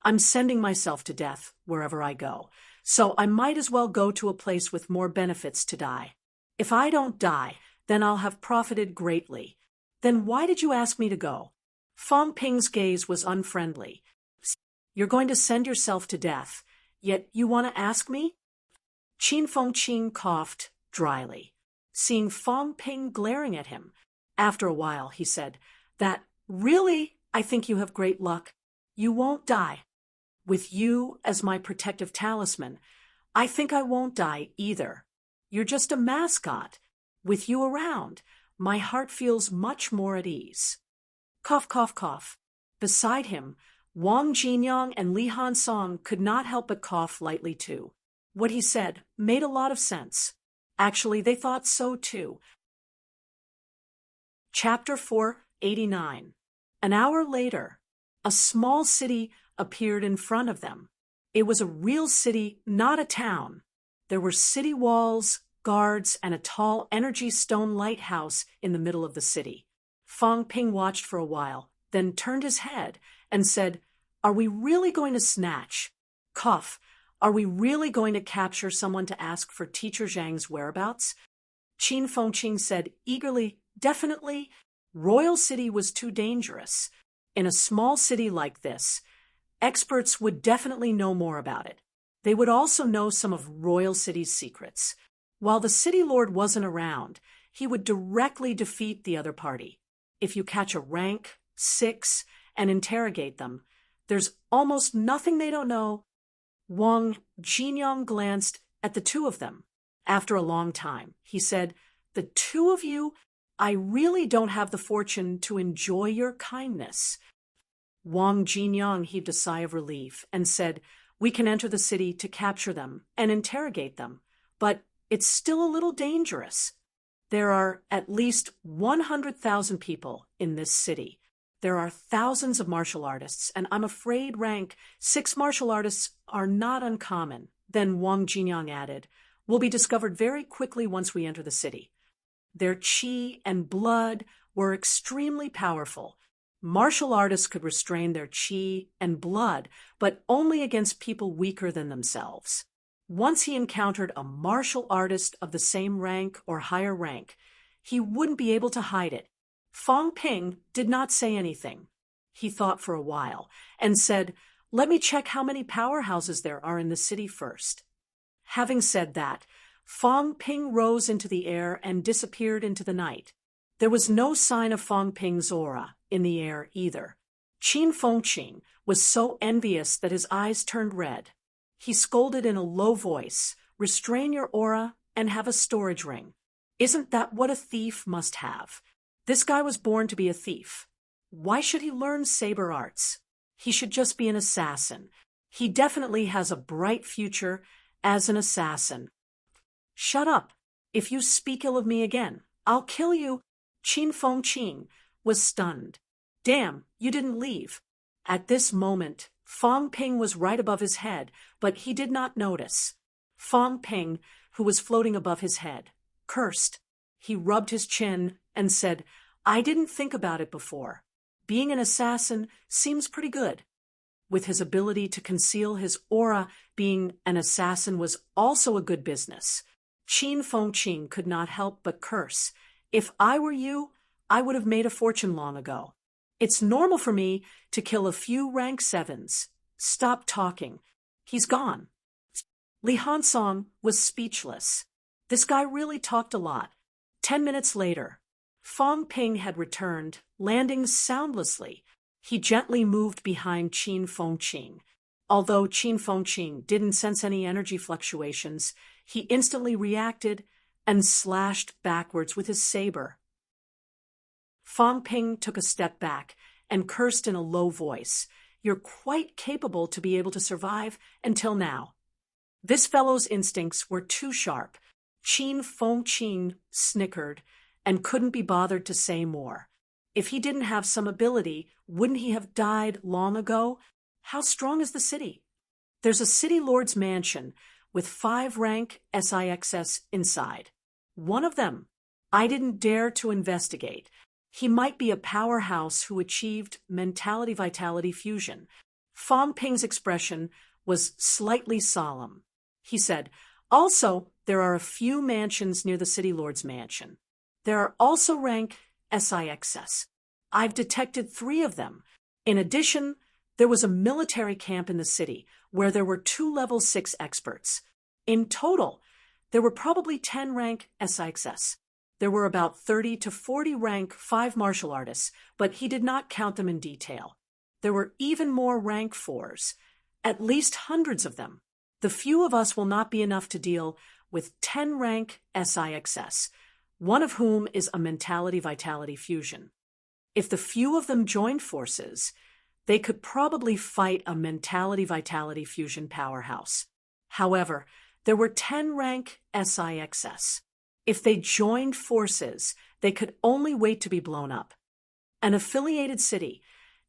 I'm sending myself to death wherever I go, so I might as well go to a place with more benefits to die. If I don't die, then I'll have profited greatly. Then why did you ask me to go? Fang Ping's gaze was unfriendly. You're going to send yourself to death, yet you want to ask me? Qin Fengqing coughed dryly, seeing Fang Ping glaring at him. After a while, he said, That really, I think you have great luck. You won't die. With you as my protective talisman, I think I won't die either. You're just a mascot. With you around, my heart feels much more at ease. Cough, cough, cough. Beside him, Wang Jinyang and Li Hansong could not help but cough lightly too. What he said made a lot of sense. Actually, they thought so too. Chapter 489. An hour later, a small city appeared in front of them. It was a real city, not a town. There were city walls, guards, and a tall energy stone lighthouse in the middle of the city. Fang Ping watched for a while, then turned his head and said, Are we really going to snatch? Cough. Are we really going to capture someone to ask for Teacher Zhang's whereabouts? Qin Fengqing said eagerly, Definitely. Royal City was too dangerous. In a small city like this, experts would definitely know more about it. They would also know some of Royal City's secrets. While the city lord wasn't around, he would directly defeat the other party. If you catch a rank 6 and interrogate them, there's almost nothing they don't know. Wang Jinyang glanced at the two of them. After a long time, he said, The two of you? I really don't have the fortune to enjoy your kindness. Wang Jinyang heaved a sigh of relief and said, We can enter the city to capture them and interrogate them, but it's still a little dangerous. There are at least 100,000 people in this city. There are thousands of martial artists, and I'm afraid rank 6 martial artists are not uncommon. Then Wang Jinyang added, Will be discovered very quickly once we enter the city. Their qi and blood were extremely powerful. Martial artists could restrain their qi and blood, but only against people weaker than themselves. Once he encountered a martial artist of the same rank or higher rank, he wouldn't be able to hide it. Fang Ping did not say anything. He thought for a while and said, Let me check how many powerhouses there are in the city first. Having said that, Fang Ping rose into the air and disappeared into the night. There was no sign of Fang Ping's aura in the air either. Qin Fengqing was so envious that his eyes turned red. He scolded in a low voice, Restrain your aura and have a storage ring. Isn't that what a thief must have? This guy was born to be a thief. Why should he learn saber arts? He should just be an assassin. He definitely has a bright future as an assassin. Shut up. If you speak ill of me again, I'll kill you. Qin Fengqing was stunned. Damn, you didn't leave. At this moment, Fong Ping was right above his head, but he did not notice. Fong Ping, who was floating above his head, cursed. He rubbed his chin and said, "I didn't think about it before. Being an assassin seems pretty good." With his ability to conceal his aura, being an assassin was also a good business. Qin Fengqing could not help but curse. "If I were you, I would have made a fortune long ago. It's normal for me to kill a few rank 7s. Stop talking. He's gone." Li Hansong was speechless. This guy really talked a lot. 10 minutes later, Fong Ping had returned, landing soundlessly. He gently moved behind Qin Fengqing. Although Qin Fengqing didn't sense any energy fluctuations, he instantly reacted and slashed backwards with his saber. Fong Ping took a step back and cursed in a low voice. "You're quite capable to be able to survive until now." This fellow's instincts were too sharp. Qin Fengqing snickered and couldn't be bothered to say more. If he didn't have some ability, wouldn't he have died long ago? How strong is the city? There's a city lord's mansion with 5 rank SIXS inside. One of them. I didn't dare to investigate. He might be a powerhouse who achieved mentality-vitality fusion. Fong Ping's expression was slightly solemn. He said, "Also, there are a few mansions near the city lord's mansion. There are also rank SIXS. I've detected 3 of them. In addition, there was a military camp in the city where there were 2 level 6 experts. In total, there were probably 10 rank SIXS. There were about 30 to 40 rank 5 martial artists, but he did not count them in detail. There were even more rank 4s, at least hundreds of them. The few of us will not be enough to deal with 10 rank SIXS, one of whom is a mentality-vitality fusion. If the few of them joined forces, they could probably fight a mentality-vitality fusion powerhouse. However, there were 10 rank SIXS. If they joined forces, they could only wait to be blown up. An affiliated city,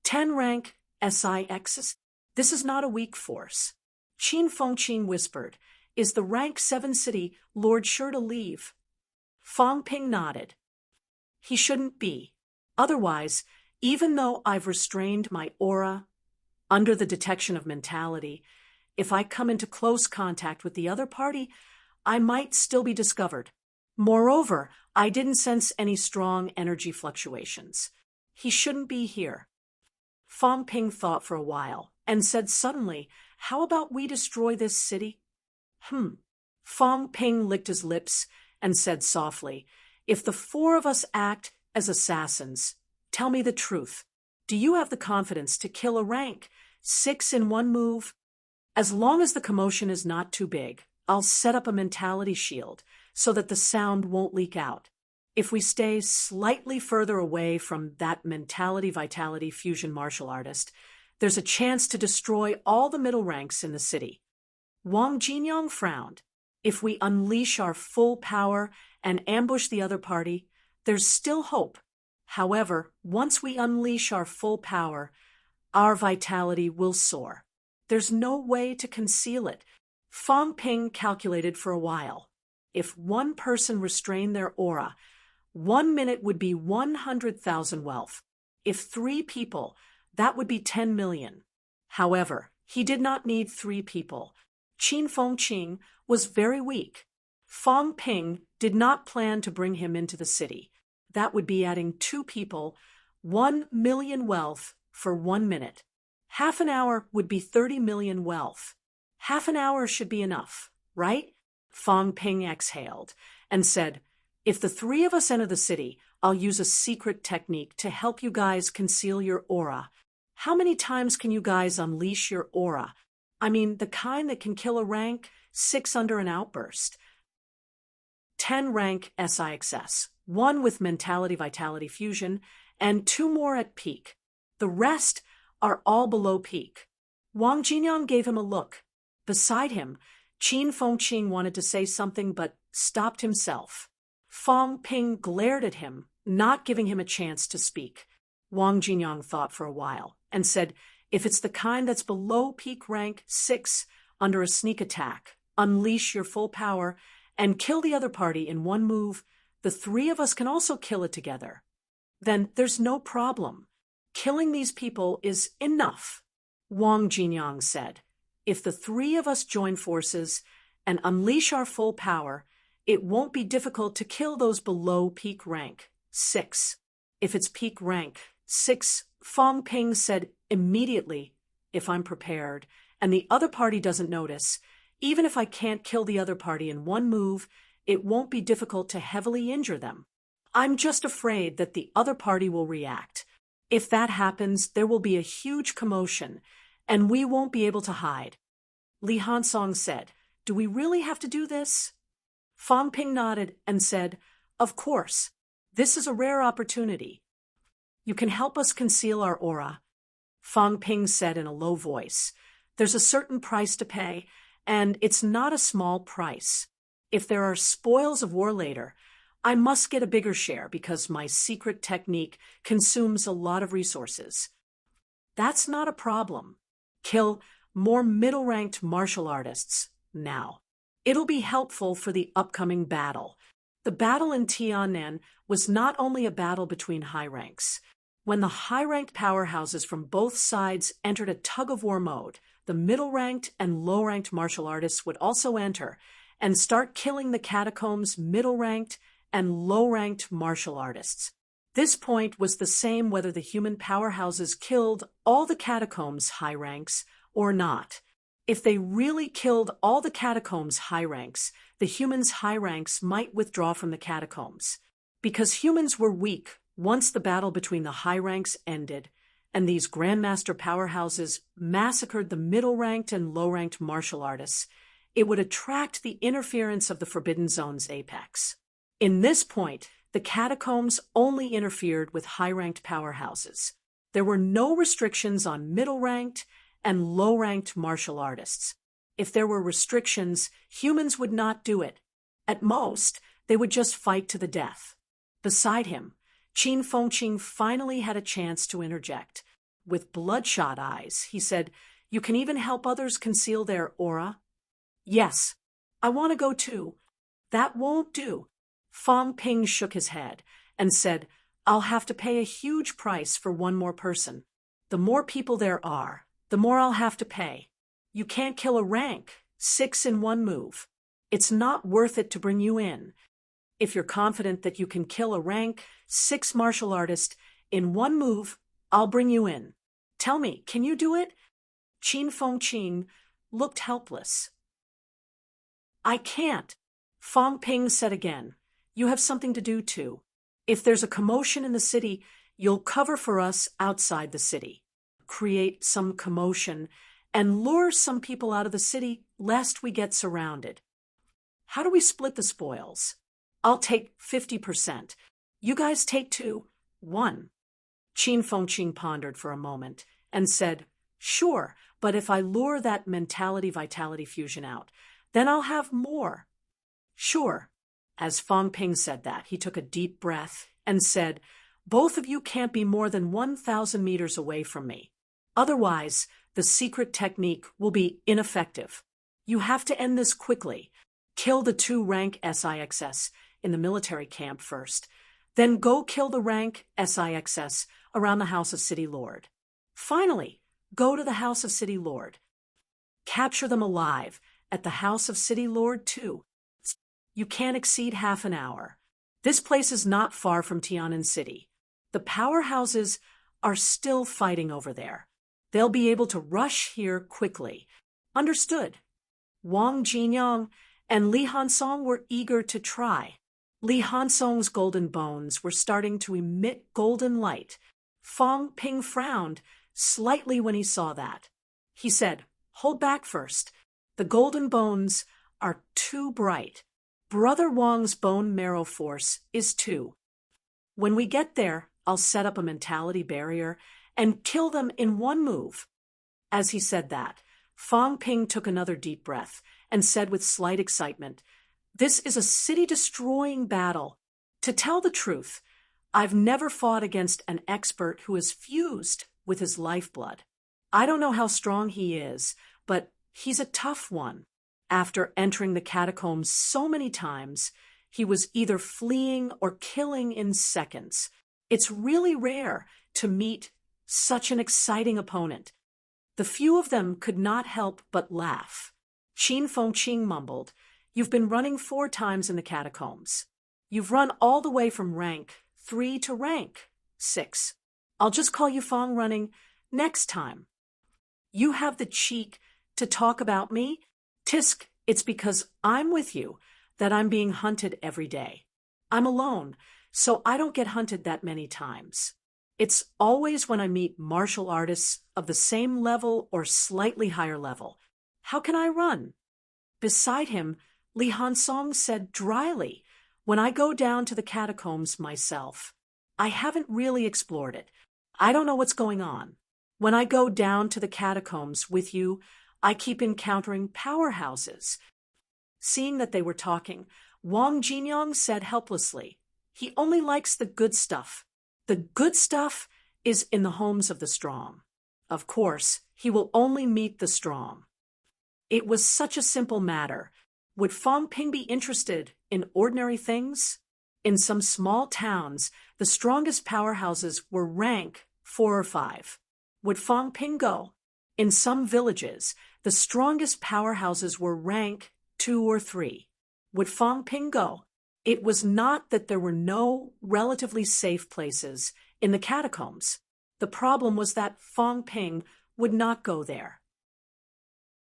10 rank SIXs, this is not a weak force." Qin Fengqing whispered, "Is the rank 7 city lord sure to leave?" Fong Ping nodded. "He shouldn't be. Otherwise, even though I've restrained my aura under the detection of mentality, if I come into close contact with the other party, I might still be discovered. Moreover, I didn't sense any strong energy fluctuations. He shouldn't be here." Fong Ping thought for a while and said suddenly, "How about we destroy this city?" Fong Ping licked his lips and said softly, "If the 4 of us act as assassins, tell me the truth. Do you have the confidence to kill a rank 6 in one move? As long as the commotion is not too big, I'll set up a mentality shield so that the sound won't leak out. If we stay slightly further away from that mentality-vitality fusion martial artist, there's a chance to destroy all the middle ranks in the city." Wang Jinyang frowned. "If we unleash our full power and ambush the other party, there's still hope. However, once we unleash our full power, our vitality will soar. There's no way to conceal it." Fong Ping calculated for a while. If one person restrained their aura, 1 minute would be 100,000 wealth. If 3 people, that would be 10 million. However, he did not need 3 people. Qin Fengqing was very weak. Fong Ping did not plan to bring him into the city. That would be adding 2 people, 1 million wealth for 1 minute. Half an hour would be 30 million wealth. Half an hour should be enough, right? Fong Ping exhaled and said, "If the 3 of us enter the city, I'll use a secret technique to help you guys conceal your aura. How many times can you guys unleash your aura? I mean, the kind that can kill a rank 6 under an outburst. 10 rank SIXS, 1 with mentality-vitality fusion, and 2 more at peak. The rest are all below peak." Wang Jinyang gave him a look. Beside him, Qin Fengqing wanted to say something but stopped himself. Fong Ping glared at him, not giving him a chance to speak. Wang Jinyang thought for a while and said, If it's the kind that's below peak rank 6 under a sneak attack, unleash your full power and kill the other party in one move. The three of us can also kill it together. Then there's no problem. Killing these people is enough, Wang Jinyang said. If the three of us join forces and unleash our full power, it won't be difficult to kill those below peak rank 6. If it's peak rank 6, Fang Ping said immediately, if I'm prepared and the other party doesn't notice, even if I can't kill the other party in one move, it won't be difficult to heavily injure them. I'm just afraid that the other party will react. If that happens, there will be a huge commotion, and we won't be able to hide. Li Hansong said, do we really have to do this? Fang Ping nodded and said, of course. This is a rare opportunity. You can help us conceal our aura. Fang Ping said in a low voice, there's a certain price to pay, and it's not a small price. If there are spoils of war later, I must get a bigger share because my secret technique consumes a lot of resources. That's not a problem. Kill more middle-ranked martial artists now. It'll be helpful for the upcoming battle. The battle in Tiannan was not only a battle between high ranks. When the high-ranked powerhouses from both sides entered a tug-of-war mode, the middle-ranked and low-ranked martial artists would also enter and start killing the catacombs' middle-ranked and low-ranked martial artists. This point was the same whether the human powerhouses killed all the catacombs' high ranks or not. If they really killed all the catacombs' high ranks, the humans' high ranks might withdraw from the catacombs. Because humans were weak once the battle between the high ranks ended, and these grandmaster powerhouses massacred the middle-ranked and low-ranked martial artists, it would attract the interference of the Forbidden Zone's apex. In this point, the catacombs only interfered with high-ranked powerhouses. There were no restrictions on middle-ranked and low-ranked martial artists. If there were restrictions, humans would not do it. At most, they would just fight to the death. Beside him, Qin Fengqing finally had a chance to interject. With bloodshot eyes, he said, you can even help others conceal their aura? Yes, I want to go too. That won't do. Fang Ping shook his head and said, I'll have to pay a huge price for one more person. The more people there are, the more I'll have to pay. You can't kill a rank 6 in one move. It's not worth it to bring you in. If you're confident that you can kill a rank 6 martial artist in one move, I'll bring you in. Tell me, can you do it? Qin Fengqing looked helpless. I can't, Fang Ping said again. You have something to do too. If there's a commotion in the city, you'll cover for us outside the city. Create some commotion and lure some people out of the city lest we get surrounded. How do we split the spoils? I'll take 50%. You guys take 1. Qin Fengqing pondered for a moment and said, sure, but if I lure that mentality-vitality fusion out, then I'll have more. Sure. As Fang Ping said that, he took a deep breath and said, both of you can't be more than 1,000 meters away from me. Otherwise, the secret technique will be ineffective. You have to end this quickly. Kill the 2 rank SIXS in the military camp first. Then go kill the rank SIXS around the House of City Lord. Finally, go to the House of City Lord. Capture them alive at the House of City Lord too. You can't exceed half an hour. This place is not far from Tiannan City. The powerhouses are still fighting over there. They'll be able to rush here quickly. Understood. Wang Jinyang and Li Hansong were eager to try. Li Hansong's golden bones were starting to emit golden light. Fang Ping frowned slightly when he saw that. He said, hold back first. The golden bones are too bright. Brother Wang's bone marrow force is 2. When we get there, I'll set up a mentality barrier and kill them in one move. As he said that, Fang Ping took another deep breath and said with slight excitement, this is a city-destroying battle. To tell the truth, I've never fought against an expert who is fused with his lifeblood. I don't know how strong he is, but he's a tough one. After entering the catacombs so many times, he was either fleeing or killing in seconds. It's really rare to meet such an exciting opponent. The few of them could not help but laugh. Qin Fengqing mumbled, "You've been running 4 times in the catacombs. You've run all the way from rank 3 to rank 6. I'll just call you Fong running next time. You have the cheek to talk about me? Tisk, it's because I'm with you that I'm being hunted every day. I'm alone, so I don't get hunted that many times. It's always when I meet martial artists of the same level or slightly higher level. How can I run?" Beside him, Li Hansong said dryly, "When I go down to the catacombs myself, I haven't really explored it. I don't know what's going on. When I go down to the catacombs with you, I keep encountering powerhouses." Seeing that they were talking, Wang Jinyong said helplessly, "He only likes the good stuff. The good stuff is in the homes of the strong. Of course, he will only meet the strong." It was such a simple matter. Would Fong Ping be interested in ordinary things? In some small towns, the strongest powerhouses were rank 4 or 5. Would Fong Ping go? In some villages, the strongest powerhouses were rank 2 or 3. Would Fong Ping go? It was not that there were no relatively safe places in the catacombs. The problem was that Fong Ping would not go there.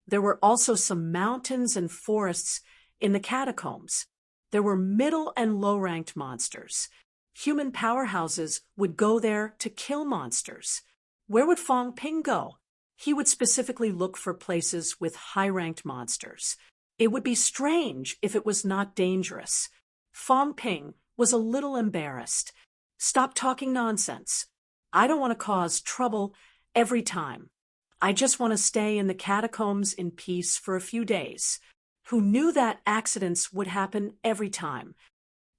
There were also some mountains and forests in the catacombs. There were middle and low-ranked monsters. Human powerhouses would go there to kill monsters. Where would Fong Ping go? He would specifically look for places with high-ranked monsters. It would be strange if it was not dangerous. Fong Ping was a little embarrassed. "Stop talking nonsense. I don't want to cause trouble every time. I just want to stay in the catacombs in peace for a few days." Who knew that accidents would happen every time?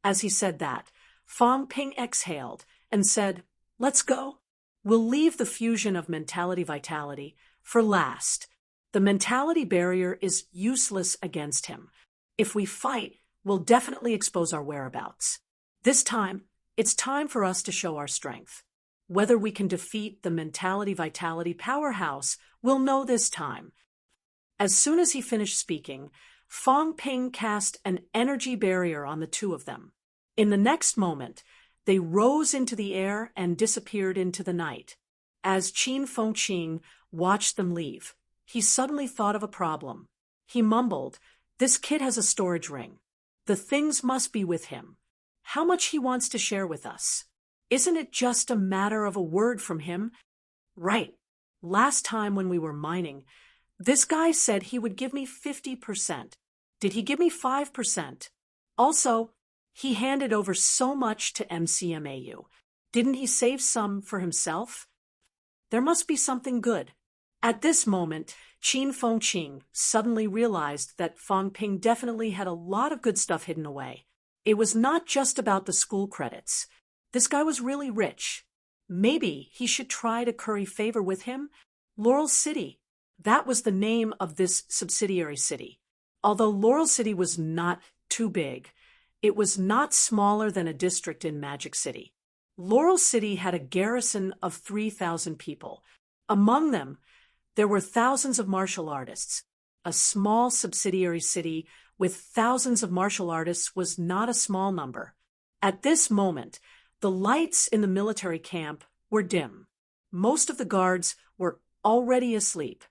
As he said that, Fong Ping exhaled and said, "Let's go. We'll leave the fusion of mentality-vitality for last. The mentality barrier is useless against him. If we fight, we'll definitely expose our whereabouts. This time, it's time for us to show our strength. Whether we can defeat the mentality-vitality powerhouse, we'll know this time." As soon as he finished speaking, Fong Ping cast an energy barrier on the 2 of them. In the next moment, they rose into the air and disappeared into the night. As Qin Fengqing watched them leave, he suddenly thought of a problem. He mumbled, "This kid has a storage ring. The things must be with him. How much he wants to share with us. Isn't it just a matter of a word from him? Right. Last time when we were mining, this guy said he would give me 50%. Did he give me 5%? Also, he handed over so much to MCMAU. Didn't he save some for himself? There must be something good." At this moment, Qin Fengqing suddenly realized that Fong Ping definitely had a lot of good stuff hidden away. It was not just about the school credits. This guy was really rich. Maybe he should try to curry favor with him? Laurel City. That was the name of this subsidiary city. Although Laurel City was not too big, it was not smaller than a district in Magic City. Laurel City had a garrison of 3,000 people. Among them, there were thousands of martial artists. A small subsidiary city with thousands of martial artists was not a small number. At this moment, the lights in the military camp were dim. Most of the guards were already asleep.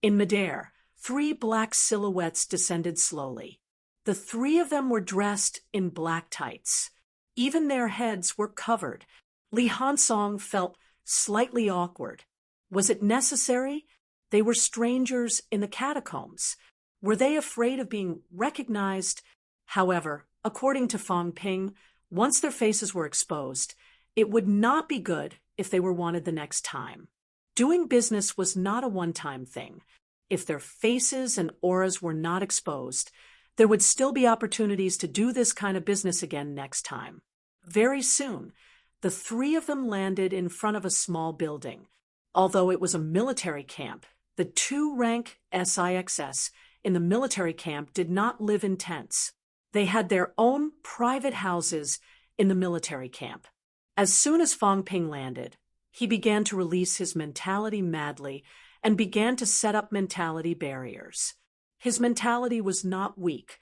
In midair, 3 black silhouettes descended slowly. The 3 of them were dressed in black tights. Even their heads were covered. Li Hansong felt slightly awkward. Was it necessary? They were strangers in the catacombs. Were they afraid of being recognized? However, according to Fong Ping, once their faces were exposed, it would not be good if they were wanted the next time. Doing business was not a one-time thing. If their faces and auras were not exposed, there would still be opportunities to do this kind of business again next time. Very soon, the 3 of them landed in front of a small building. Although it was a military camp, the 2-rank SIXS in the military camp did not live in tents. They had their own private houses in the military camp. As soon as Fong Ping landed, he began to release his mentality madly and began to set up mentality barriers. His mentality was not weak.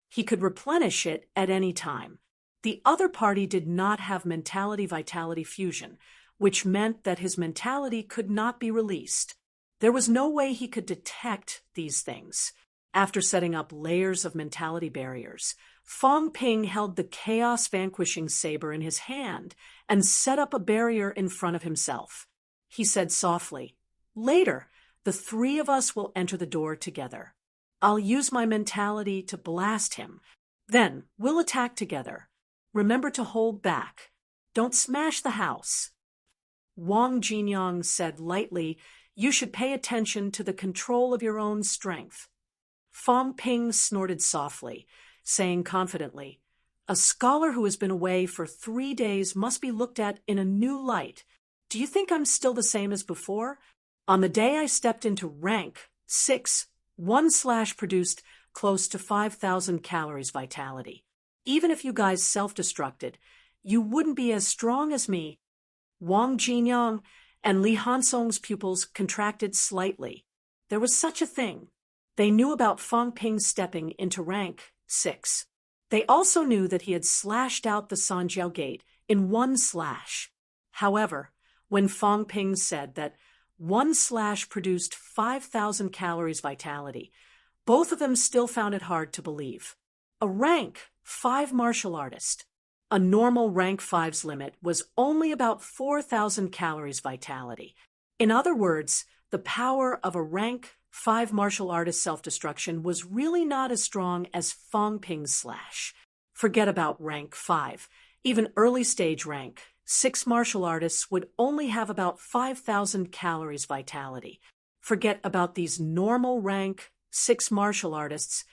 He could replenish it at any time. The other party did not have mentality-vitality fusion, which meant that his mentality could not be released. There was no way he could detect these things. After setting up layers of mentality barriers, Fong Ping held the chaos-vanquishing saber in his hand and set up a barrier in front of himself. He said softly, "Later, the 3 of us will enter the door together. I'll use my mentality to blast him. Then we'll attack together. Remember to hold back. Don't smash the house." Wang Jinyang said lightly, "You should pay attention to the control of your own strength." Fong Ping snorted softly, saying confidently, "A scholar who has been away for 3 days must be looked at in a new light. Do you think I'm still the same as before? On the day I stepped into rank 6, 1/ produced close to 5,000 calories vitality. Even if you guys self-destructed, you wouldn't be as strong as me." Wang Jinyang and Li Hansong's pupils contracted slightly. There was such a thing. They knew about Fong Ping stepping into rank 6. They also knew that he had slashed out the Sanjiao Gate in 1/. However, when Fong Ping said that 1/ produced 5,000 calories vitality, both of them still found it hard to believe. A rank 5 martial artist. A normal rank 5's limit was only about 4,000 calories vitality. In other words, the power of a rank 5 martial artist self-destruction was really not as strong as Fong Ping's slash. Forget about rank 5. Even early-stage rank 6 martial artists would only have about 5,000 calories vitality. Forget about these normal rank 6 martial artists.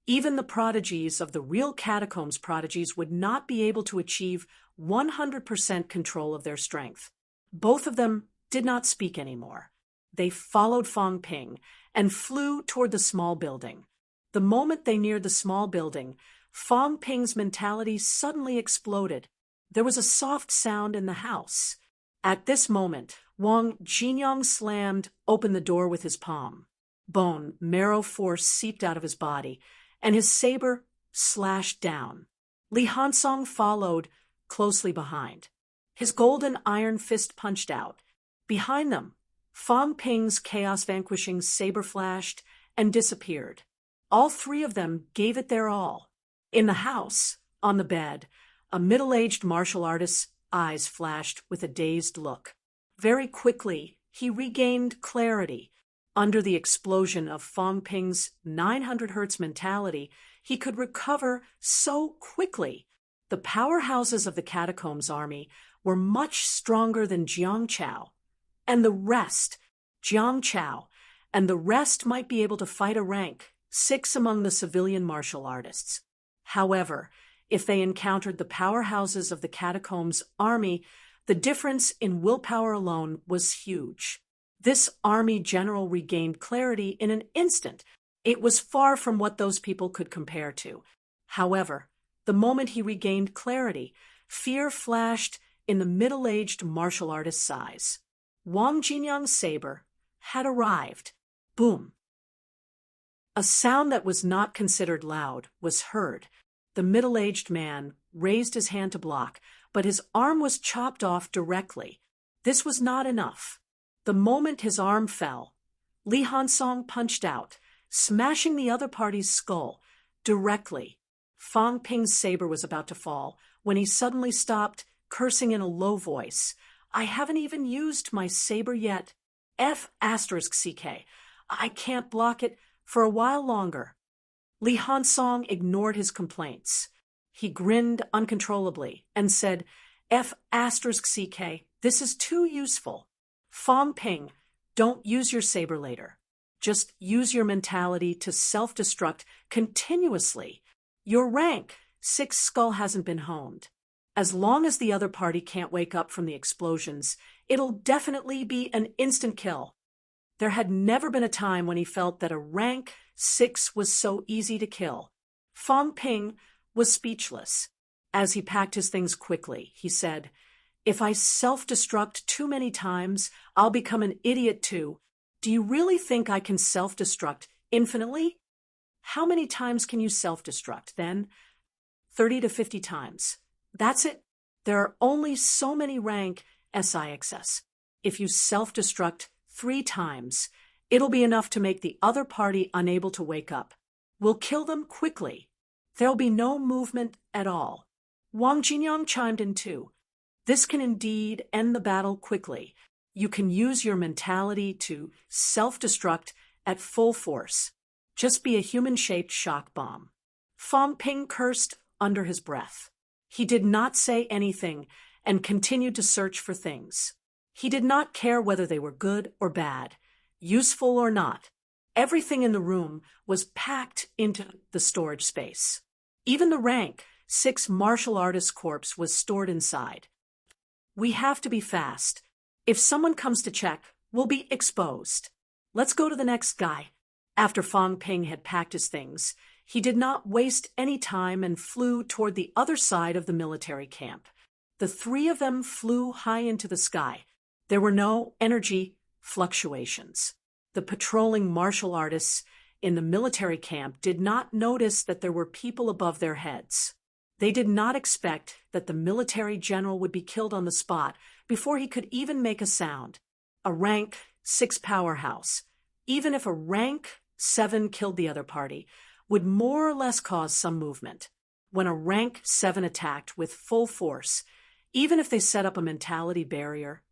Even the prodigies of the real catacombs prodigies would not be able to achieve 100% control of their strength. Both of them did not speak anymore. They followed Fong Ping and flew toward the small building. The moment they neared the small building, Fong Ping's mentality suddenly exploded. There was a soft sound in the house. At this moment, Wang Jinyang slammed open the door with his palm. Bone, marrow force seeped out of his body, and his saber slashed down. Li Hansong followed closely behind. His golden iron fist punched out. Behind them, Fong Ping's chaos-vanquishing saber flashed and disappeared. All 3 of them gave it their all. In the house, on the bed, a middle-aged martial artist's eyes flashed with a dazed look. Very quickly, he regained clarity. Under the explosion of Fong Ping's 900 Hz mentality, he could recover so quickly. The powerhouses of the Catacombs army were much stronger than Jiang Chao. And the rest, Jiang Chao, and the rest might be able to fight a rank 6 among the civilian martial artists. However, if they encountered the powerhouses of the Catacombs army, the difference in willpower alone was huge. This army general regained clarity in an instant. It was far from what those people could compare to. However, the moment he regained clarity, fear flashed in the middle-aged martial artist's eyes. Wang Jinyang's saber had arrived. Boom! A sound that was not considered loud was heard. The middle-aged man raised his hand to block, but his arm was chopped off directly. This was not enough. The moment his arm fell, Li Hansong punched out, smashing the other party's skull directly. Fong Ping's saber was about to fall when he suddenly stopped, cursing in a low voice. "I haven't even used my saber yet. F***CK. I can't block it for a while longer." Li Hansong ignored his complaints. He grinned uncontrollably and said, "F***CK, this is too useful. Fong Ping, don't use your saber later. Just use your mentality to self-destruct continuously. Your rank 6 skull hasn't been honed." As long as the other party can't wake up from the explosions, it'll definitely be an instant kill. There had never been a time when he felt that a rank 6 was so easy to kill. Fong Ping was speechless. As he packed his things quickly, he said, "If I self-destruct too many times, I'll become an idiot too. Do you really think I can self-destruct infinitely?" "How many times can you self-destruct, then?" 30 to 50 times. That's it. There are only so many rank SIXS. If you self-destruct 3 times, it'll be enough to make the other party unable to wake up. We'll kill them quickly. There'll be no movement at all. Wang Jinyang chimed in too. "This can indeed end the battle quickly. You can use your mentality to self-destruct at full force. Just be a human-shaped shock bomb." Fong Ping cursed under his breath. He did not say anything and continued to search for things. He did not care whether they were good or bad, useful or not. Everything in the room was packed into the storage space. Even the rank 6 martial artist corpse was stored inside. "We have to be fast. If someone comes to check, we'll be exposed. Let's go to the next guy." After Fong Ping had packed his things, he did not waste any time and flew toward the other side of the military camp. The 3 of them flew high into the sky. There were no energy fluctuations. The patrolling martial artists in the military camp did not notice that there were people above their heads. They did not expect that the military general would be killed on the spot before he could even make a sound. A rank 6 powerhouse, even if a rank 7 killed the other party, would more or less cause some movement. When a rank 7 attacked with full force, even if they set up a mentality barrier,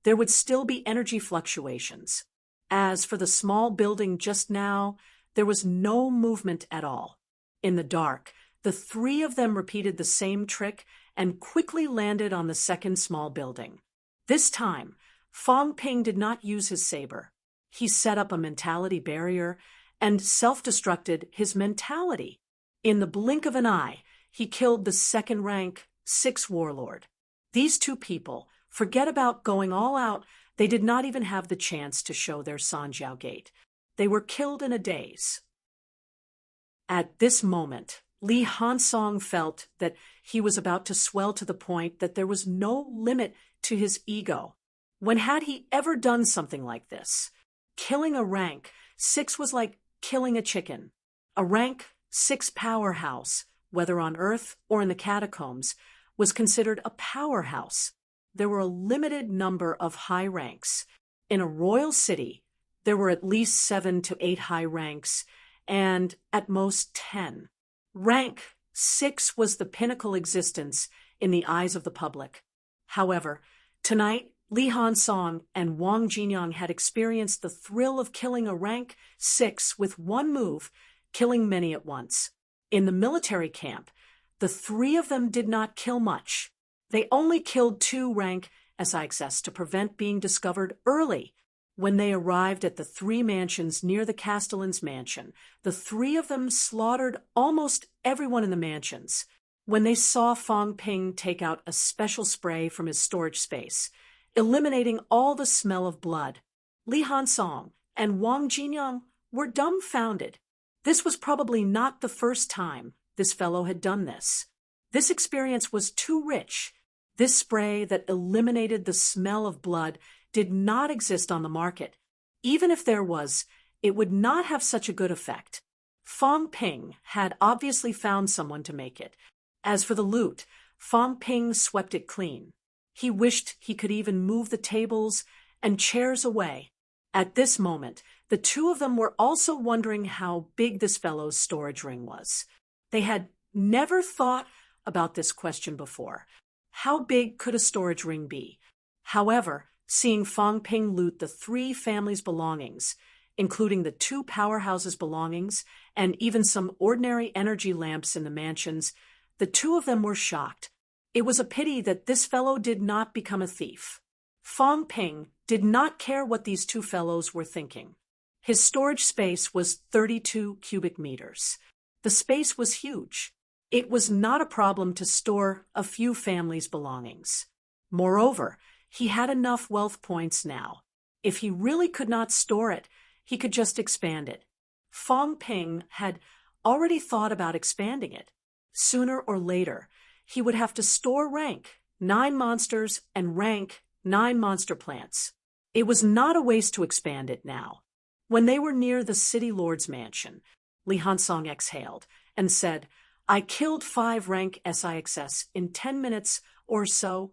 there would still be energy fluctuations. As for the small building just now, there was no movement at all. In the dark, the 3 of them repeated the same trick and quickly landed on the second small building. This time, Fong Ping did not use his saber. He set up a mentality barrier and self-destructed his mentality. In the blink of an eye, he killed the second rank 6 warlord. These 2 people, forget about going all out, they did not even have the chance to show their Sanjiao gate. They were killed in a daze. At this moment, Li Hansong felt that he was about to swell to the point that there was no limit to his ego. When had he ever done something like this? Killing a rank 6 was like killing a chicken. A rank 6 powerhouse, whether on Earth or in the catacombs, was considered a powerhouse. There were a limited number of high ranks. In a royal city, there were at least 7 to 8 high ranks, and at most 10. Rank 6 was the pinnacle existence in the eyes of the public. However, tonight, Li Hansong and Wang Jinyang had experienced the thrill of killing a rank 6 with one move, killing many at once. In the military camp, the 3 of them did not kill much. They only killed 2 rank SIXS to prevent being discovered early. When they arrived at the 3 mansions near the Castellan's mansion, the 3 of them slaughtered almost everyone in the mansions. When they saw Fong Ping take out a special spray from his storage space, eliminating all the smell of blood, Li Hansong and Wang Jinyang were dumbfounded. This was probably not the first time this fellow had done this. This experience was too rich. This spray that eliminated the smell of blood did not exist on the market. Even if there was, it would not have such a good effect. Fong Ping had obviously found someone to make it. As for the loot, Fong Ping swept it clean. He wished he could even move the tables and chairs away. At this moment, the 2 of them were also wondering how big this fellow's storage ring was. They had never thought about this question before. How big could a storage ring be? However, seeing Fong Ping loot the 3 families' belongings, including the 2 powerhouses' belongings and even some ordinary energy lamps in the mansions, the 2 of them were shocked. It was a pity that this fellow did not become a thief. Fong Ping did not care what these 2 fellows were thinking. His storage space was 32 cubic meters. The space was huge. It was not a problem to store a few families' belongings. Moreover, he had enough wealth points now. If he really could not store it, he could just expand it. Fong Ping had already thought about expanding it. Sooner or later, he would have to store rank 9 monsters and rank 9 monster plants. It was not a waste to expand it now. When they were near the city lord's mansion, Li Hansong exhaled and said, I killed 5 rank SIXS in 10 minutes or so.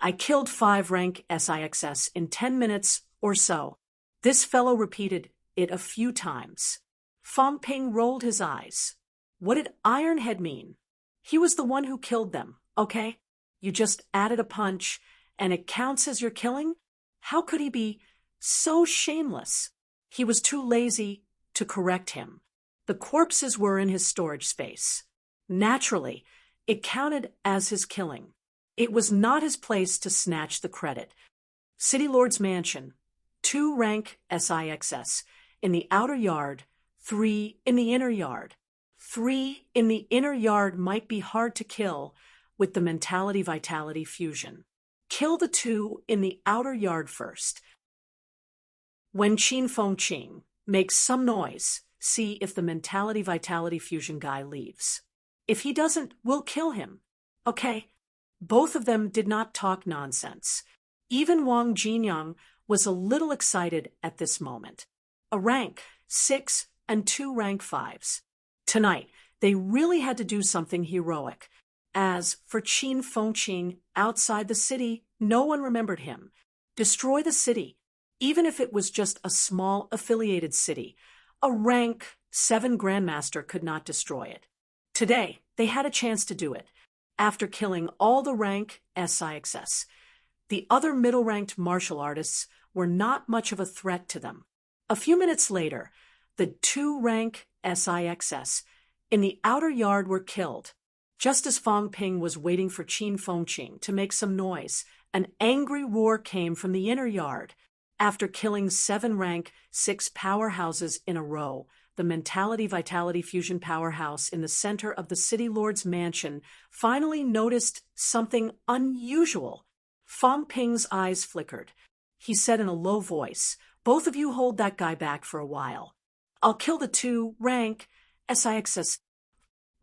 I killed 5 rank SIXS in 10 minutes or so. This fellow repeated it a few times. Fong Ping rolled his eyes. What did Ironhead mean? He was the one who killed them, okay? You just added a punch, and it counts as your killing? How could he be so shameless? He was too lazy to correct him. The corpses were in his storage space. Naturally, it counted as his killing. It was not his place to snatch the credit. City Lord's Mansion, 2 rank SIXS. In the outer yard, 3 in the inner yard. 3 in the inner yard might be hard to kill with the mentality-vitality fusion. Kill the 2 in the outer yard first. When Qin Feng Qing makes some noise, see if the mentality-vitality fusion guy leaves. If he doesn't, we'll kill him. Okay. Both of them did not talk nonsense. Even Wang Jinyang was a little excited at this moment. A rank 6 and 2 rank 5s. Tonight, they really had to do something heroic. As for Qin Feng Qing outside the city, no one remembered him. Destroy the city, even if it was just a small affiliated city. A rank 7 grandmaster could not destroy it. Today, they had a chance to do it. After killing all the rank SIXS, the other middle-ranked martial artists were not much of a threat to them. A few minutes later, the 2 rank SIXS in the outer yard were killed. Just as Fong Ping was waiting for Qin Feng Qing to make some noise, an angry roar came from the inner yard. After killing 7 rank 6 powerhouses in a row, the mentality-vitality fusion powerhouse in the center of the city lord's mansion finally noticed something unusual. Fong Ping's eyes flickered. He said in a low voice, both of you hold that guy back for a while. I'll kill the 2 rank SIXS.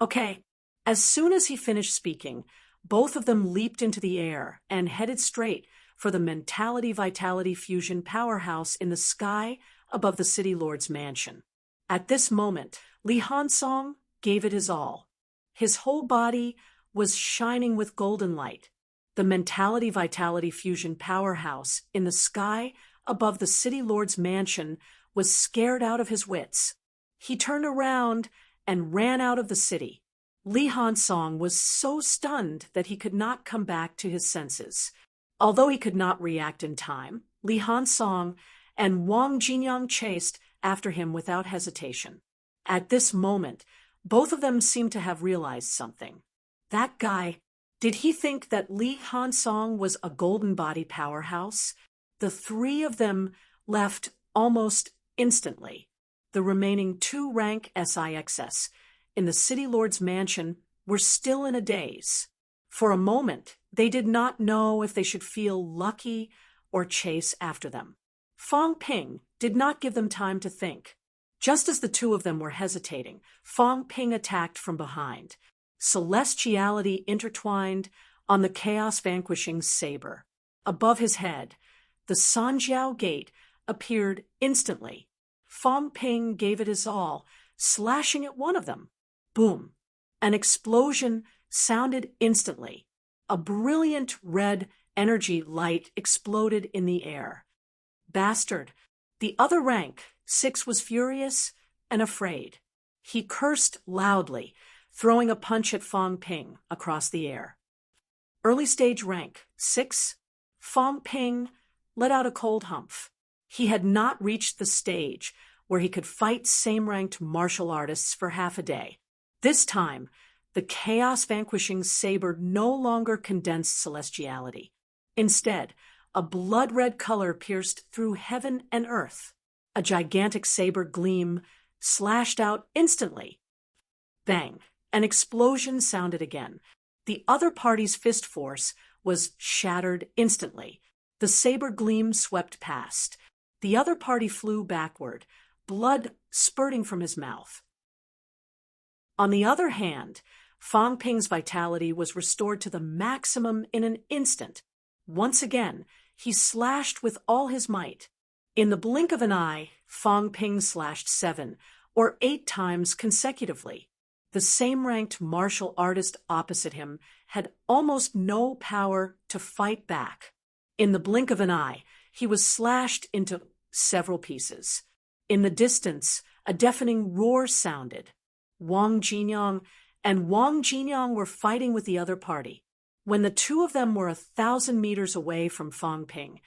Okay. As soon as he finished speaking, both of them leaped into the air and headed straight for the mentality-vitality fusion powerhouse in the sky above the city lord's mansion. At this moment, Li Hansong gave it his all. His whole body was shining with golden light. The mentality-vitality fusion powerhouse in the sky above the city lord's mansion was scared out of his wits. He turned around and ran out of the city. Li Hansong was so stunned that he could not come back to his senses. Although he could not react in time, Li Hansong and Wang Jinyang chased after him without hesitation. At this moment, both of them seemed to have realized something. That guy, did he think that Li Hansong was a golden body powerhouse? The 3 of them left almost instantly. The remaining 2 rank SIXS in the city lord's mansion were still in a daze. For a moment, they did not know if they should feel lucky or chase after them. Fong Ping did not give them time to think. Just as the 2 of them were hesitating, Fong Ping attacked from behind. Celestiality intertwined on the chaos-vanquishing saber. Above his head, the Sanjiao Gate appeared instantly. Fong Ping gave it his all, slashing at one of them. Boom! An explosion sounded instantly. A brilliant red energy light exploded in the air. Bastard! The other rank, 6, was furious and afraid. He cursed loudly, throwing a punch at Fong Ping across the air. Early stage rank, 6. Fong Ping let out a cold humph. He had not reached the stage where he could fight same-ranked martial artists for half a day. This time, the chaos-vanquishing saber no longer condensed celestiality. Instead, a blood-red color pierced through heaven and earth. A gigantic saber gleam slashed out instantly. Bang! An explosion sounded again. The other party's fist force was shattered instantly. The saber gleam swept past. The other party flew backward, blood spurting from his mouth. On the other hand, Fang Ping's vitality was restored to the maximum in an instant. Once again, he slashed with all his might. In the blink of an eye, Fang Ping slashed 7 or 8 times consecutively. The same-ranked martial artist opposite him had almost no power to fight back. In the blink of an eye, he was slashed into several pieces. In the distance, a deafening roar sounded. Wang Jinyang and Wang Jinyang were fighting with the other party. When the two of them were 1,000 meters away from Fang Ping,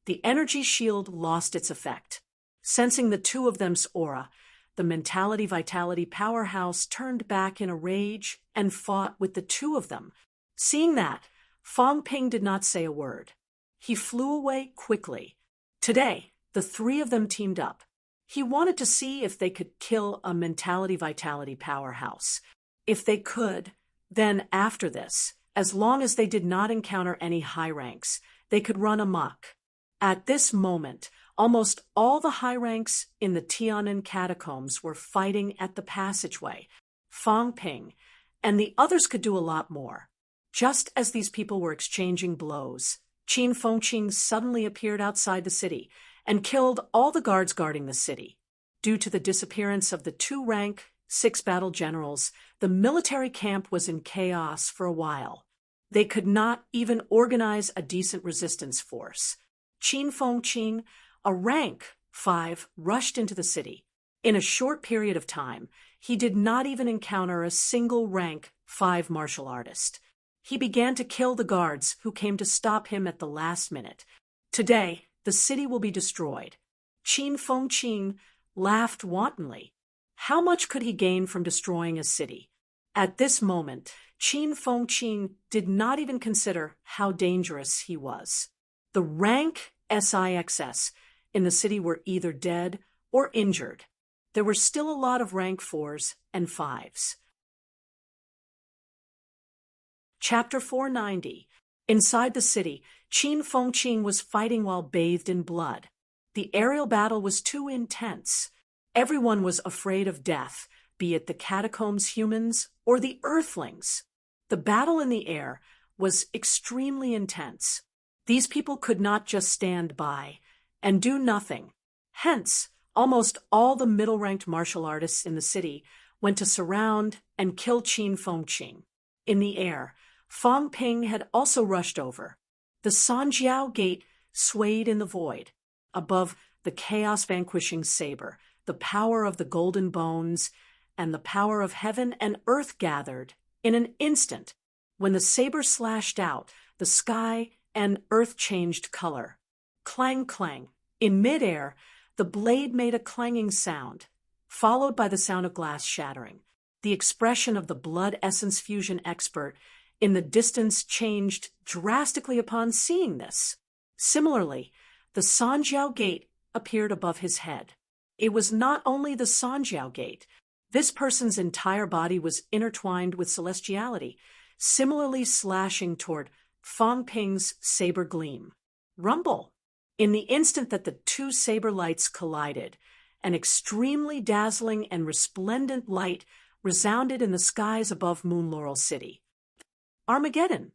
the energy shield lost its effect. Sensing the two of them's aura, the mentality-vitality powerhouse turned back in a rage and fought with the two of them. Seeing that, Fang Ping did not say a word. He flew away quickly. Today, the three of them teamed up. He wanted to see if they could kill a mentality-vitality powerhouse. If they could, then after this, as long as they did not encounter any high ranks, they could run amok. At this moment, almost all the high ranks in the Tian'an catacombs were fighting at the passageway. Fang Ping and the others could do a lot more. Just as these people were exchanging blows, Qin Fengqing suddenly appeared outside the city and killed all the guards guarding the city. Due to the disappearance of the 2-rank, 6 battle generals, the military camp was in chaos for a while. They could not even organize a decent resistance force. Qin Fengqing, a rank 5, rushed into the city. In a short period of time, he did not even encounter a single rank 5 martial artist. He began to kill the guards who came to stop him at the last minute. Today, the city will be destroyed. Qin Fengqing laughed wantonly. How much could he gain from destroying a city? At this moment, Qin Fengqing did not even consider how dangerous he was. The rank SIXS in the city were either dead or injured. There were still a lot of rank 4s and 5s. Chapter 490. Inside the city, Qin Fengqing was fighting while bathed in blood. The aerial battle was too intense. Everyone was afraid of death, be it the catacombs humans or the earthlings. The battle in the air was extremely intense. These people could not just stand by and do nothing. Hence, almost all the middle-ranked martial artists in the city went to surround and kill Qin Fengqing. In the air, Fang Ping had also rushed over. The Sanjiao Gate swayed in the void. Above the chaos-vanquishing saber, the power of the golden bones, and the power of heaven and earth gathered in an instant. When the saber slashed out, the sky and earth changed color. Clang, clang. In midair, the blade made a clanging sound, followed by the sound of glass shattering. The expression of the blood essence fusion expert in the distance changed drastically upon seeing this. Similarly, the Sanjiao Gate appeared above his head. It was not only the Sanjiao Gate. This person's entire body was intertwined with celestiality, similarly slashing toward Fang Ping's saber gleam. Rumble! In the instant that the two saber lights collided, an extremely dazzling and resplendent light resounded in the skies above Moon Laurel City. Armageddon!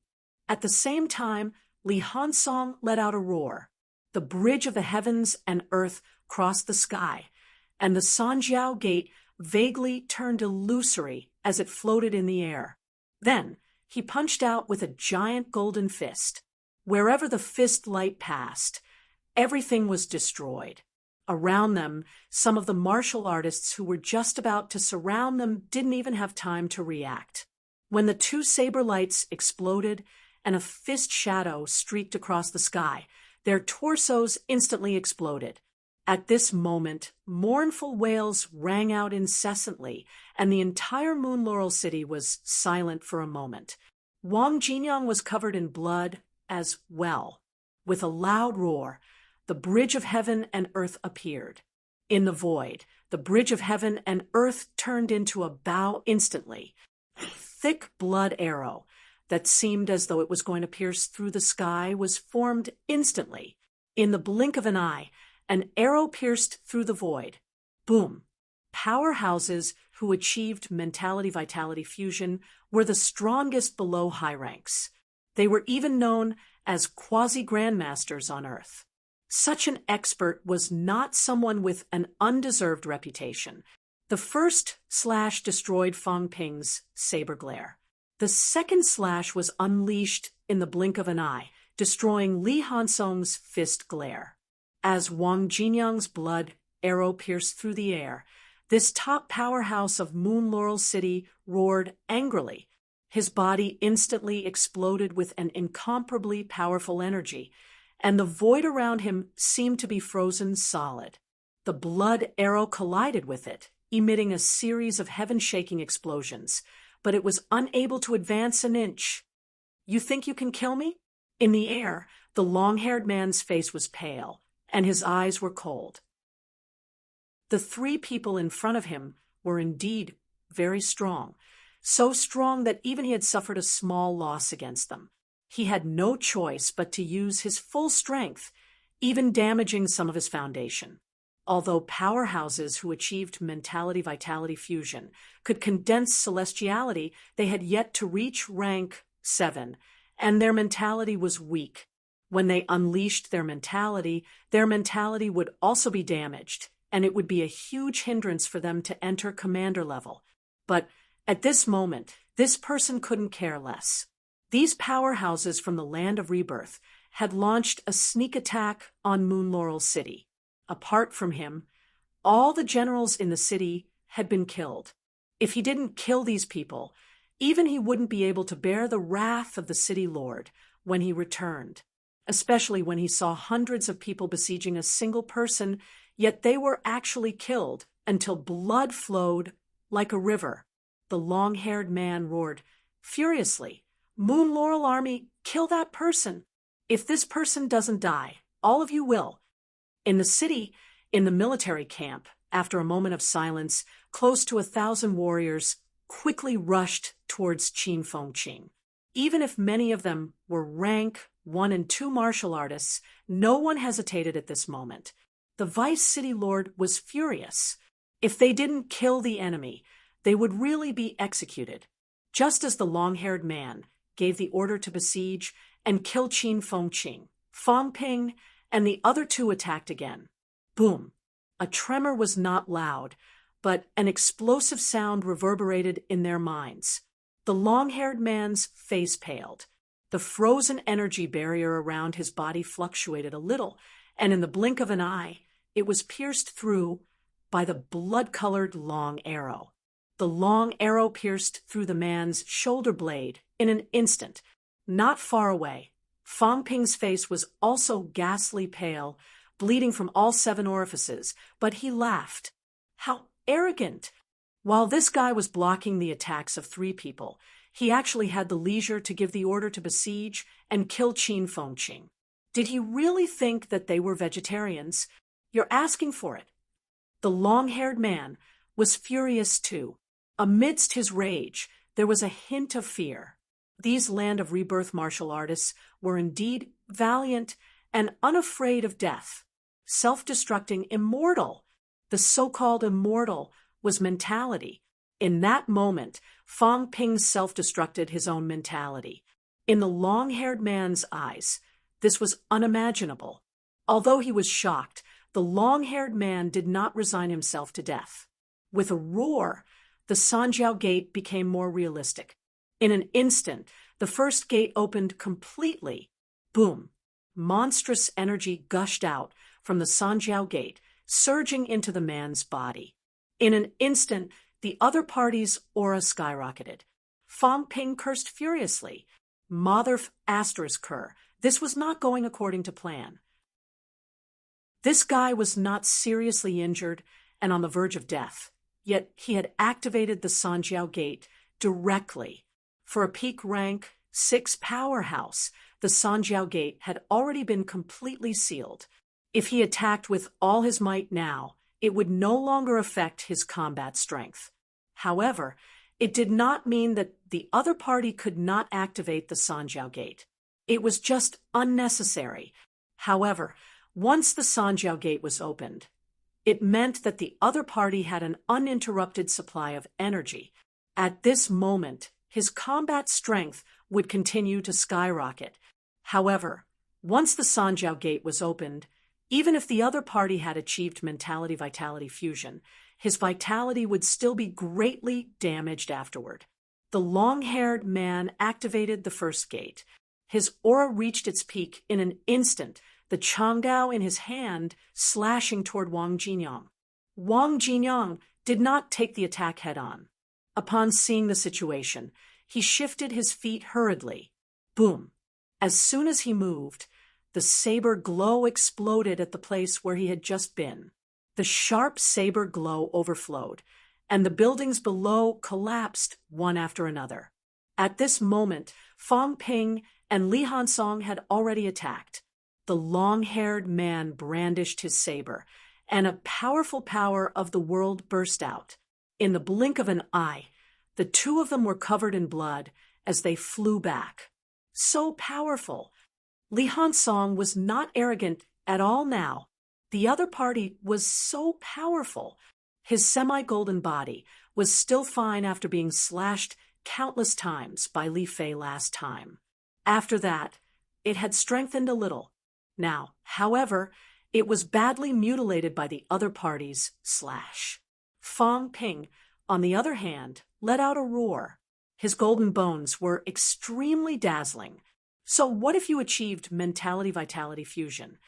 At the same time, Li Hansong let out a roar. The bridge of the heavens and earth crossed the sky, and the Sanjiao Gate vaguely turned illusory as it floated in the air. Then, he punched out with a giant golden fist. Wherever the fist light passed, everything was destroyed. Around them, some of the martial artists who were just about to surround them didn't even have time to react. When the two saber lights exploded and a fist shadow streaked across the sky, their torsos instantly exploded. At this moment, mournful wails rang out incessantly, and the entire Moon Laurel City was silent for a moment. Wang Jinyang was covered in blood as well. With a loud roar, the bridge of heaven and earth appeared. In the void, the bridge of heaven and earth turned into a bow instantly. thick blood arrow that seemed as though it was going to pierce through the sky was formed instantly. In the blink of an eye, an arrow pierced through the void. Boom. Powerhouses who achieved mentality-vitality fusion were the strongest below high ranks. They were even known as quasi-grandmasters on Earth. Such an expert was not someone with an undeserved reputation. The first slash destroyed Fang Ping's saber glare. The second slash was unleashed in the blink of an eye, destroying Li Hansong's fist glare. As Wang Jinyang's blood arrow pierced through the air, this top powerhouse of Moon Laurel City roared angrily. His body instantly exploded with an incomparably powerful energy, and the void around him seemed to be frozen solid. The blood arrow collided with it, emitting a series of heaven-shaking explosions, but it was unable to advance an inch. "You think you can kill me?" In the air, the long-haired man's face was pale, and his eyes were cold. The three people in front of him were indeed very strong, so strong that even he had suffered a small loss against them. He had no choice but to use his full strength, even damaging some of his foundation. Although powerhouses who achieved mentality-vitality fusion could condense celestiality, they had yet to reach rank 7, and their mentality was weak. When they unleashed their mentality would also be damaged, and it would be a huge hindrance for them to enter commander level. But at this moment, this person couldn't care less. These powerhouses from the land of rebirth had launched a sneak attack on Moon Laurel City. Apart from him, all the generals in the city had been killed. If he didn't kill these people, even he wouldn't be able to bear the wrath of the city lord when he returned, especially when he saw hundreds of people besieging a single person, yet they were actually killed until blood flowed like a river. The long-haired man roared furiously, "Moon Laurel Army, kill that person! If this person doesn't die, all of you will." In the city, in the military camp, after a moment of silence, close to 1,000 warriors quickly rushed towards Qin Fengqing. Even if many of them were rank 1 and 2 martial artists, no one hesitated at this moment. The vice city lord was furious. If they didn't kill the enemy, they would really be executed. Just as the long-haired man gave the order to besiege and kill Qin Fengqing, Fang Ping and the other two attacked again. Boom! A tremor was not loud, but an explosive sound reverberated in their minds. The long-haired man's face paled. The frozen energy barrier around his body fluctuated a little, and in the blink of an eye, it was pierced through by the blood-colored long arrow. The long arrow pierced through the man's shoulder blade in an instant. Not far away, Fang Ping's face was also ghastly pale, bleeding from all 7 orifices, but he laughed. How arrogant! While this guy was blocking the attacks of 3 people, he actually had the leisure to give the order to besiege and kill Qin Fengqing. Did he really think that they were vegetarians? You're asking for it. The long-haired man was furious too. Amidst his rage, there was a hint of fear. These Land of Rebirth martial artists were indeed valiant and unafraid of death. Self-destructing immortal. The so-called immortal was mentality. In that moment, Fang Ping self-destructed his own mentality. In the long-haired man's eyes, this was unimaginable. Although he was shocked, the long-haired man did not resign himself to death. With a roar, the Sanjiao Gate became more realistic. In an instant, the first gate opened completely. Boom! Monstrous energy gushed out from the Sanjiao Gate, surging into the man's body. In an instant, the other party's aura skyrocketed. Fang Ping cursed furiously. Mother ***, this was not going according to plan. This guy was not seriously injured and on the verge of death, yet he had activated the Sanjiao Gate directly. For a peak rank 6 powerhouse, the Sanjiao Gate had already been completely sealed. If he attacked with all his might now, it would no longer affect his combat strength. However, It did not mean that the other party could not activate the Sanjiao Gate. It was just unnecessary. However, once the Sanjiao Gate was opened, it meant that the other party had an uninterrupted supply of energy. At this moment, his combat strength would continue to skyrocket. However, once the Sanjiao Gate was opened, even if the other party had achieved mentality-vitality fusion, his vitality would still be greatly damaged afterward. The long-haired man activated the first gate. His aura reached its peak in an instant, the Changdao in his hand slashing toward Wang Jinyang. Wang Jinyang did not take the attack head-on. Upon seeing the situation, he shifted his feet hurriedly. Boom! As soon as he moved, the saber glow exploded at the place where he had just been. The sharp saber glow overflowed, and the buildings below collapsed one after another. At this moment, Fang Ping and Li Hansong had already attacked. The long-haired man brandished his saber, and a powerful power of the world burst out. In the blink of an eye, the two of them were covered in blood as they flew back. So powerful! Li Hansong was not arrogant at all now. The other party was so powerful. His semi-golden body was still fine after being slashed countless times by Li Fei last time. After that, it had strengthened a little. Now, however, it was badly mutilated by the other party's slash. Fang Ping, on the other hand, let out a roar. His golden bones were extremely dazzling. So what if you achieved mentality-vitality fusion?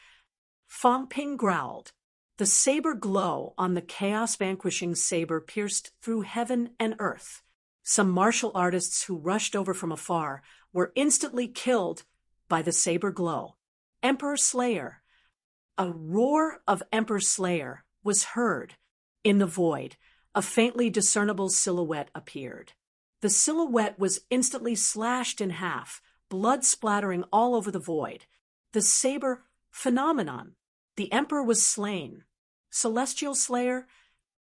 Fang Ping growled. The saber glow on the chaos-vanquishing saber pierced through heaven and earth. Some martial artists who rushed over from afar were instantly killed by the saber glow. Emperor Slayer. A roar of Emperor Slayer was heard. In the void, a faintly discernible silhouette appeared. The silhouette was instantly slashed in half, blood splattering all over the void. The saber phenomenon. The emperor was slain. Celestial Slayer?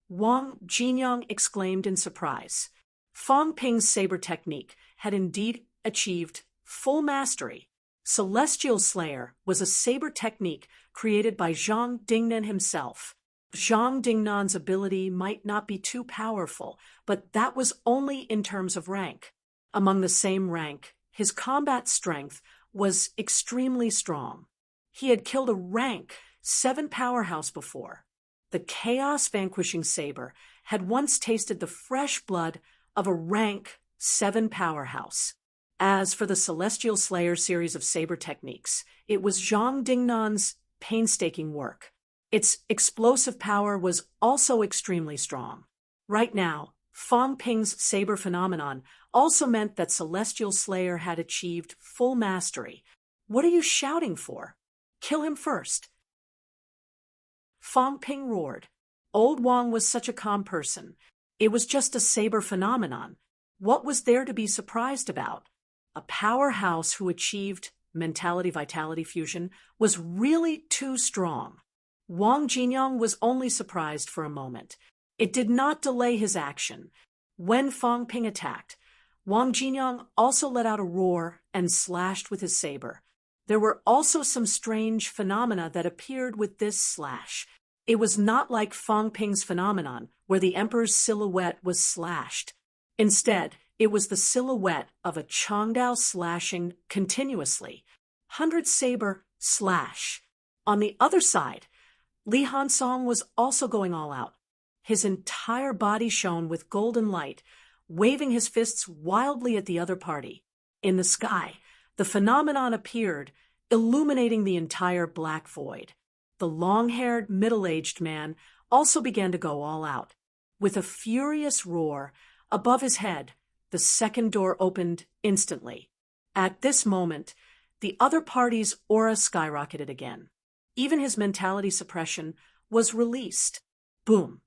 Wang Jinyang exclaimed in surprise. Fang Ping's saber technique had indeed achieved full mastery. Celestial Slayer was a saber technique created by Zhang Dingnan himself. Zhang Dingnan's ability might not be too powerful, but that was only in terms of rank. Among the same rank, his combat strength was extremely strong. He had killed a rank 7 powerhouse before. The chaos-vanquishing saber had once tasted the fresh blood of a rank 7 powerhouse. As for the Celestial Slayer series of saber techniques, it was Zhang Dingnan's painstaking work. Its explosive power was also extremely strong. Right now, Fang Ping's saber phenomenon also meant that Celestial Slayer had achieved full mastery. What are you shouting for? Kill him first. Fang Ping roared. Old Wang was such a calm person. It was just a saber phenomenon. What was there to be surprised about? A powerhouse who achieved mentality-vitality fusion was really too strong. Wang Jinyang was only surprised for a moment. It did not delay his action. When Fang Ping attacked, Wang Jinyang also let out a roar and slashed with his saber. There were also some strange phenomena that appeared with this slash. It was not like Fang Ping's phenomenon, where the emperor's silhouette was slashed. Instead, it was the silhouette of a Changdao slashing continuously. 100 saber slash. On the other side, Li Hansong was also going all out. His entire body shone with golden light, waving his fists wildly at the other party. In the sky, the phenomenon appeared, illuminating the entire black void. The long-haired, middle-aged man also began to go all out. With a furious roar, above his head, the second door opened instantly. At this moment, the other party's aura skyrocketed again. Even his mentality suppression was released. Boom!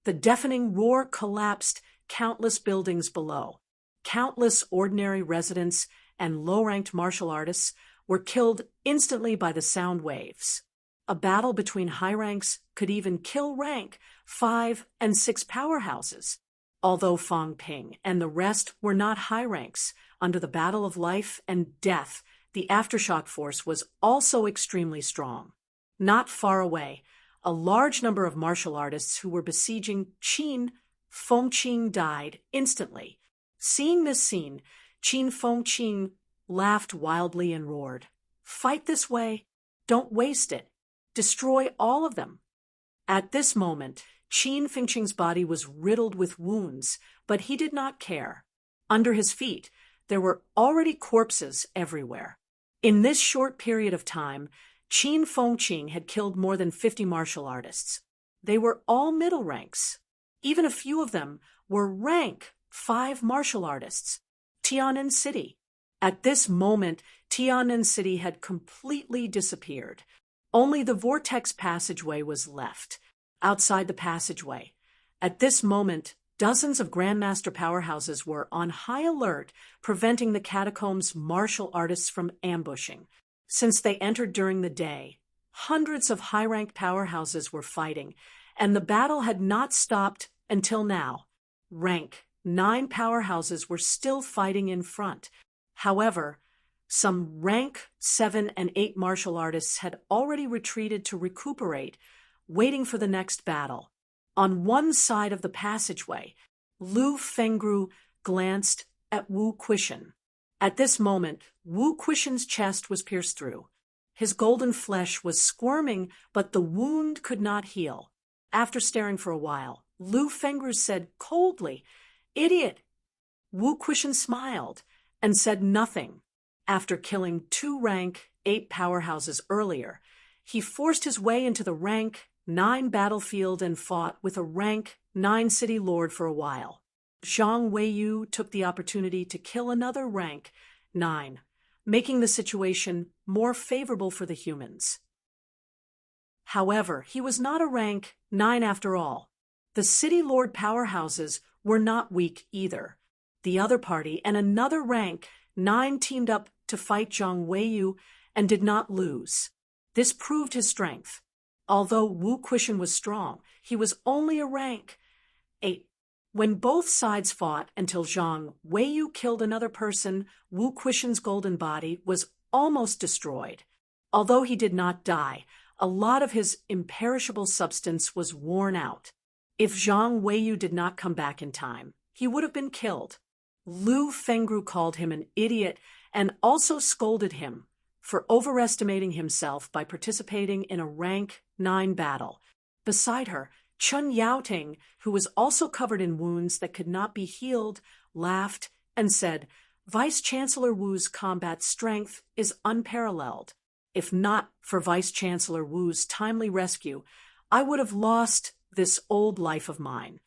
The deafening roar collapsed countless buildings below. Countless ordinary residents and low-ranked martial artists were killed instantly by the sound waves. A battle between high ranks could even kill rank 5 and 6 powerhouses. Although Fang Ping and the rest were not high ranks, under the battle of life and death, the aftershock force was also extremely strong. Not far away, a large number of martial artists who were besieging Qin Fengqing died instantly. Seeing this scene, Qin Fengqing laughed wildly and roared, "Fight this way! Don't waste it! Destroy all of them!" At this moment, Qin Fengqing's body was riddled with wounds, but he did not care. Under his feet, there were already corpses everywhere. In this short period of time, Qin Fengqing had killed more than 50 martial artists. They were all middle ranks. Even a few of them were rank 5 martial artists. Tian'an City. At this moment, Tian'an City had completely disappeared. Only the vortex passageway was left. Outside the passageway, at this moment, dozens of Grandmaster powerhouses were on high alert, preventing the catacombs' martial artists from ambushing. Since they entered during the day, hundreds of high-ranked powerhouses were fighting, and the battle had not stopped until now. Rank 9 powerhouses were still fighting in front. However, some rank 7 and 8 martial artists had already retreated to recuperate, waiting for the next battle. On one side of the passageway, Lu Fengru glanced at Wu Quishan. At this moment, Wu Quishan's chest was pierced through. His golden flesh was squirming, but the wound could not heal. After staring for a while, Lu Fengru said coldly, "Idiot!" Wu Quishan smiled and said nothing. After killing 2 rank 8 powerhouses earlier, he forced his way into the rank 9 battlefield and fought with a rank 9 city lord for a while. Zhang Weiyu took the opportunity to kill another rank 9, making the situation more favorable for the humans. However, he was not a rank 9 after all. The city lord powerhouses were not weak either. The other party and another rank 9 teamed up to fight Zhang Weiyu and did not lose. This proved his strength. Although Wu Quishan was strong, he was only a rank 8. When both sides fought until Zhang Weiyu killed another person, Wu Quishan's golden body was almost destroyed. Although he did not die, a lot of his imperishable substance was worn out. If Zhang Weiyu did not come back in time, he would have been killed. Lu Fengru called him an idiot and also scolded him for overestimating himself by participating in a rank 9 battle. Beside her, Chun Yaoting, who was also covered in wounds that could not be healed, laughed and said, "Vice-Chancellor Wu's combat strength is unparalleled. If not for Vice-Chancellor Wu's timely rescue, I would have lost this old life of mine."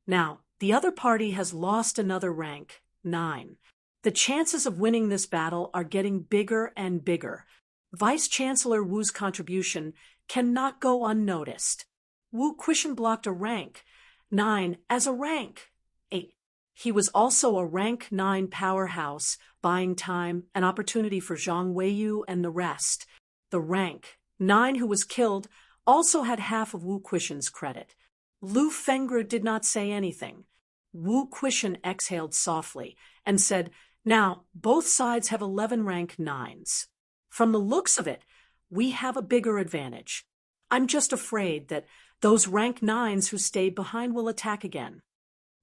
Now, the other party has lost another rank 9. The chances of winning this battle are getting bigger and bigger. Vice-Chancellor Wu's contribution cannot go unnoticed. Wu Quishan blocked a rank 9 as a rank 8. He was also a rank 9 powerhouse, buying time and opportunity for Zhang Weiyu and the rest. The rank 9 who was killed also had half of Wu Quishan's credit. Lu Fengru did not say anything. Wu Quishan exhaled softly and said, "Now, both sides have 11 rank 9s. From the looks of it, we have a bigger advantage. I'm just afraid that those rank 9s who stayed behind will attack again."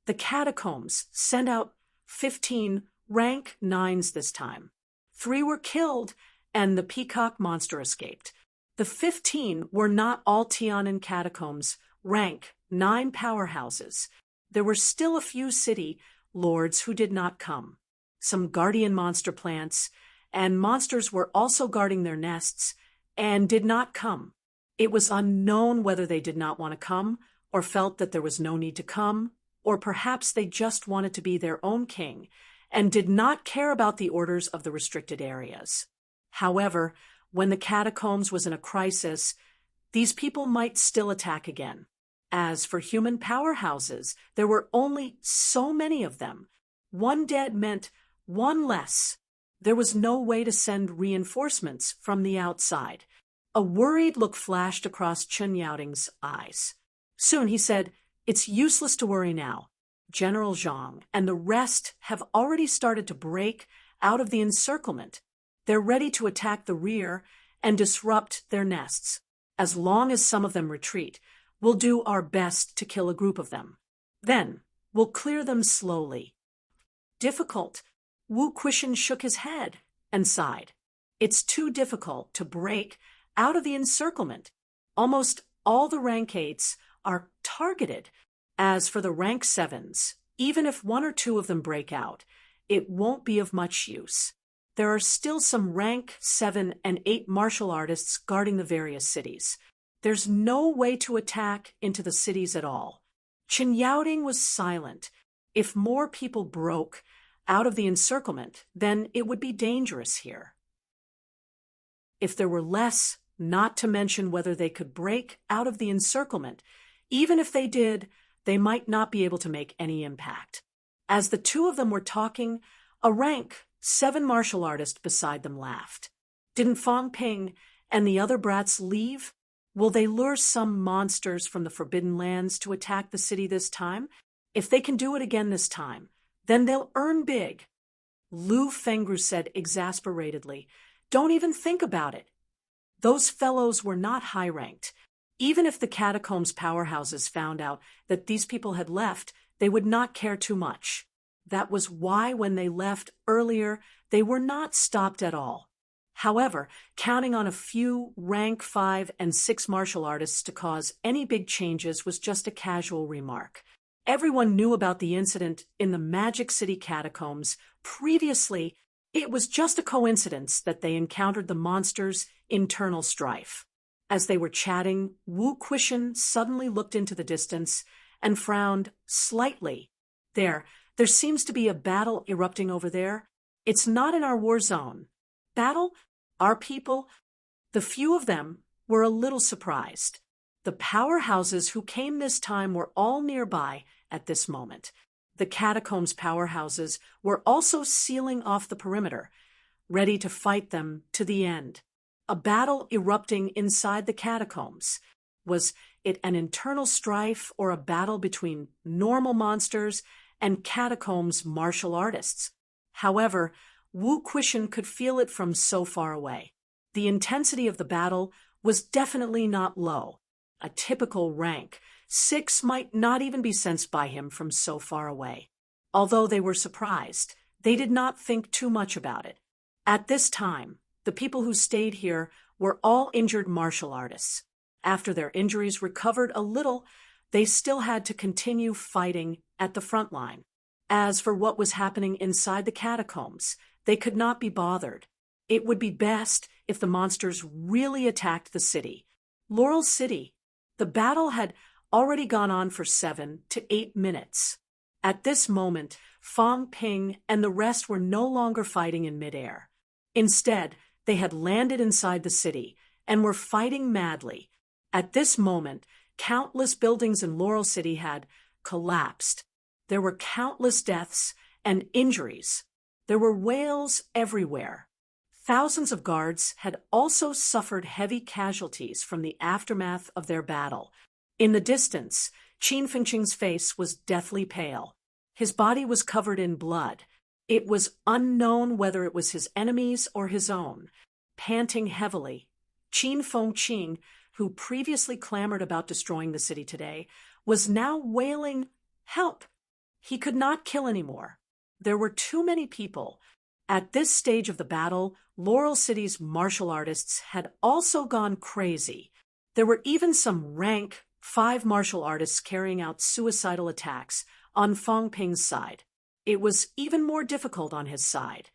The catacombs sent out 15 rank 9s this time. 3 were killed, and the peacock monster escaped. The 15 were not all Tian'an catacombs rank 9 powerhouses. There were still a few city lords who did not come. Some guardian monster plants and monsters were also guarding their nests and did not come. It was unknown whether they did not want to come or felt that there was no need to come, or perhaps they just wanted to be their own king and did not care about the orders of the restricted areas. However, when the catacombs was in a crisis, these people might still attack again. As for human powerhouses, there were only so many of them. 1 dead meant 1 less. There was no way to send reinforcements from the outside. A worried look flashed across Chun Yaoting's eyes. Soon he said, "It's useless to worry now. General Zhang, and the rest have already started to break out of the encirclement. They're ready to attack the rear and disrupt their nests. As long as some of them retreat, we'll do our best to kill a group of them. Then, we'll clear them slowly. Difficult. Wu Quishan shook his head and sighed. It's too difficult to break out of the encirclement. Almost all the rank 8s are targeted. As for the rank 7s, even if 1 or 2 of them break out, it won't be of much use. There are still some rank 7 and 8 martial artists guarding the various cities. There's no way to attack into the cities at all. Chen Yaoding was silent. If more people broke out of the encirclement, then it would be dangerous here. If there were less, not to mention whether they could break out of the encirclement, even if they did, they might not be able to make any impact. As the 2 of them were talking, a rank 7 martial artist beside them laughed. Didn't Fang Ping and the other brats leave? Will they lure some monsters from the Forbidden Lands to attack the city this time? If they can do it again this time, then they'll earn big. Lu Fengru said exasperatedly, "Don't even think about it." Those fellows were not high-ranked. Even if the catacombs powerhouses found out that these people had left, they would not care too much. That was why when they left earlier, they were not stopped at all. However, counting on a few rank 5 and 6 martial artists to cause any big changes was just a casual remark. Everyone knew about the incident in the Magic City catacombs. Previously, it was just a coincidence that they encountered the monster's internal strife. As they were chatting, Wu Quishan suddenly looked into the distance and frowned slightly. There seems to be a battle erupting over there. It's not in our war zone. Battle? Our people? The few of them were a little surprised. The powerhouses who came this time were all nearby at this moment. The catacombs powerhouses were also sealing off the perimeter, ready to fight them to the end. A battle erupting inside the catacombs. Was it an internal strife or a battle between normal monsters and catacombs martial artists? However, Wu Quishan could feel it from so far away. The intensity of the battle was definitely not low. A typical rank 6 might not even be sensed by him from so far away. Although they were surprised, they did not think too much about it. At this time, the people who stayed here were all injured martial artists. After their injuries recovered a little, they still had to continue fighting at the front line. As for what was happening inside the catacombs, they could not be bothered. It would be best if the monsters really attacked the city. Laurel City. The battle had already gone on for 7 to 8 minutes. At this moment, Fang Ping and the rest were no longer fighting in midair. Instead, they had landed inside the city and were fighting madly. At this moment, countless buildings in Laurel City had collapsed. There were countless deaths and injuries. There were wails everywhere. Thousands of guards had also suffered heavy casualties from the aftermath of their battle. In the distance, Qin Fengqing's face was deathly pale. His body was covered in blood. It was unknown whether it was his enemies or his own. Panting heavily, Qin Fengqing, who previously clamored about destroying the city today, was now wailing, "Help!" He could not kill anymore. There were too many people. At this stage of the battle, Laurel City's martial artists had also gone crazy. There were even some rank 5 martial artists carrying out suicidal attacks on Fang Ping's side. It was even more difficult on his side.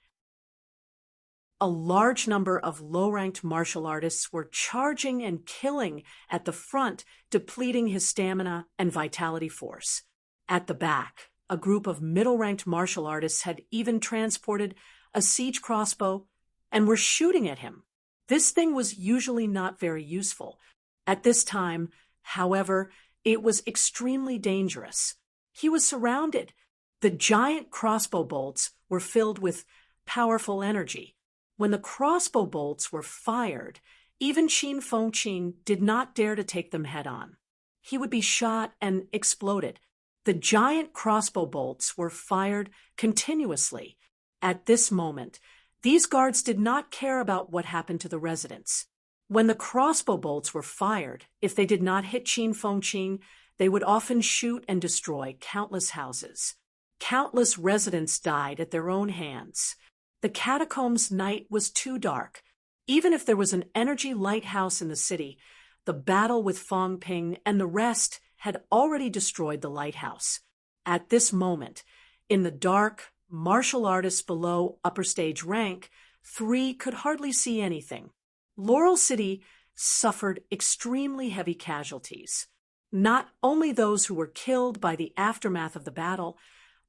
A large number of low-ranked martial artists were charging and killing at the front, depleting his stamina and vitality force. At the back, a group of middle-ranked martial artists had even transported a siege crossbow and were shooting at him. This thing was usually not very useful. At this time, however, it was extremely dangerous. He was surrounded. The giant crossbow bolts were filled with powerful energy. When the crossbow bolts were fired, even Qin Fengqing did not dare to take them head-on. He would be shot and exploded. The giant crossbow bolts were fired continuously. At this moment, these guards did not care about what happened to the residents. When the crossbow bolts were fired, if they did not hit Qin Fengqing, they would often shoot and destroy countless houses. Countless residents died at their own hands. The catacombs' night was too dark. Even if there was an energy lighthouse in the city, the battle with Fang Ping and the rest had already destroyed the lighthouse. At this moment, in the dark, martial artists below upper stage rank, 3 could hardly see anything. Laurel City suffered extremely heavy casualties. Not only those who were killed by the aftermath of the battle,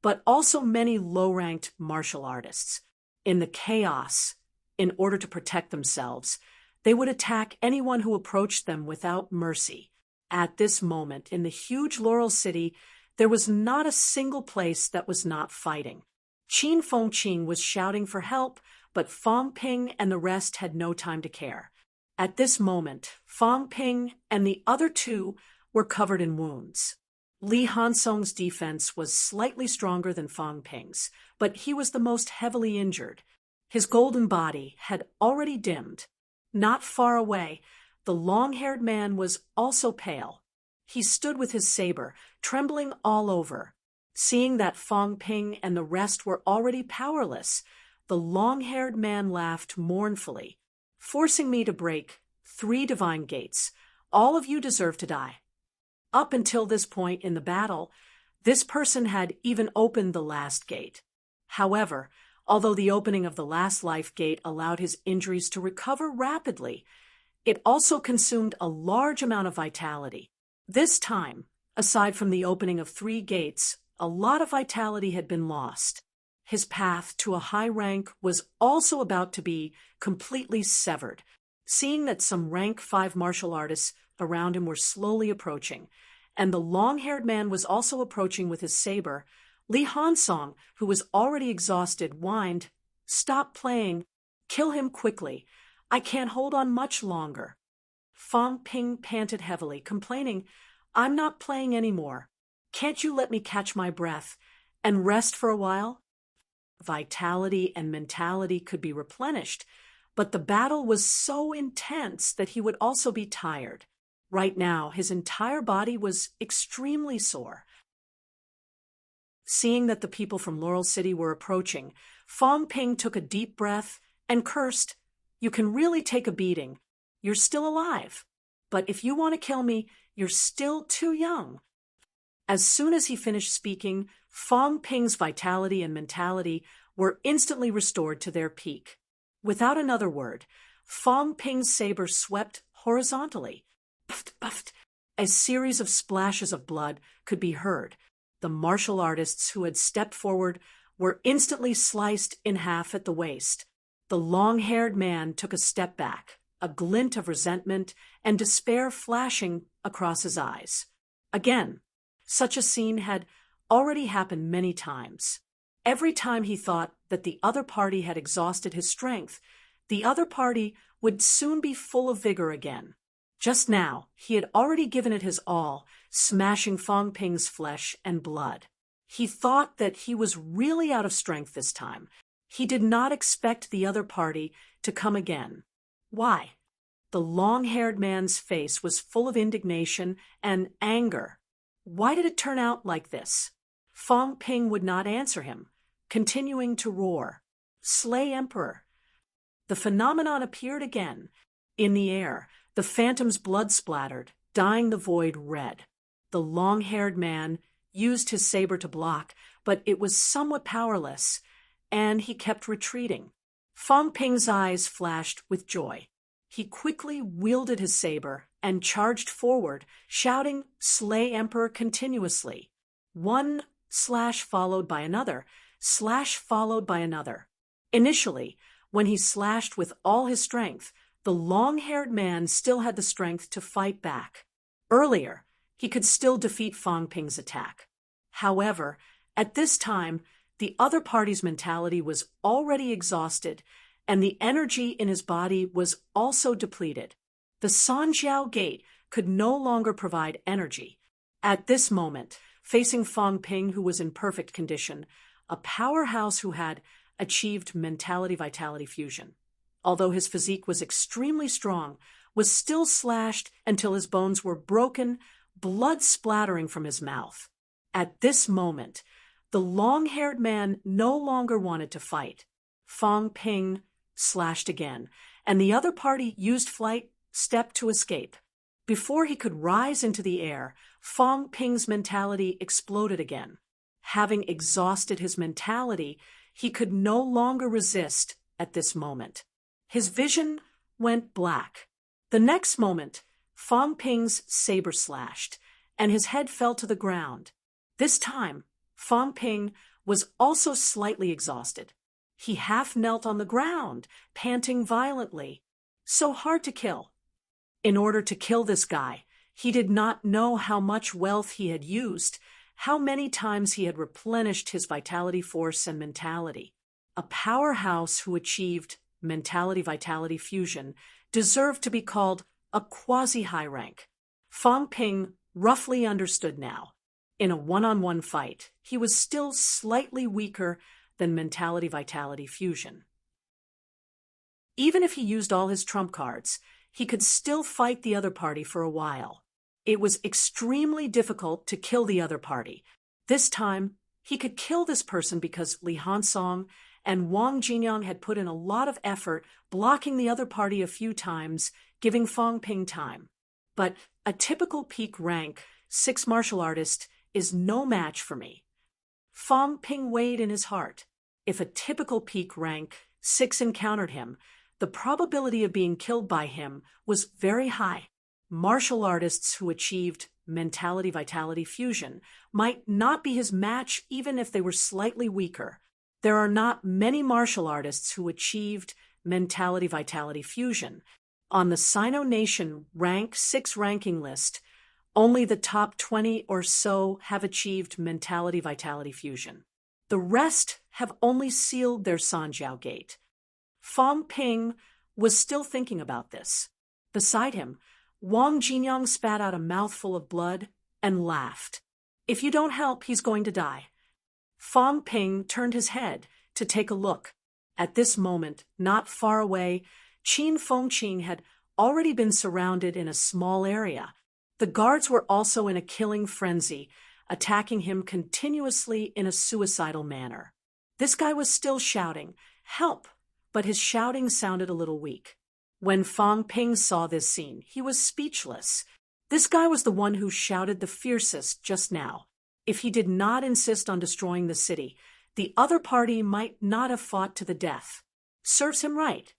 but also many low-ranked martial artists. In the chaos, in order to protect themselves, they would attack anyone who approached them without mercy. At this moment, in the huge Laurel City, there was not a single place that was not fighting. Qin Fengqing was shouting for help, but Fang Ping and the rest had no time to care. At this moment, Fang Ping and the other 2 were covered in wounds. Li Hansong's defense was slightly stronger than Fang Ping's, but he was the most heavily injured. His golden body had already dimmed. Not far away, the long-haired man was also pale. He stood with his saber, trembling all over. Seeing that Fang Ping and the rest were already powerless, the long-haired man laughed mournfully. "Forcing me to break 3 divine gates. All of you deserve to die." Up until this point in the battle, this person had even opened the last gate. However, although the opening of the last life gate allowed his injuries to recover rapidly, it also consumed a large amount of vitality. This time, aside from the opening of 3 gates, a lot of vitality had been lost. His path to a high rank was also about to be completely severed. Seeing that some rank 5 martial artists around him were slowly approaching, and the long-haired man was also approaching with his saber, Li Hansong, who was already exhausted, whined, "Stop playing. Kill him quickly. I can't hold on much longer." Fang Ping panted heavily, complaining, "I'm not playing anymore. Can't you let me catch my breath and rest for a while?" Vitality and mentality could be replenished, but the battle was so intense that he would also be tired. Right now, his entire body was extremely sore. Seeing that the people from Laurel City were approaching, Fang Ping took a deep breath and cursed, "You can really take a beating. You're still alive. But if you want to kill me, you're still too young." As soon as he finished speaking, Fang Ping's vitality and mentality were instantly restored to their peak. Without another word, Fang Ping's saber swept horizontally. Puffed, puffed. A series of splashes of blood could be heard. The martial artists who had stepped forward were instantly sliced in half at the waist. The long-haired man took a step back, a glint of resentment and despair flashing across his eyes. Again, such a scene had already happened many times. Every time he thought that the other party had exhausted his strength, the other party would soon be full of vigor again. Just now, he had already given it his all, smashing Fang Ping's flesh and blood. He thought that he was really out of strength this time. He did not expect the other party to come again. Why? The long-haired man's face was full of indignation and anger. Why did it turn out like this? Fang Ping would not answer him, continuing to roar, "Slay Emperor!" The phenomenon appeared again. In the air, the phantom's blood splattered, dyeing the void red. The long-haired man used his saber to block, but it was somewhat powerless, and he kept retreating. Fang Ping's eyes flashed with joy. He quickly wielded his saber and charged forward, shouting, "Slay Emperor!" continuously. One slash followed by another, slash followed by another. Initially, when he slashed with all his strength, the long-haired man still had the strength to fight back. Earlier, he could still defeat Fang Ping's attack. However, at this time, the other party's mentality was already exhausted, and the energy in his body was also depleted. The Sanjiao Gate could no longer provide energy. At this moment, facing Fang Ping, who was in perfect condition, a powerhouse who had achieved mentality-vitality fusion. Although his physique was extremely strong, was still slashed until his bones were broken, blood splattering from his mouth. At this moment, the long-haired man no longer wanted to fight. Fang Ping slashed again, and the other party used flight step to escape. Before he could rise into the air, Fang Ping's mentality exploded again. Having exhausted his mentality, he could no longer resist at this moment. His vision went black. The next moment, Fang Ping's saber slashed, and his head fell to the ground. This time, Fang Ping was also slightly exhausted. He half knelt on the ground, panting violently. So hard to kill. In order to kill this guy, he did not know how much wealth he had used, how many times he had replenished his vitality force and mentality. A powerhouse who achieved mentality-vitality fusion deserved to be called a quasi-high rank. Fang Ping roughly understood now. In a one-on-one fight, he was still slightly weaker than mentality-vitality fusion. Even if he used all his trump cards, he could still fight the other party for a while. It was extremely difficult to kill the other party. This time, he could kill this person because Li Hansong and Wang Jinyang had put in a lot of effort blocking the other party a few times, giving Fang Ping time. But a typical peak rank 6 martial artist is no match for me. Fang Ping weighed in his heart. If a typical peak rank 6 encountered him, the probability of being killed by him was very high. Martial artists who achieved mentality-vitality fusion might not be his match even if they were slightly weaker. There are not many martial artists who achieved mentality-vitality fusion. On the Sino Nation Rank 6 ranking list, only the top 20 or so have achieved mentality-vitality fusion. The rest have only sealed their Sanjiao gate. Fang Ping was still thinking about this. Beside him, Wang Jinyang spat out a mouthful of blood and laughed. If you don't help, he's going to die. Fang Ping turned his head to take a look. At this moment, not far away, Qin Fengqing had already been surrounded in a small area. The guards were also in a killing frenzy, attacking him continuously in a suicidal manner. This guy was still shouting, "Help!" but his shouting sounded a little weak. When Fang Ping saw this scene, he was speechless. This guy was the one who shouted the fiercest just now. If he did not insist on destroying the city, the other party might not have fought to the death. Serves him right.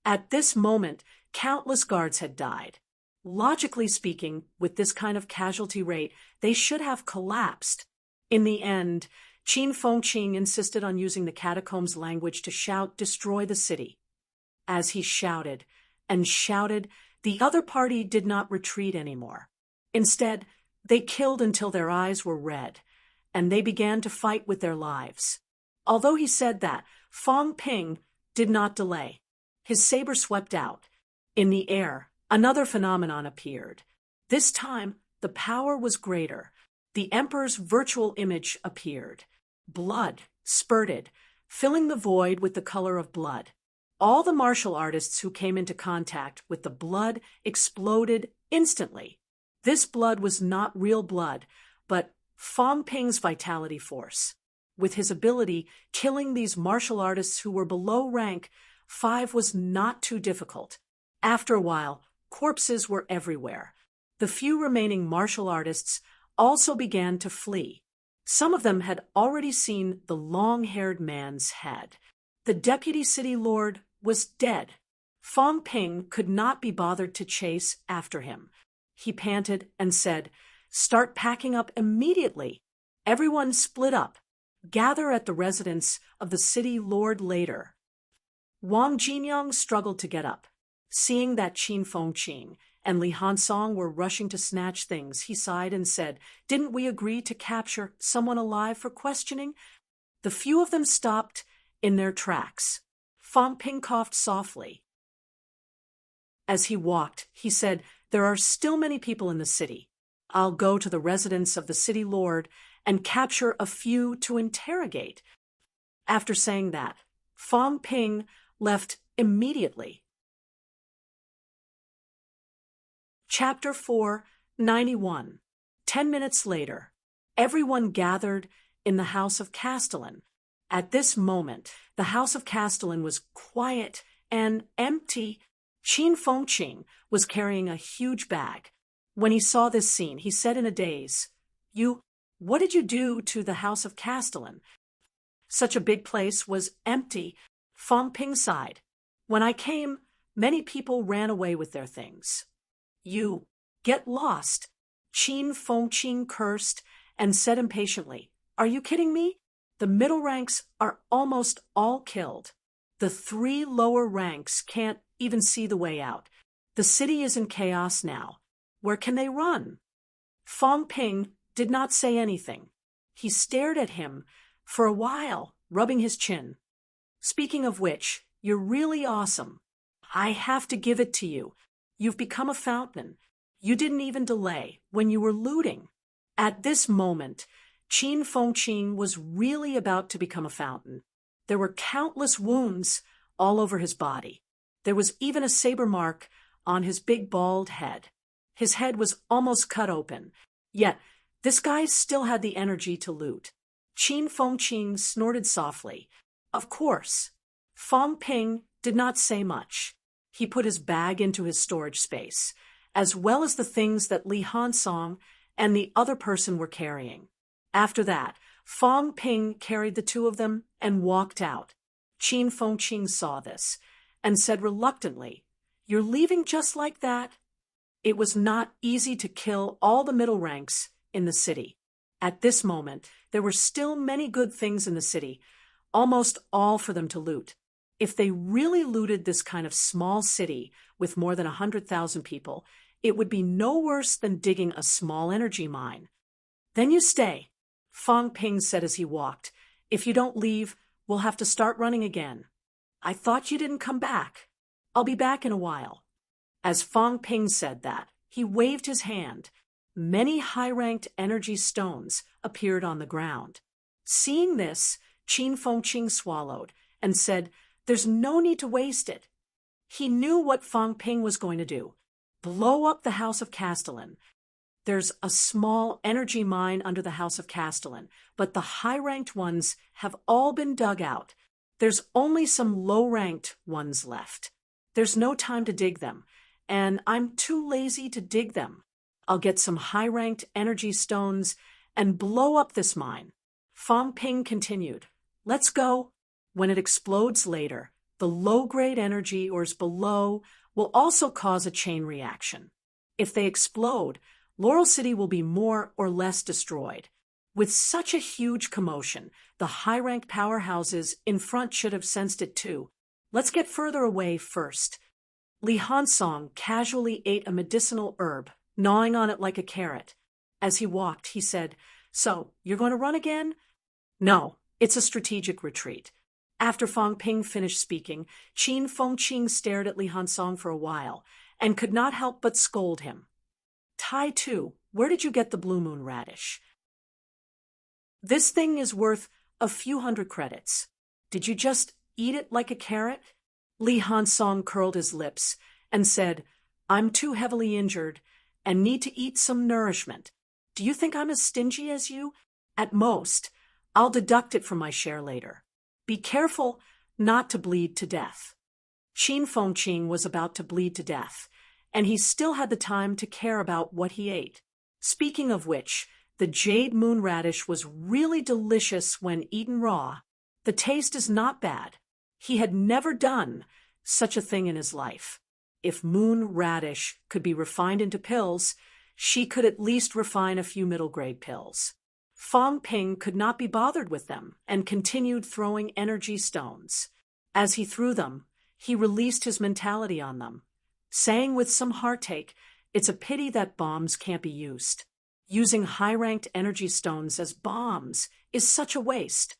At this moment, countless guards had died. Logically speaking, with this kind of casualty rate, they should have collapsed. In the end, Qin Fengqing insisted on using the catacombs language to shout, "Destroy the city." As he shouted and shouted, the other party did not retreat anymore. Instead, they killed until their eyes were red, and they began to fight with their lives. Although he said that, Fang Ping did not delay. His saber swept out. In the air, another phenomenon appeared. This time, the power was greater. The emperor's virtual image appeared. Blood spurted, filling the void with the color of blood. All the martial artists who came into contact with the blood exploded instantly. This blood was not real blood, but Fang Ping's vitality force. With his ability, killing these martial artists who were below rank 5 was not too difficult. After a while, corpses were everywhere. The few remaining martial artists also began to flee. Some of them had already seen the long-haired man's head. The deputy city lord was dead. Fang Ping could not be bothered to chase after him. He panted and said, "Start packing up immediately. Everyone split up. Gather at the residence of the city lord later." Wang Jinyang struggled to get up. Seeing that Qin Fengqing and Li Hansong were rushing to snatch things, he sighed and said, "Didn't we agree to capture someone alive for questioning?" The few of them stopped in their tracks. Fang Ping coughed softly. As he walked, he said, "There are still many people in the city. I'll go to the residence of the city lord and capture a few to interrogate. After saying that, Fong Ping left immediately. Chapter 491. 10 minutes later, everyone gathered in the house of Castellan. At this moment, the house of Castellan was quiet and empty. Qin Fengqing was carrying a huge bag. When he saw this scene, he said in a daze, What did you do to the house of Castellan? Such a big place was empty. Fong Ping sighed. When I came, many people ran away with their things. You get lost. Qin Fengqing cursed and said impatiently, Are you kidding me? The middle ranks are almost all killed. The 3 lower ranks can't even see the way out. The city is in chaos now. Where can they run? Fong Ping did not say anything. He stared at him for a while, rubbing his chin. Speaking of which, you're really awesome. I have to give it to you. You've become a fountain. You didn't even delay when you were looting. At this moment, Qin Fengqing was really about to become a fountain. There were countless wounds all over his body. There was even a saber mark on his big bald head. His head was almost cut open. Yet, this guy still had the energy to loot. Qin Fengqing snorted softly. Of course. Fong Ping did not say much. He put his bag into his storage space, as well as the things that Li Hansong and the other person were carrying. After that, Fong Ping carried the 2 of them and walked out. Qin Fengqing saw this and said reluctantly, You're leaving just like that? It was not easy to kill all the middle ranks in the city. At this moment, there were still many good things in the city, almost all for them to loot. If they really looted this kind of small city with more than 100,000 people, it would be no worse than digging a small energy mine. Then you stay, Fong Ping said as he walked. If you don't leave, we'll have to start running again. I thought you didn't come back. I'll be back in a while. As Fong Ping said that, he waved his hand. Many high-ranked energy stones appeared on the ground. Seeing this, Qin Fengqing swallowed and said, There's no need to waste it. He knew what Fong Ping was going to do. Blow up the house of Castellan. There's a small energy mine under the house of Castellan, but the high-ranked ones have all been dug out. There's only some low-ranked ones left. There's no time to dig them, and I'm too lazy to dig them. I'll get some high-ranked energy stones and blow up this mine. Fong Ping continued, Let's go. When it explodes later, the low-grade energy ores below will also cause a chain reaction. If they explode, Laurel City will be more or less destroyed. With such a huge commotion, the high-ranked powerhouses in front should have sensed it too. Let's get further away first. Li Hansong casually ate a medicinal herb, gnawing on it like a carrot. As he walked, he said, So, you're going to run again? No, it's a strategic retreat. After Fong Ping finished speaking, Qin Fengqing stared at Li Hansong for a while and could not help but scold him. Tai Tu, where did you get the blue moon radish? This thing is worth a few hundred credits. Did you just eat it like a carrot? Li Hansong curled his lips and said, I'm too heavily injured and need to eat some nourishment. Do you think I'm as stingy as you? At most, I'll deduct it from my share later. Be careful not to bleed to death. Qin Fengqing was about to bleed to death, and he still had the time to care about what he ate. Speaking of which, the jade moon radish was really delicious when eaten raw. The taste is not bad. He had never done such a thing in his life. If moon radish could be refined into pills, she could at least refine a few middle-grade pills. Fong Ping could not be bothered with them and continued throwing energy stones. As he threw them, he released his mentality on them, saying with some heartache, It's a pity that bombs can't be used. Using high-ranked energy stones as bombs is such a waste.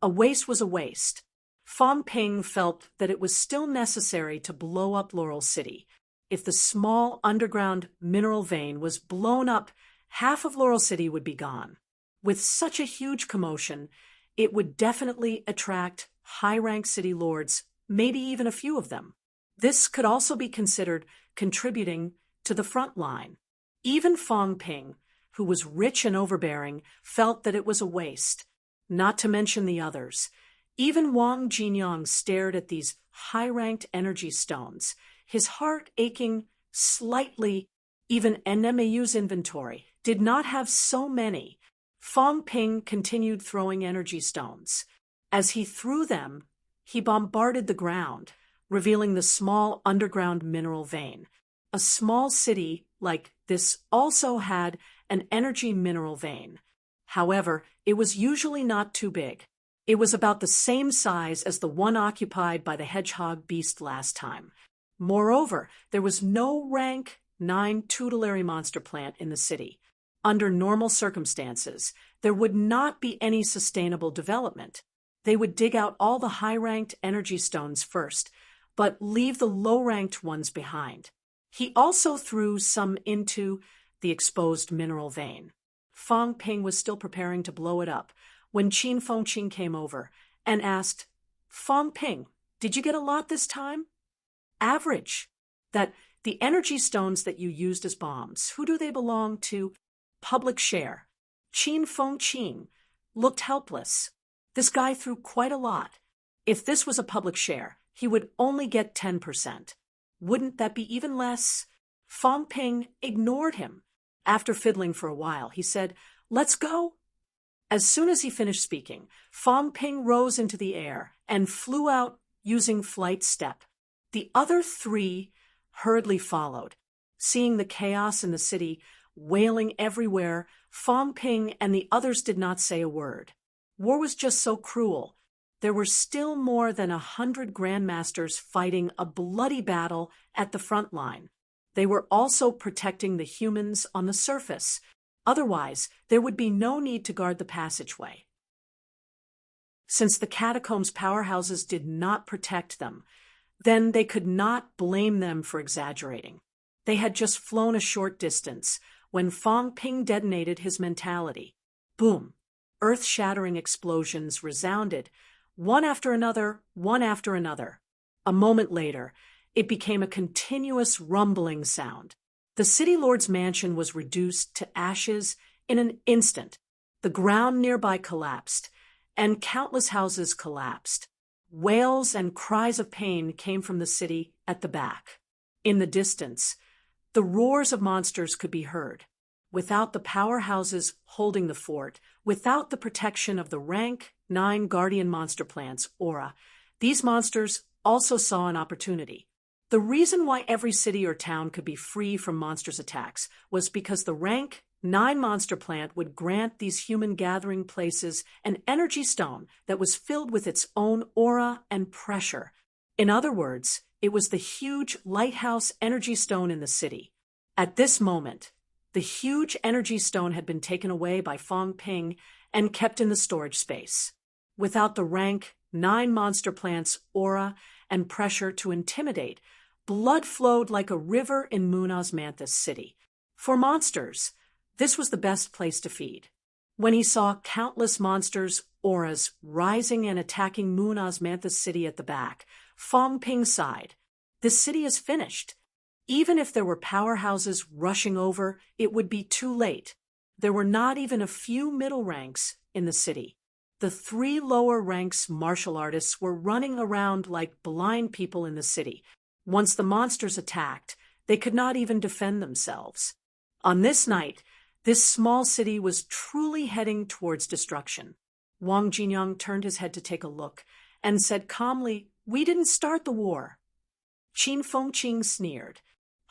A waste was a waste. Fong Ping felt that it was still necessary to blow up Laurel City. if the small underground mineral vein was blown up, half of Laurel City would be gone. With such a huge commotion, it would definitely attract high-ranked city lords, maybe even a few of them. This could also be considered contributing to the front line. Even Fong Ping, who was rich and overbearing, felt that it was a waste, not to mention the others. Even Wang Jinyang stared at these high-ranked energy stones, his heart aching slightly. Even NMAU's inventory did not have so many. Fong Ping continued throwing energy stones. As he threw them, he bombarded the ground, revealing the small underground mineral vein. A small city like this also had an energy mineral vein. However, it was usually not too big. It was about the same size as the one occupied by the hedgehog beast last time. Moreover, there was no rank 9 tutelary monster plant in the city. Under normal circumstances, there would not be any sustainable development. They would dig out all the high-ranked energy stones first, but leave the low-ranked ones behind. He also threw some into the exposed mineral vein. Fong Ping was still preparing to blow it up when Qin Fengqing came over and asked, "Fong Ping, did you get a lot this time?" "Average. That the energy stones that you used as bombs, who do they belong to?" "Public share." Qin Fengqing looked helpless. This guy threw quite a lot. If this was a public share, he would only get 10%. Wouldn't that be even less? Fong Ping ignored him. After fiddling for a while, he said, "Let's go." As soon as he finished speaking, Fong Ping rose into the air and flew out using flight step. The other 3 hurriedly followed. Seeing the chaos in the city, wailing everywhere, Fong Ping and the others did not say a word. War was just so cruel. There were still more than 100 grandmasters fighting a bloody battle at the front line. They were also protecting the humans on the surface. Otherwise, there would be no need to guard the passageway. Since the catacombs' powerhouses did not protect them, then they could not blame them for exaggerating. They had just flown a short distance when Fong Ping detonated his mentality. Boom! Earth-shattering explosions resounded, one after another, one after another. A moment later, it became a continuous rumbling sound. The city lord's mansion was reduced to ashes in an instant. The ground nearby collapsed, and countless houses collapsed. Wails and cries of pain came from the city at the back. In the distance, the roars of monsters could be heard. Without the powerhouses holding the fort, without the protection of the rank 9 guardian monster plants aura, these monsters also saw an opportunity. The reason why every city or town could be free from monsters' attacks was because the rank 9 monster plant would grant these human gathering places an energy stone that was filled with its own aura and pressure. In other words, it was the huge lighthouse energy stone in the city. At this moment, the huge energy stone had been taken away by Fong Ping and kept in the storage space. Without the rank 9 monster plants' aura and pressure to intimidate, blood flowed like a river in Munaz Manthus City. For monsters, this was the best place to feed. When he saw countless monsters' auras rising and attacking Munaz Manthus City at the back, Fong Ping sighed. This city is finished. Even if there were powerhouses rushing over, it would be too late. There were not even a few middle ranks in the city. The 3 lower ranks martial artists were running around like blind people in the city. Once the monsters attacked, they could not even defend themselves. On this night, this small city was truly heading towards destruction. Wang Jinyang turned his head to take a look and said calmly, "We didn't start the war." Qin Fengqing sneered.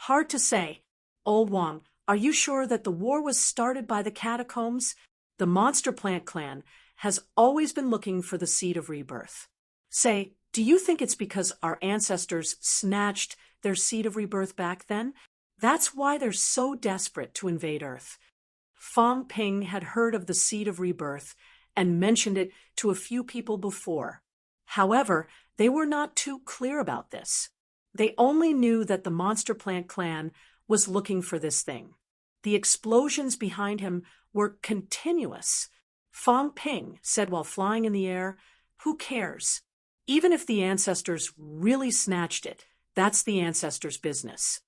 "Hard to say. Old Wang, are you sure that the war was started by the catacombs? The Monster Plant clan has always been looking for the seed of rebirth. Say, do you think it's because our ancestors snatched their seed of rebirth back then? That's why they're so desperate to invade Earth." Fong Ping had heard of the seed of rebirth and mentioned it to a few people before. However, they were not too clear about this. They only knew that the Monster Plant clan was looking for this thing. The explosions behind him were continuous. Fong Ping said while flying in the air, "Who cares? Even if the ancestors really snatched it, that's the ancestors' business.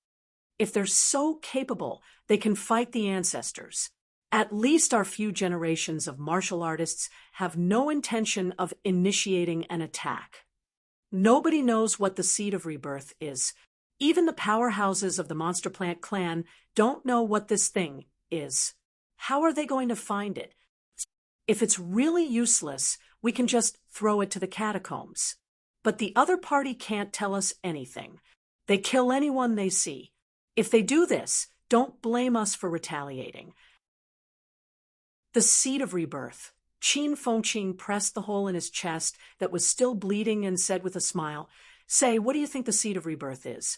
If they're so capable, they can fight the ancestors. At least our few generations of martial artists have no intention of initiating an attack." Nobody knows what the seed of rebirth is. Even the powerhouses of the Monster Plant clan don't know what this thing is. How are they going to find it? If it's really useless, we can just throw it to the catacombs. But the other party can't tell us anything. They kill anyone they see. If they do this, don't blame us for retaliating. The seed of rebirth. Qin Fengqing pressed the hole in his chest that was still bleeding and said with a smile, "Say, what do you think the seed of rebirth is?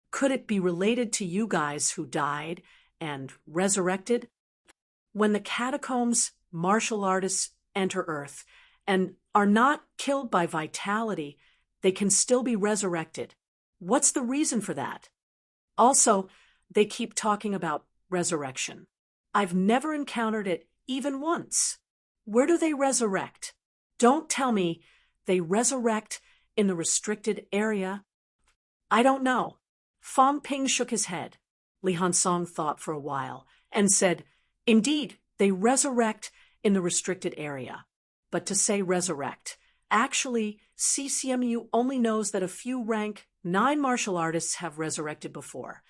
Could it be related to you guys who died and resurrected? When the catacombs martial artists enter Earth and are not killed by vitality, they can still be resurrected. What's the reason for that? Also, they keep talking about resurrection. I've never encountered it even once. Where do they resurrect? Don't tell me they resurrect in the restricted area." "I don't know." Fong Ping shook his head. Li Hansong thought for a while and said, "Indeed, they resurrect in the restricted area. But to say resurrect, actually, CCMU only knows that a few rank 9 martial artists have resurrected before.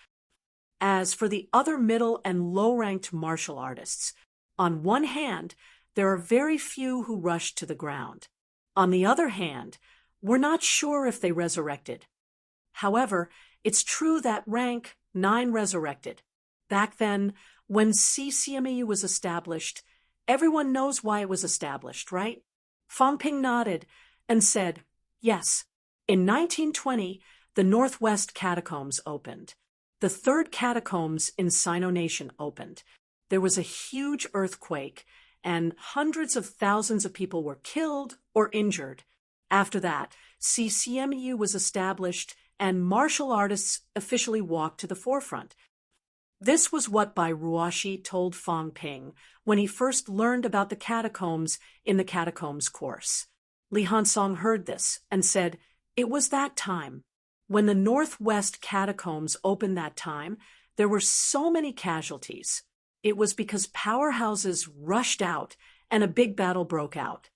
As for the other middle and low-ranked martial artists, on one hand, there are very few who rush to the ground. On the other hand, we're not sure if they resurrected. However, it's true that rank 9 resurrected. Back then, when CCMEU was established, everyone knows why it was established, right?" Fong Ping nodded and said, "Yes. In 1920, the Northwest Catacombs opened. The third catacombs in Sino Nation opened. There was a huge earthquake, and hundreds of thousands of people were killed or injured. After that, CCMU was established and martial artists officially walked to the forefront." This was what Bai Ruoshi told Fong Ping when he first learned about the catacombs in the catacombs course. Li Hansong heard this and said, "It was that time. When the Northwest Catacombs opened that time, there were so many casualties. It was because powerhouses rushed out and a big battle broke out.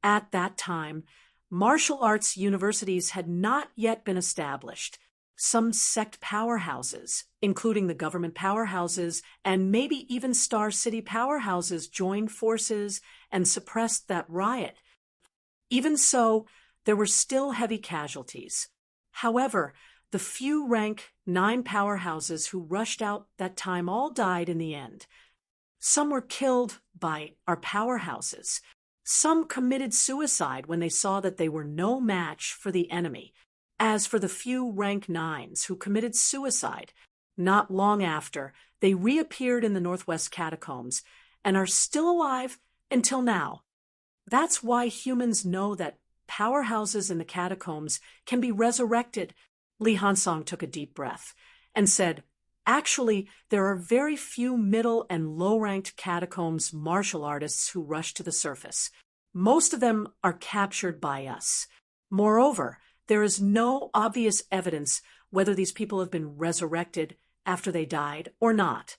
At that time, martial arts universities had not yet been established. Some sect powerhouses, including the government powerhouses and maybe even Star City powerhouses, joined forces and suppressed that riot. Even so, there were still heavy casualties. However, the few rank 9 powerhouses who rushed out that time all died in the end. Some were killed by our powerhouses. Some committed suicide when they saw that they were no match for the enemy. As for the few rank 9s who committed suicide, not long after, they reappeared in the Northwest Catacombs and are still alive until now. That's why humans know that powerhouses in the catacombs can be resurrected." Li Hansong took a deep breath and said, "Actually, there are very few middle and low-ranked catacombs martial artists who rush to the surface. Most of them are captured by us. Moreover, there is no obvious evidence whether these people have been resurrected after they died or not.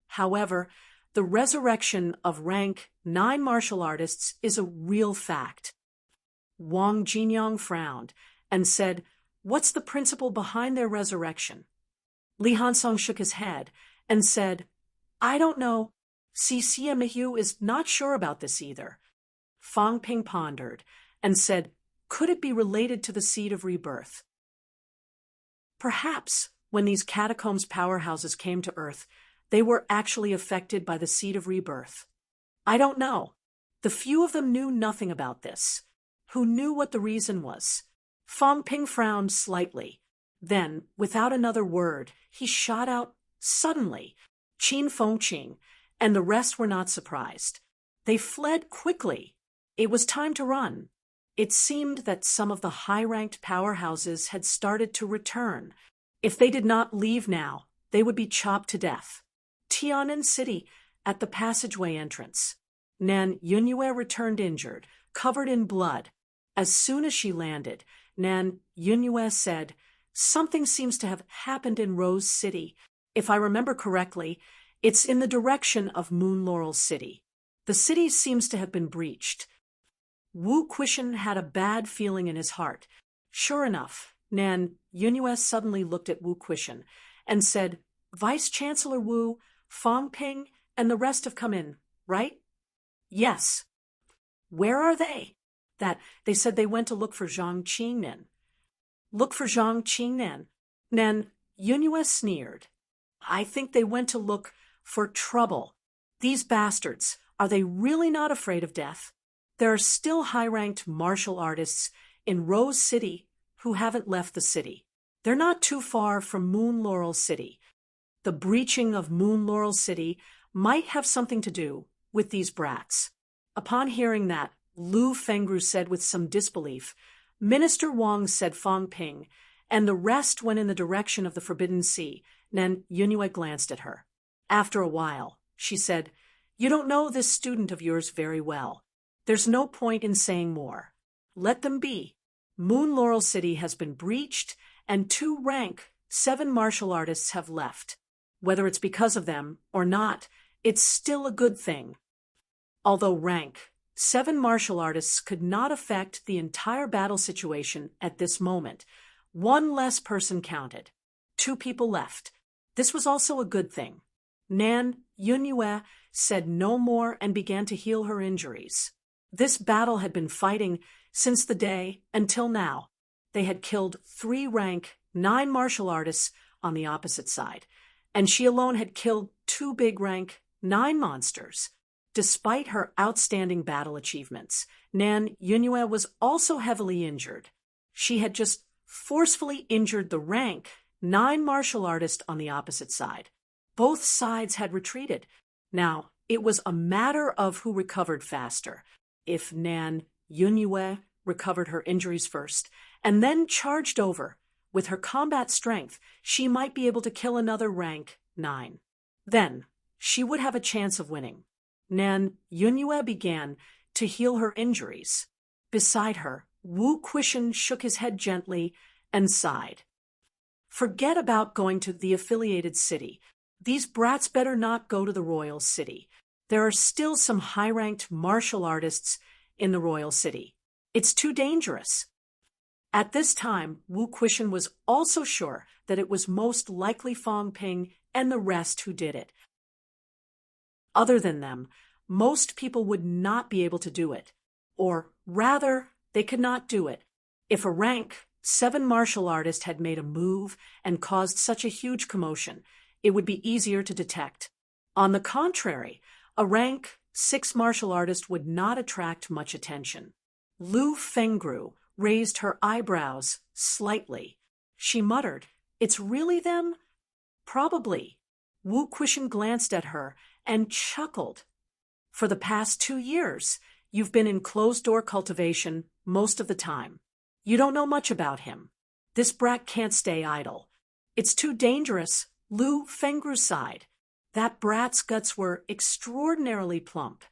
However, the resurrection of rank 9 martial artists is a real fact." Wang Jinyang frowned and said, "What's the principle behind their resurrection?" Li Hansong shook his head and said, "I don't know. CCMU is not sure about this either." Fong Ping pondered and said, "Could it be related to the seed of rebirth? Perhaps when these catacombs powerhouses came to Earth, they were actually affected by the seed of rebirth. I don't know. The few of them knew nothing about this. Who knew what the reason was?" Fong Ping frowned slightly. Then, without another word, he shot out suddenly. Qin Fengqing and the rest were not surprised. They fled quickly. It was time to run. It seemed that some of the high-ranked powerhouses had started to return. If they did not leave now, they would be chopped to death. Tian'an City, at the passageway entrance. Nan Yunyue returned injured, covered in blood. As soon as she landed, Nan Yunyue said, "Something seems to have happened in Rose City. If I remember correctly, it's in the direction of Moon Laurel City. The city seems to have been breached." Wu Quishan had a bad feeling in his heart. Sure enough, Nan Yunyue suddenly looked at Wu Quishan and said, "Vice-Chancellor Wu, Fang Ping, and the rest have come in, right?" "Yes." "Where are they?" They said they went to look for Zhang Qingnan." "Look for Zhang Qingnan?" Nan Yunyue sneered. "I think they went to look for trouble. These bastards, are they really not afraid of death? There are still high-ranked martial artists in Rose City who haven't left the city. They're not too far from Moon Laurel City. The breaching of Moon Laurel City might have something to do with these brats." Upon hearing that, Lu Fengru said with some disbelief, "Minister Wang said Fang Ping, and the rest went in the direction of the Forbidden Sea." Nan Yunyue glanced at her. After a while, she said, "You don't know this student of yours very well. There's no point in saying more. Let them be. Moon Laurel City has been breached, and 2 rank 7 martial artists have left. Whether it's because of them or not, it's still a good thing." Although rank 7 martial artists could not affect the entire battle situation at this moment, 1 less person counted. 2 people left. This was also a good thing. Nan Yunyue said no more and began to heal her injuries. This battle had been fighting since the day until now. They had killed 3 rank 9 martial artists on the opposite side, and she alone had killed 2 big rank 9 monsters. Despite her outstanding battle achievements, Nan Yunyue was also heavily injured. She had just forcefully injured the rank 9 martial artist on the opposite side. Both sides had retreated. Now, it was a matter of who recovered faster. If Nan Yunyue recovered her injuries first and then charged over, with her combat strength, she might be able to kill another rank 9. Then, she would have a chance of winning. Nan Yunyue began to heal her injuries. Beside her, Wu Quishan shook his head gently and sighed. "Forget about going to the affiliated city. These brats better not go to the royal city. There are still some high-ranked martial artists in the royal city. It's too dangerous." At this time, Wu Quishan was also sure that it was most likely Fang Ping and the rest who did it. Other than them, most people would not be able to do it. Or rather, they could not do it. If a rank 7 martial artist had made a move and caused such a huge commotion, it would be easier to detect. On the contrary, a rank 6 martial artist would not attract much attention. Lu Fengru raised her eyebrows slightly. She muttered, "It's really them?" "Probably." Wu Quishan glanced at her and chuckled. "For the past 2 years, you've been in closed-door cultivation most of the time. You don't know much about him. This brat can't stay idle. It's too dangerous." Lu Fengru sighed. That brat's guts were extraordinarily plump.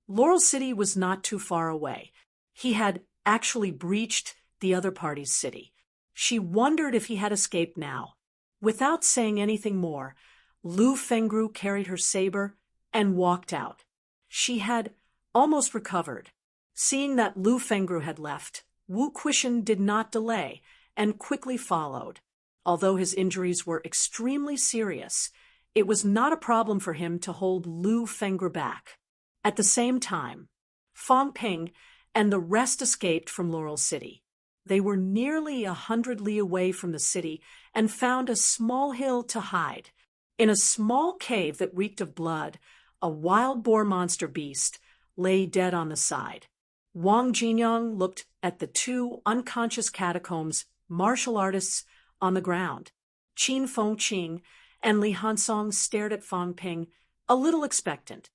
Laurel City was not too far away. He had actually breached the other party's city. She wondered if he had escaped now. Without saying anything more, Lu Fengru carried her saber and walked out. She had almost recovered. Seeing that Lu Fengru had left, Wu Quishan did not delay and quickly followed. Although his injuries were extremely serious, it was not a problem for him to hold Lu Fengru back. At the same time, Fang Ping and the rest escaped from Laurel City. They were nearly 100 li away from the city and found a small hill to hide. In a small cave that reeked of blood, a wild boar monster beast lay dead on the side. Wang Jinyang looked at the 2 unconscious catacombs martial artists on the ground. Qin Fengqing and Li Hansong stared at Fang Ping, a little expectant.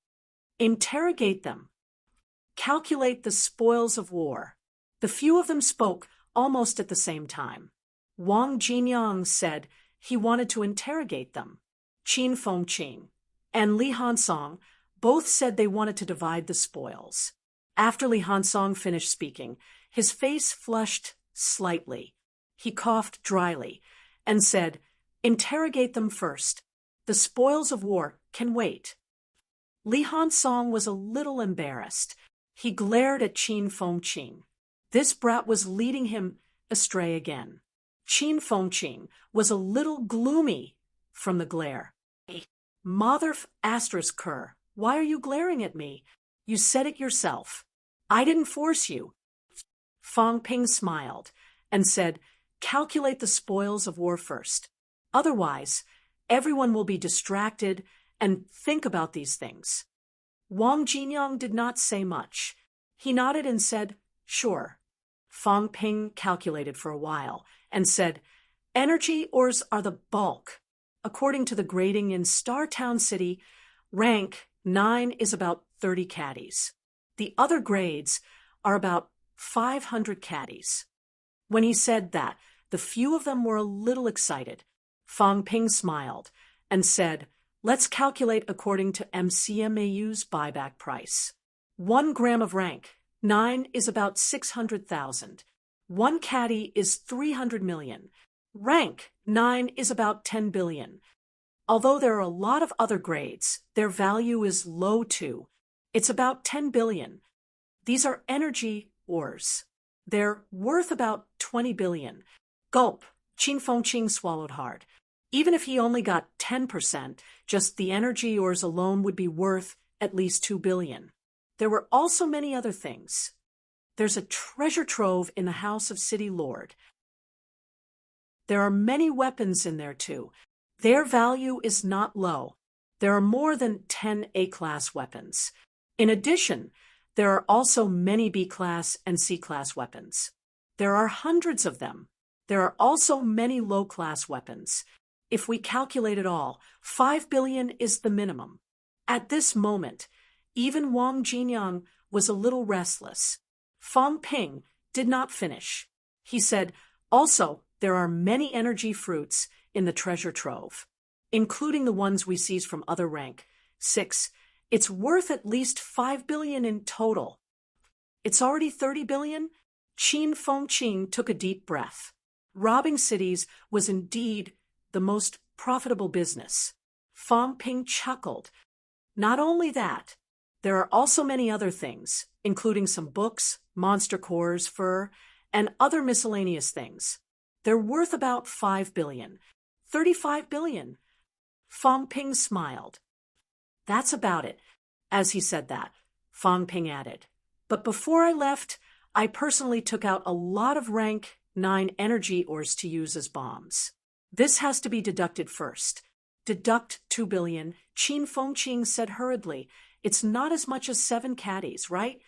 "Interrogate them. Calculate the spoils of war." The few of them spoke almost at the same time. Wang Jinyang said he wanted to interrogate them. Qin Fengqing and Li Hansong both said they wanted to divide the spoils. After Li Hansong finished speaking, his face flushed slightly. He coughed dryly and said, "Interrogate them first. The spoils of war can wait." Li Hansong was a little embarrassed. He glared at Qin Fengqing. This brat was leading him astray again. Qin Fengqing was a little gloomy from the glare. "Mother asterisk cur, why are you glaring at me? You said it yourself. I didn't force you." Fang Ping smiled and said, "Calculate the spoils of war first. Otherwise, everyone will be distracted and think about these things." Wang Jinyang did not say much. He nodded and said, "Sure." Fang Ping calculated for a while and said, "Energy ores are the bulk. According to the grading in Star Town City, rank 9 is about 30 caddies. The other grades are about 500 caddies." When he said that, the few of them were a little excited. Fang Ping smiled and said, "Let's calculate according to MCMAU's buyback price. 1 gram of rank 9 is about 600,000. 1 caddy is 300 million. Rank 9 is about 10 billion. Although there are a lot of other grades, their value is low too. It's about 10 billion. These are energy ores. They're worth about 20 billion. Gulp. Qin Fengqing swallowed hard. Even if he only got 10%, just the energy ores alone would be worth at least 2 billion. There were also many other things. There's a treasure trove in the House of City Lord. There are many weapons in there too. Their value is not low. There are more than 10 A-class weapons. In addition, there are also many B-class and C-class weapons. There are hundreds of them. There are also many low-class weapons. If we calculate it all, 5 billion is the minimum. At this moment, even Wang Jinyang was a little restless. Fang Ping did not finish. He said, "Also, there are many energy fruits in the treasure trove, including the ones we seize from other rank. 6. It's worth at least 5 billion in total." "It's already 30 billion? Qin Fengqing took a deep breath. Robbing cities was indeed the most profitable business. Fang Ping chuckled. "Not only that, there are also many other things, including some books, monster cores, fur, and other miscellaneous things. They're worth about 5 billion. 35 billion. Fang Ping smiled. "That's about it." As he said that, Fang Ping added, "But before I left, I personally took out a lot of rank 9 energy ores to use as bombs. This has to be deducted first." "Deduct 2 billion, Qin Fengqing said hurriedly. "It's not as much as 7 caddies, right?"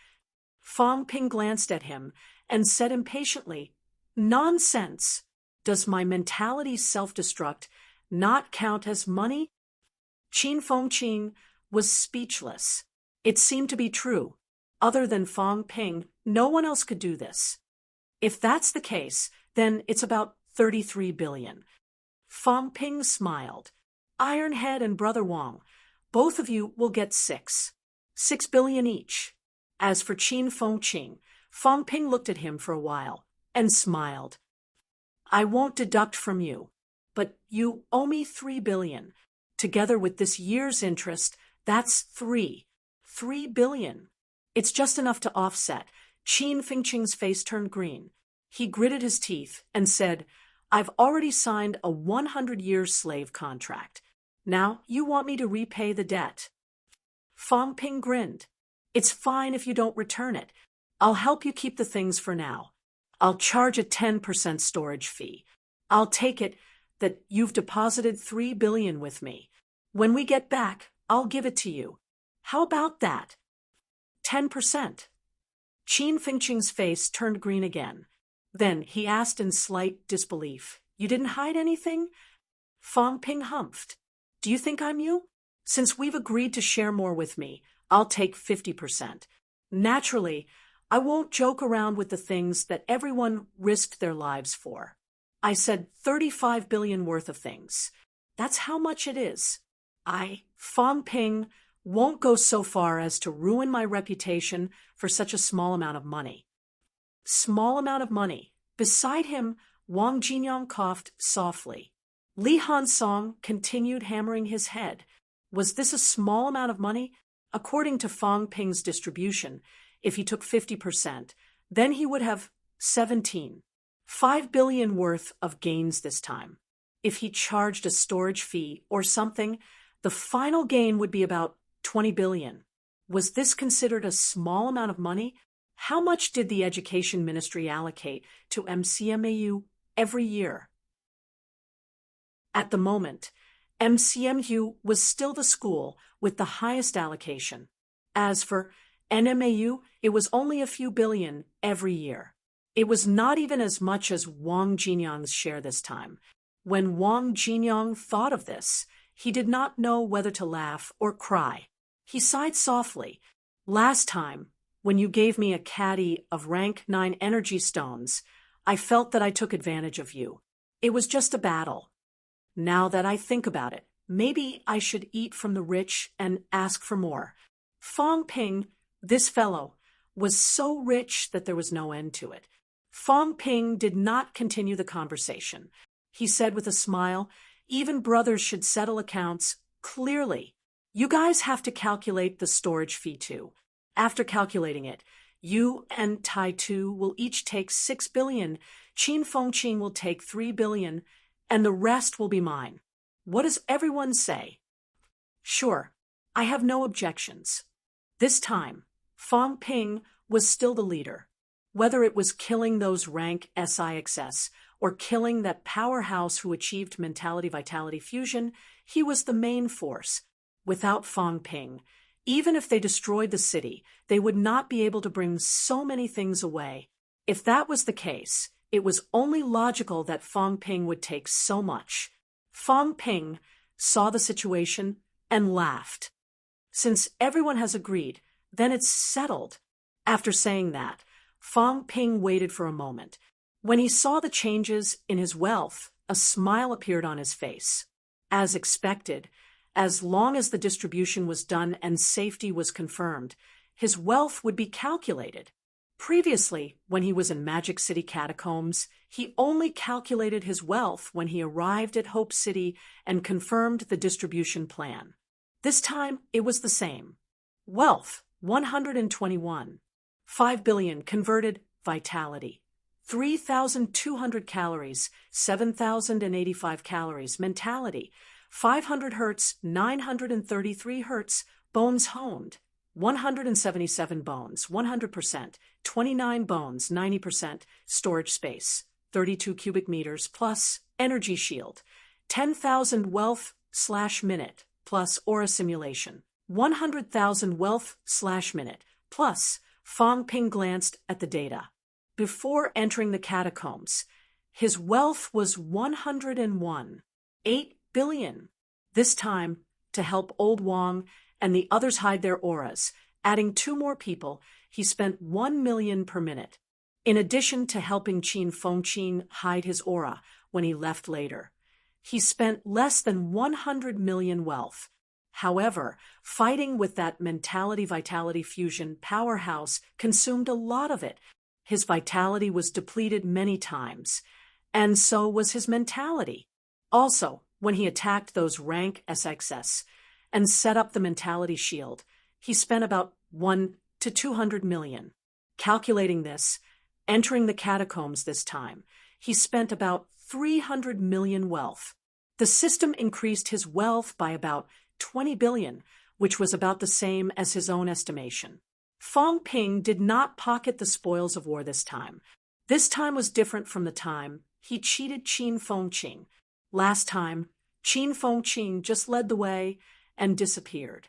Fang Ping glanced at him and said impatiently, "Nonsense! Does my mentality self-destruct not count as money?" Qin Fengqing was speechless. It seemed to be true. Other than Fang Ping, no one else could do this. If that's the case, then it's about 33 billion. Fang Ping smiled. "Ironhead and Brother Wang, both of you will get 6 billion each." As for Qin Fengqing, Fang Ping looked at him for a while and smiled. "I won't deduct from you, but you owe me 3 billion. Together with this year's interest, that's 3 billion. It's just enough to offset." Qin Fengqing's face turned green. He gritted his teeth and said, "I've already signed a 100-year slave contract. Now you want me to repay the debt." Fang Ping grinned. "It's fine if you don't return it. I'll help you keep the things for now. I'll charge a 10% storage fee. I'll take it that you've deposited 3 billion with me. When we get back, I'll give it to you. How about that?" 10%. Qin Fengqing's face turned green again. Then he asked in slight disbelief, "You didn't hide anything?" Fang Ping humphed. "Do you think I'm you? Since we've agreed to share more with me, I'll take 50%. Naturally, I won't joke around with the things that everyone risked their lives for. I said 35 billion worth of things. That's how much it is. Fang Ping, won't go so far as to ruin my reputation for such a small amount of money. Small amount of money. Beside him, Wang Jinyang coughed softly. Li Hansong continued hammering his head. Was this a small amount of money? According to Fang Ping's distribution, if he took 50%, then he would have 5 billion worth of gains this time. If he charged a storage fee or something, the final gain would be about 20 billion. Was this considered a small amount of money? How much did the Education Ministry allocate to MCMAU every year? At the moment, MCMU was still the school with the highest allocation. As for NMAU, it was only a few billion every year. It was not even as much as Wang Jinyang's share this time. When Wang Jinyang thought of this, he did not know whether to laugh or cry. He sighed softly. Last time, when you gave me a caddy of rank 9 energy stones, I felt that I took advantage of you. It was just a battle. Now that I think about it, maybe I should eat from the rich and ask for more. Fang Ping, this fellow, was so rich that there was no end to it. Fang Ping did not continue the conversation. He said with a smile, even brothers should settle accounts clearly. You guys have to calculate the storage fee too. After calculating it, you and Tai Tu will each take 6 billion, Qin Fengqing will take 3 billion, and the rest will be mine. What does everyone say? Sure, I have no objections. This time, Fang Ping was still the leader. Whether it was killing those rank SIXS or killing that powerhouse who achieved mentality-vitality fusion, he was the main force. Without Fang Ping, even if they destroyed the city, they would not be able to bring so many things away. If that was the case, it was only logical that Fang Ping would take so much. Fang Ping saw the situation and laughed. Since everyone has agreed, then it's settled. After saying that, Fang Ping waited for a moment. When he saw the changes in his wealth, a smile appeared on his face. As expected, as long as the distribution was done and safety was confirmed, his wealth would be calculated. Previously, when he was in Magic City Catacombs, he only calculated his wealth when he arrived at Hope City and confirmed the distribution plan. This time, it was the same. Wealth, 121. 5 billion converted vitality. 3,200 calories, 7,085 calories, mentality. 500 hertz, 933 hertz, bones honed. 177 bones, 100%, 29 bones, 90%, storage space, 32 cubic meters, plus energy shield, 10,000 wealth/minute, plus aura simulation, 100,000 wealth/minute, plus Fang Ping glanced at the data. Before entering the catacombs, his wealth was 101, 8 billion. This time, to help old Wang and the others hide their auras, adding 2 more people, he spent 1 million per minute. In addition to helping Qin Fengqing hide his aura when he left later, he spent less than 100 million wealth. However, fighting with that mentality-vitality fusion powerhouse consumed a lot of it. His vitality was depleted many times, and so was his mentality. Also, when he attacked those rank SXS and set up the mentality shield, he spent about 1 to 200 million. Calculating this, entering the catacombs this time, he spent about 300 million wealth. The system increased his wealth by about 20 billion, which was about the same as his own estimation. Fang Ping did not pocket the spoils of war this time. This time was different from the time he cheated Qin Fengqing. Last time, Qin Fengqing just led the way and disappeared.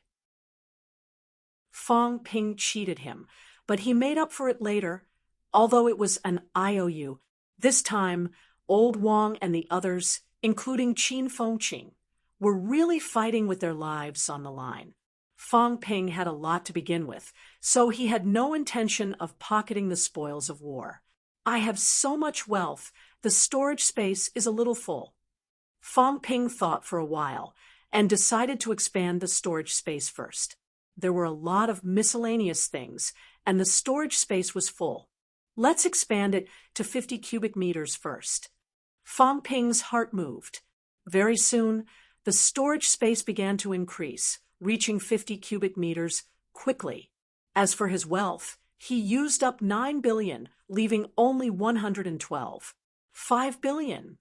Fang Ping cheated him, but he made up for it later, although it was an IOU. This time, old Wang and the others, including Qin Fengqing, were really fighting with their lives on the line. Fong Ping had a lot to begin with, so he had no intention of pocketing the spoils of war. I have so much wealth, the storage space is a little full. Fong Ping thought for a while and decided to expand the storage space first. There were a lot of miscellaneous things, and the storage space was full. Let's expand it to 50 cubic meters first. Fong Ping's heart moved. Very soon, the storage space began to increase, reaching 50 cubic meters quickly. As for his wealth, he used up 9 billion, leaving only 112. 5 billion.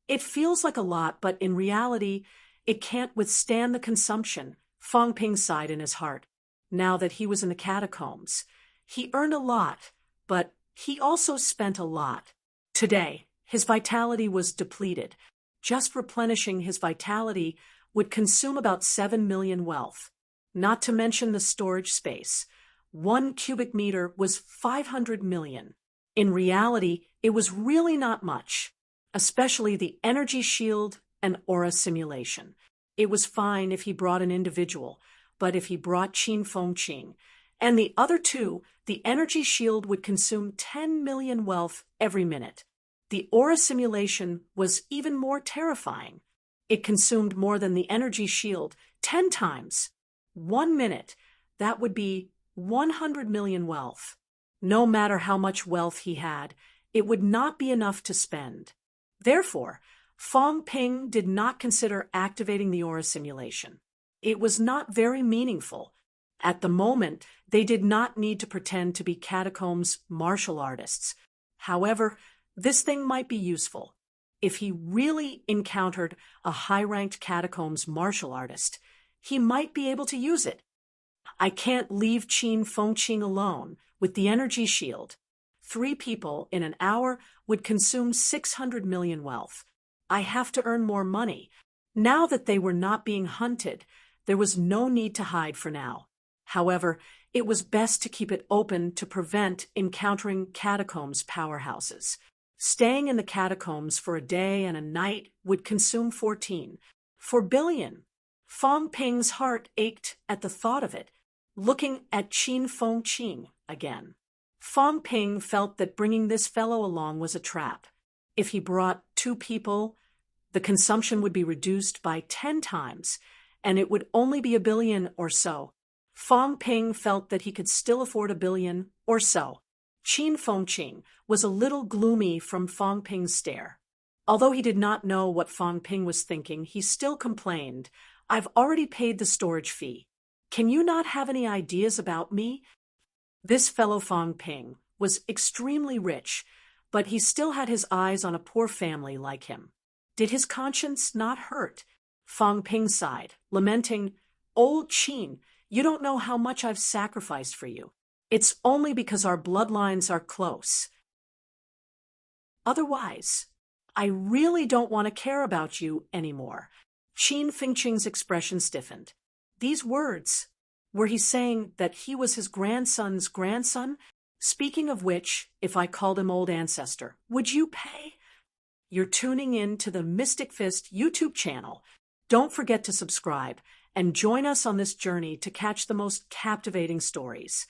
It feels like a lot, but in reality, it can't withstand the consumption, Fong Ping sighed in his heart. Now that he was in the catacombs, he earned a lot, but he also spent a lot. Today, his vitality was depleted. Just replenishing his vitality would consume about 7 million wealth. Not to mention the storage space. 1 cubic meter was 500 million. In reality, it was really not much, especially the energy shield and aura simulation. It was fine if he brought an individual, but if he brought Qin Fengqing and the other two, the energy shield would consume 10 million wealth every minute. The aura simulation was even more terrifying. It consumed more than the energy shield 10 times. 1 minute, that would be 100 million wealth. No matter how much wealth he had, it would not be enough to spend. Therefore, Fong Ping did not consider activating the aura simulation. It was not very meaningful. At the moment, they did not need to pretend to be catacombs martial artists. However, this thing might be useful. If he really encountered a high-ranked catacombs martial artist, he might be able to use it. I can't leave Qin Fengqing alone with the energy shield. 3 people in an hour would consume 600 million wealth. I have to earn more money. Now that they were not being hunted, there was no need to hide for now. However, it was best to keep it open to prevent encountering catacombs powerhouses. Staying in the catacombs for a day and a night would consume 4 billion. Fong Ping's heart ached at the thought of it, looking at Qin Fengqing again. Fong Ping felt that bringing this fellow along was a trap. If he brought 2 people, the consumption would be reduced by 10 times, and it would only be 1 billion or so. Fong Ping felt that he could still afford 1 billion or so. Qin Fengqing was a little gloomy from Fong Ping's stare. Although he did not know what Fong Ping was thinking, he still complained, "I've already paid the storage fee. Can you not have any ideas about me?" This fellow Fong Ping was extremely rich, but he still had his eyes on a poor family like him. Did his conscience not hurt? Fong Ping sighed, lamenting, "Old Qin, you don't know how much I've sacrificed for you. It's only because our bloodlines are close. Otherwise, I really don't want to care about you anymore." Qin Fengqing's expression stiffened. These words, were he saying that he was his grandson's grandson? Speaking of which, if I called him old ancestor, would you pay? You're tuning in to the Mystic Fist YouTube channel. Don't forget to subscribe and join us on this journey to catch the most captivating stories.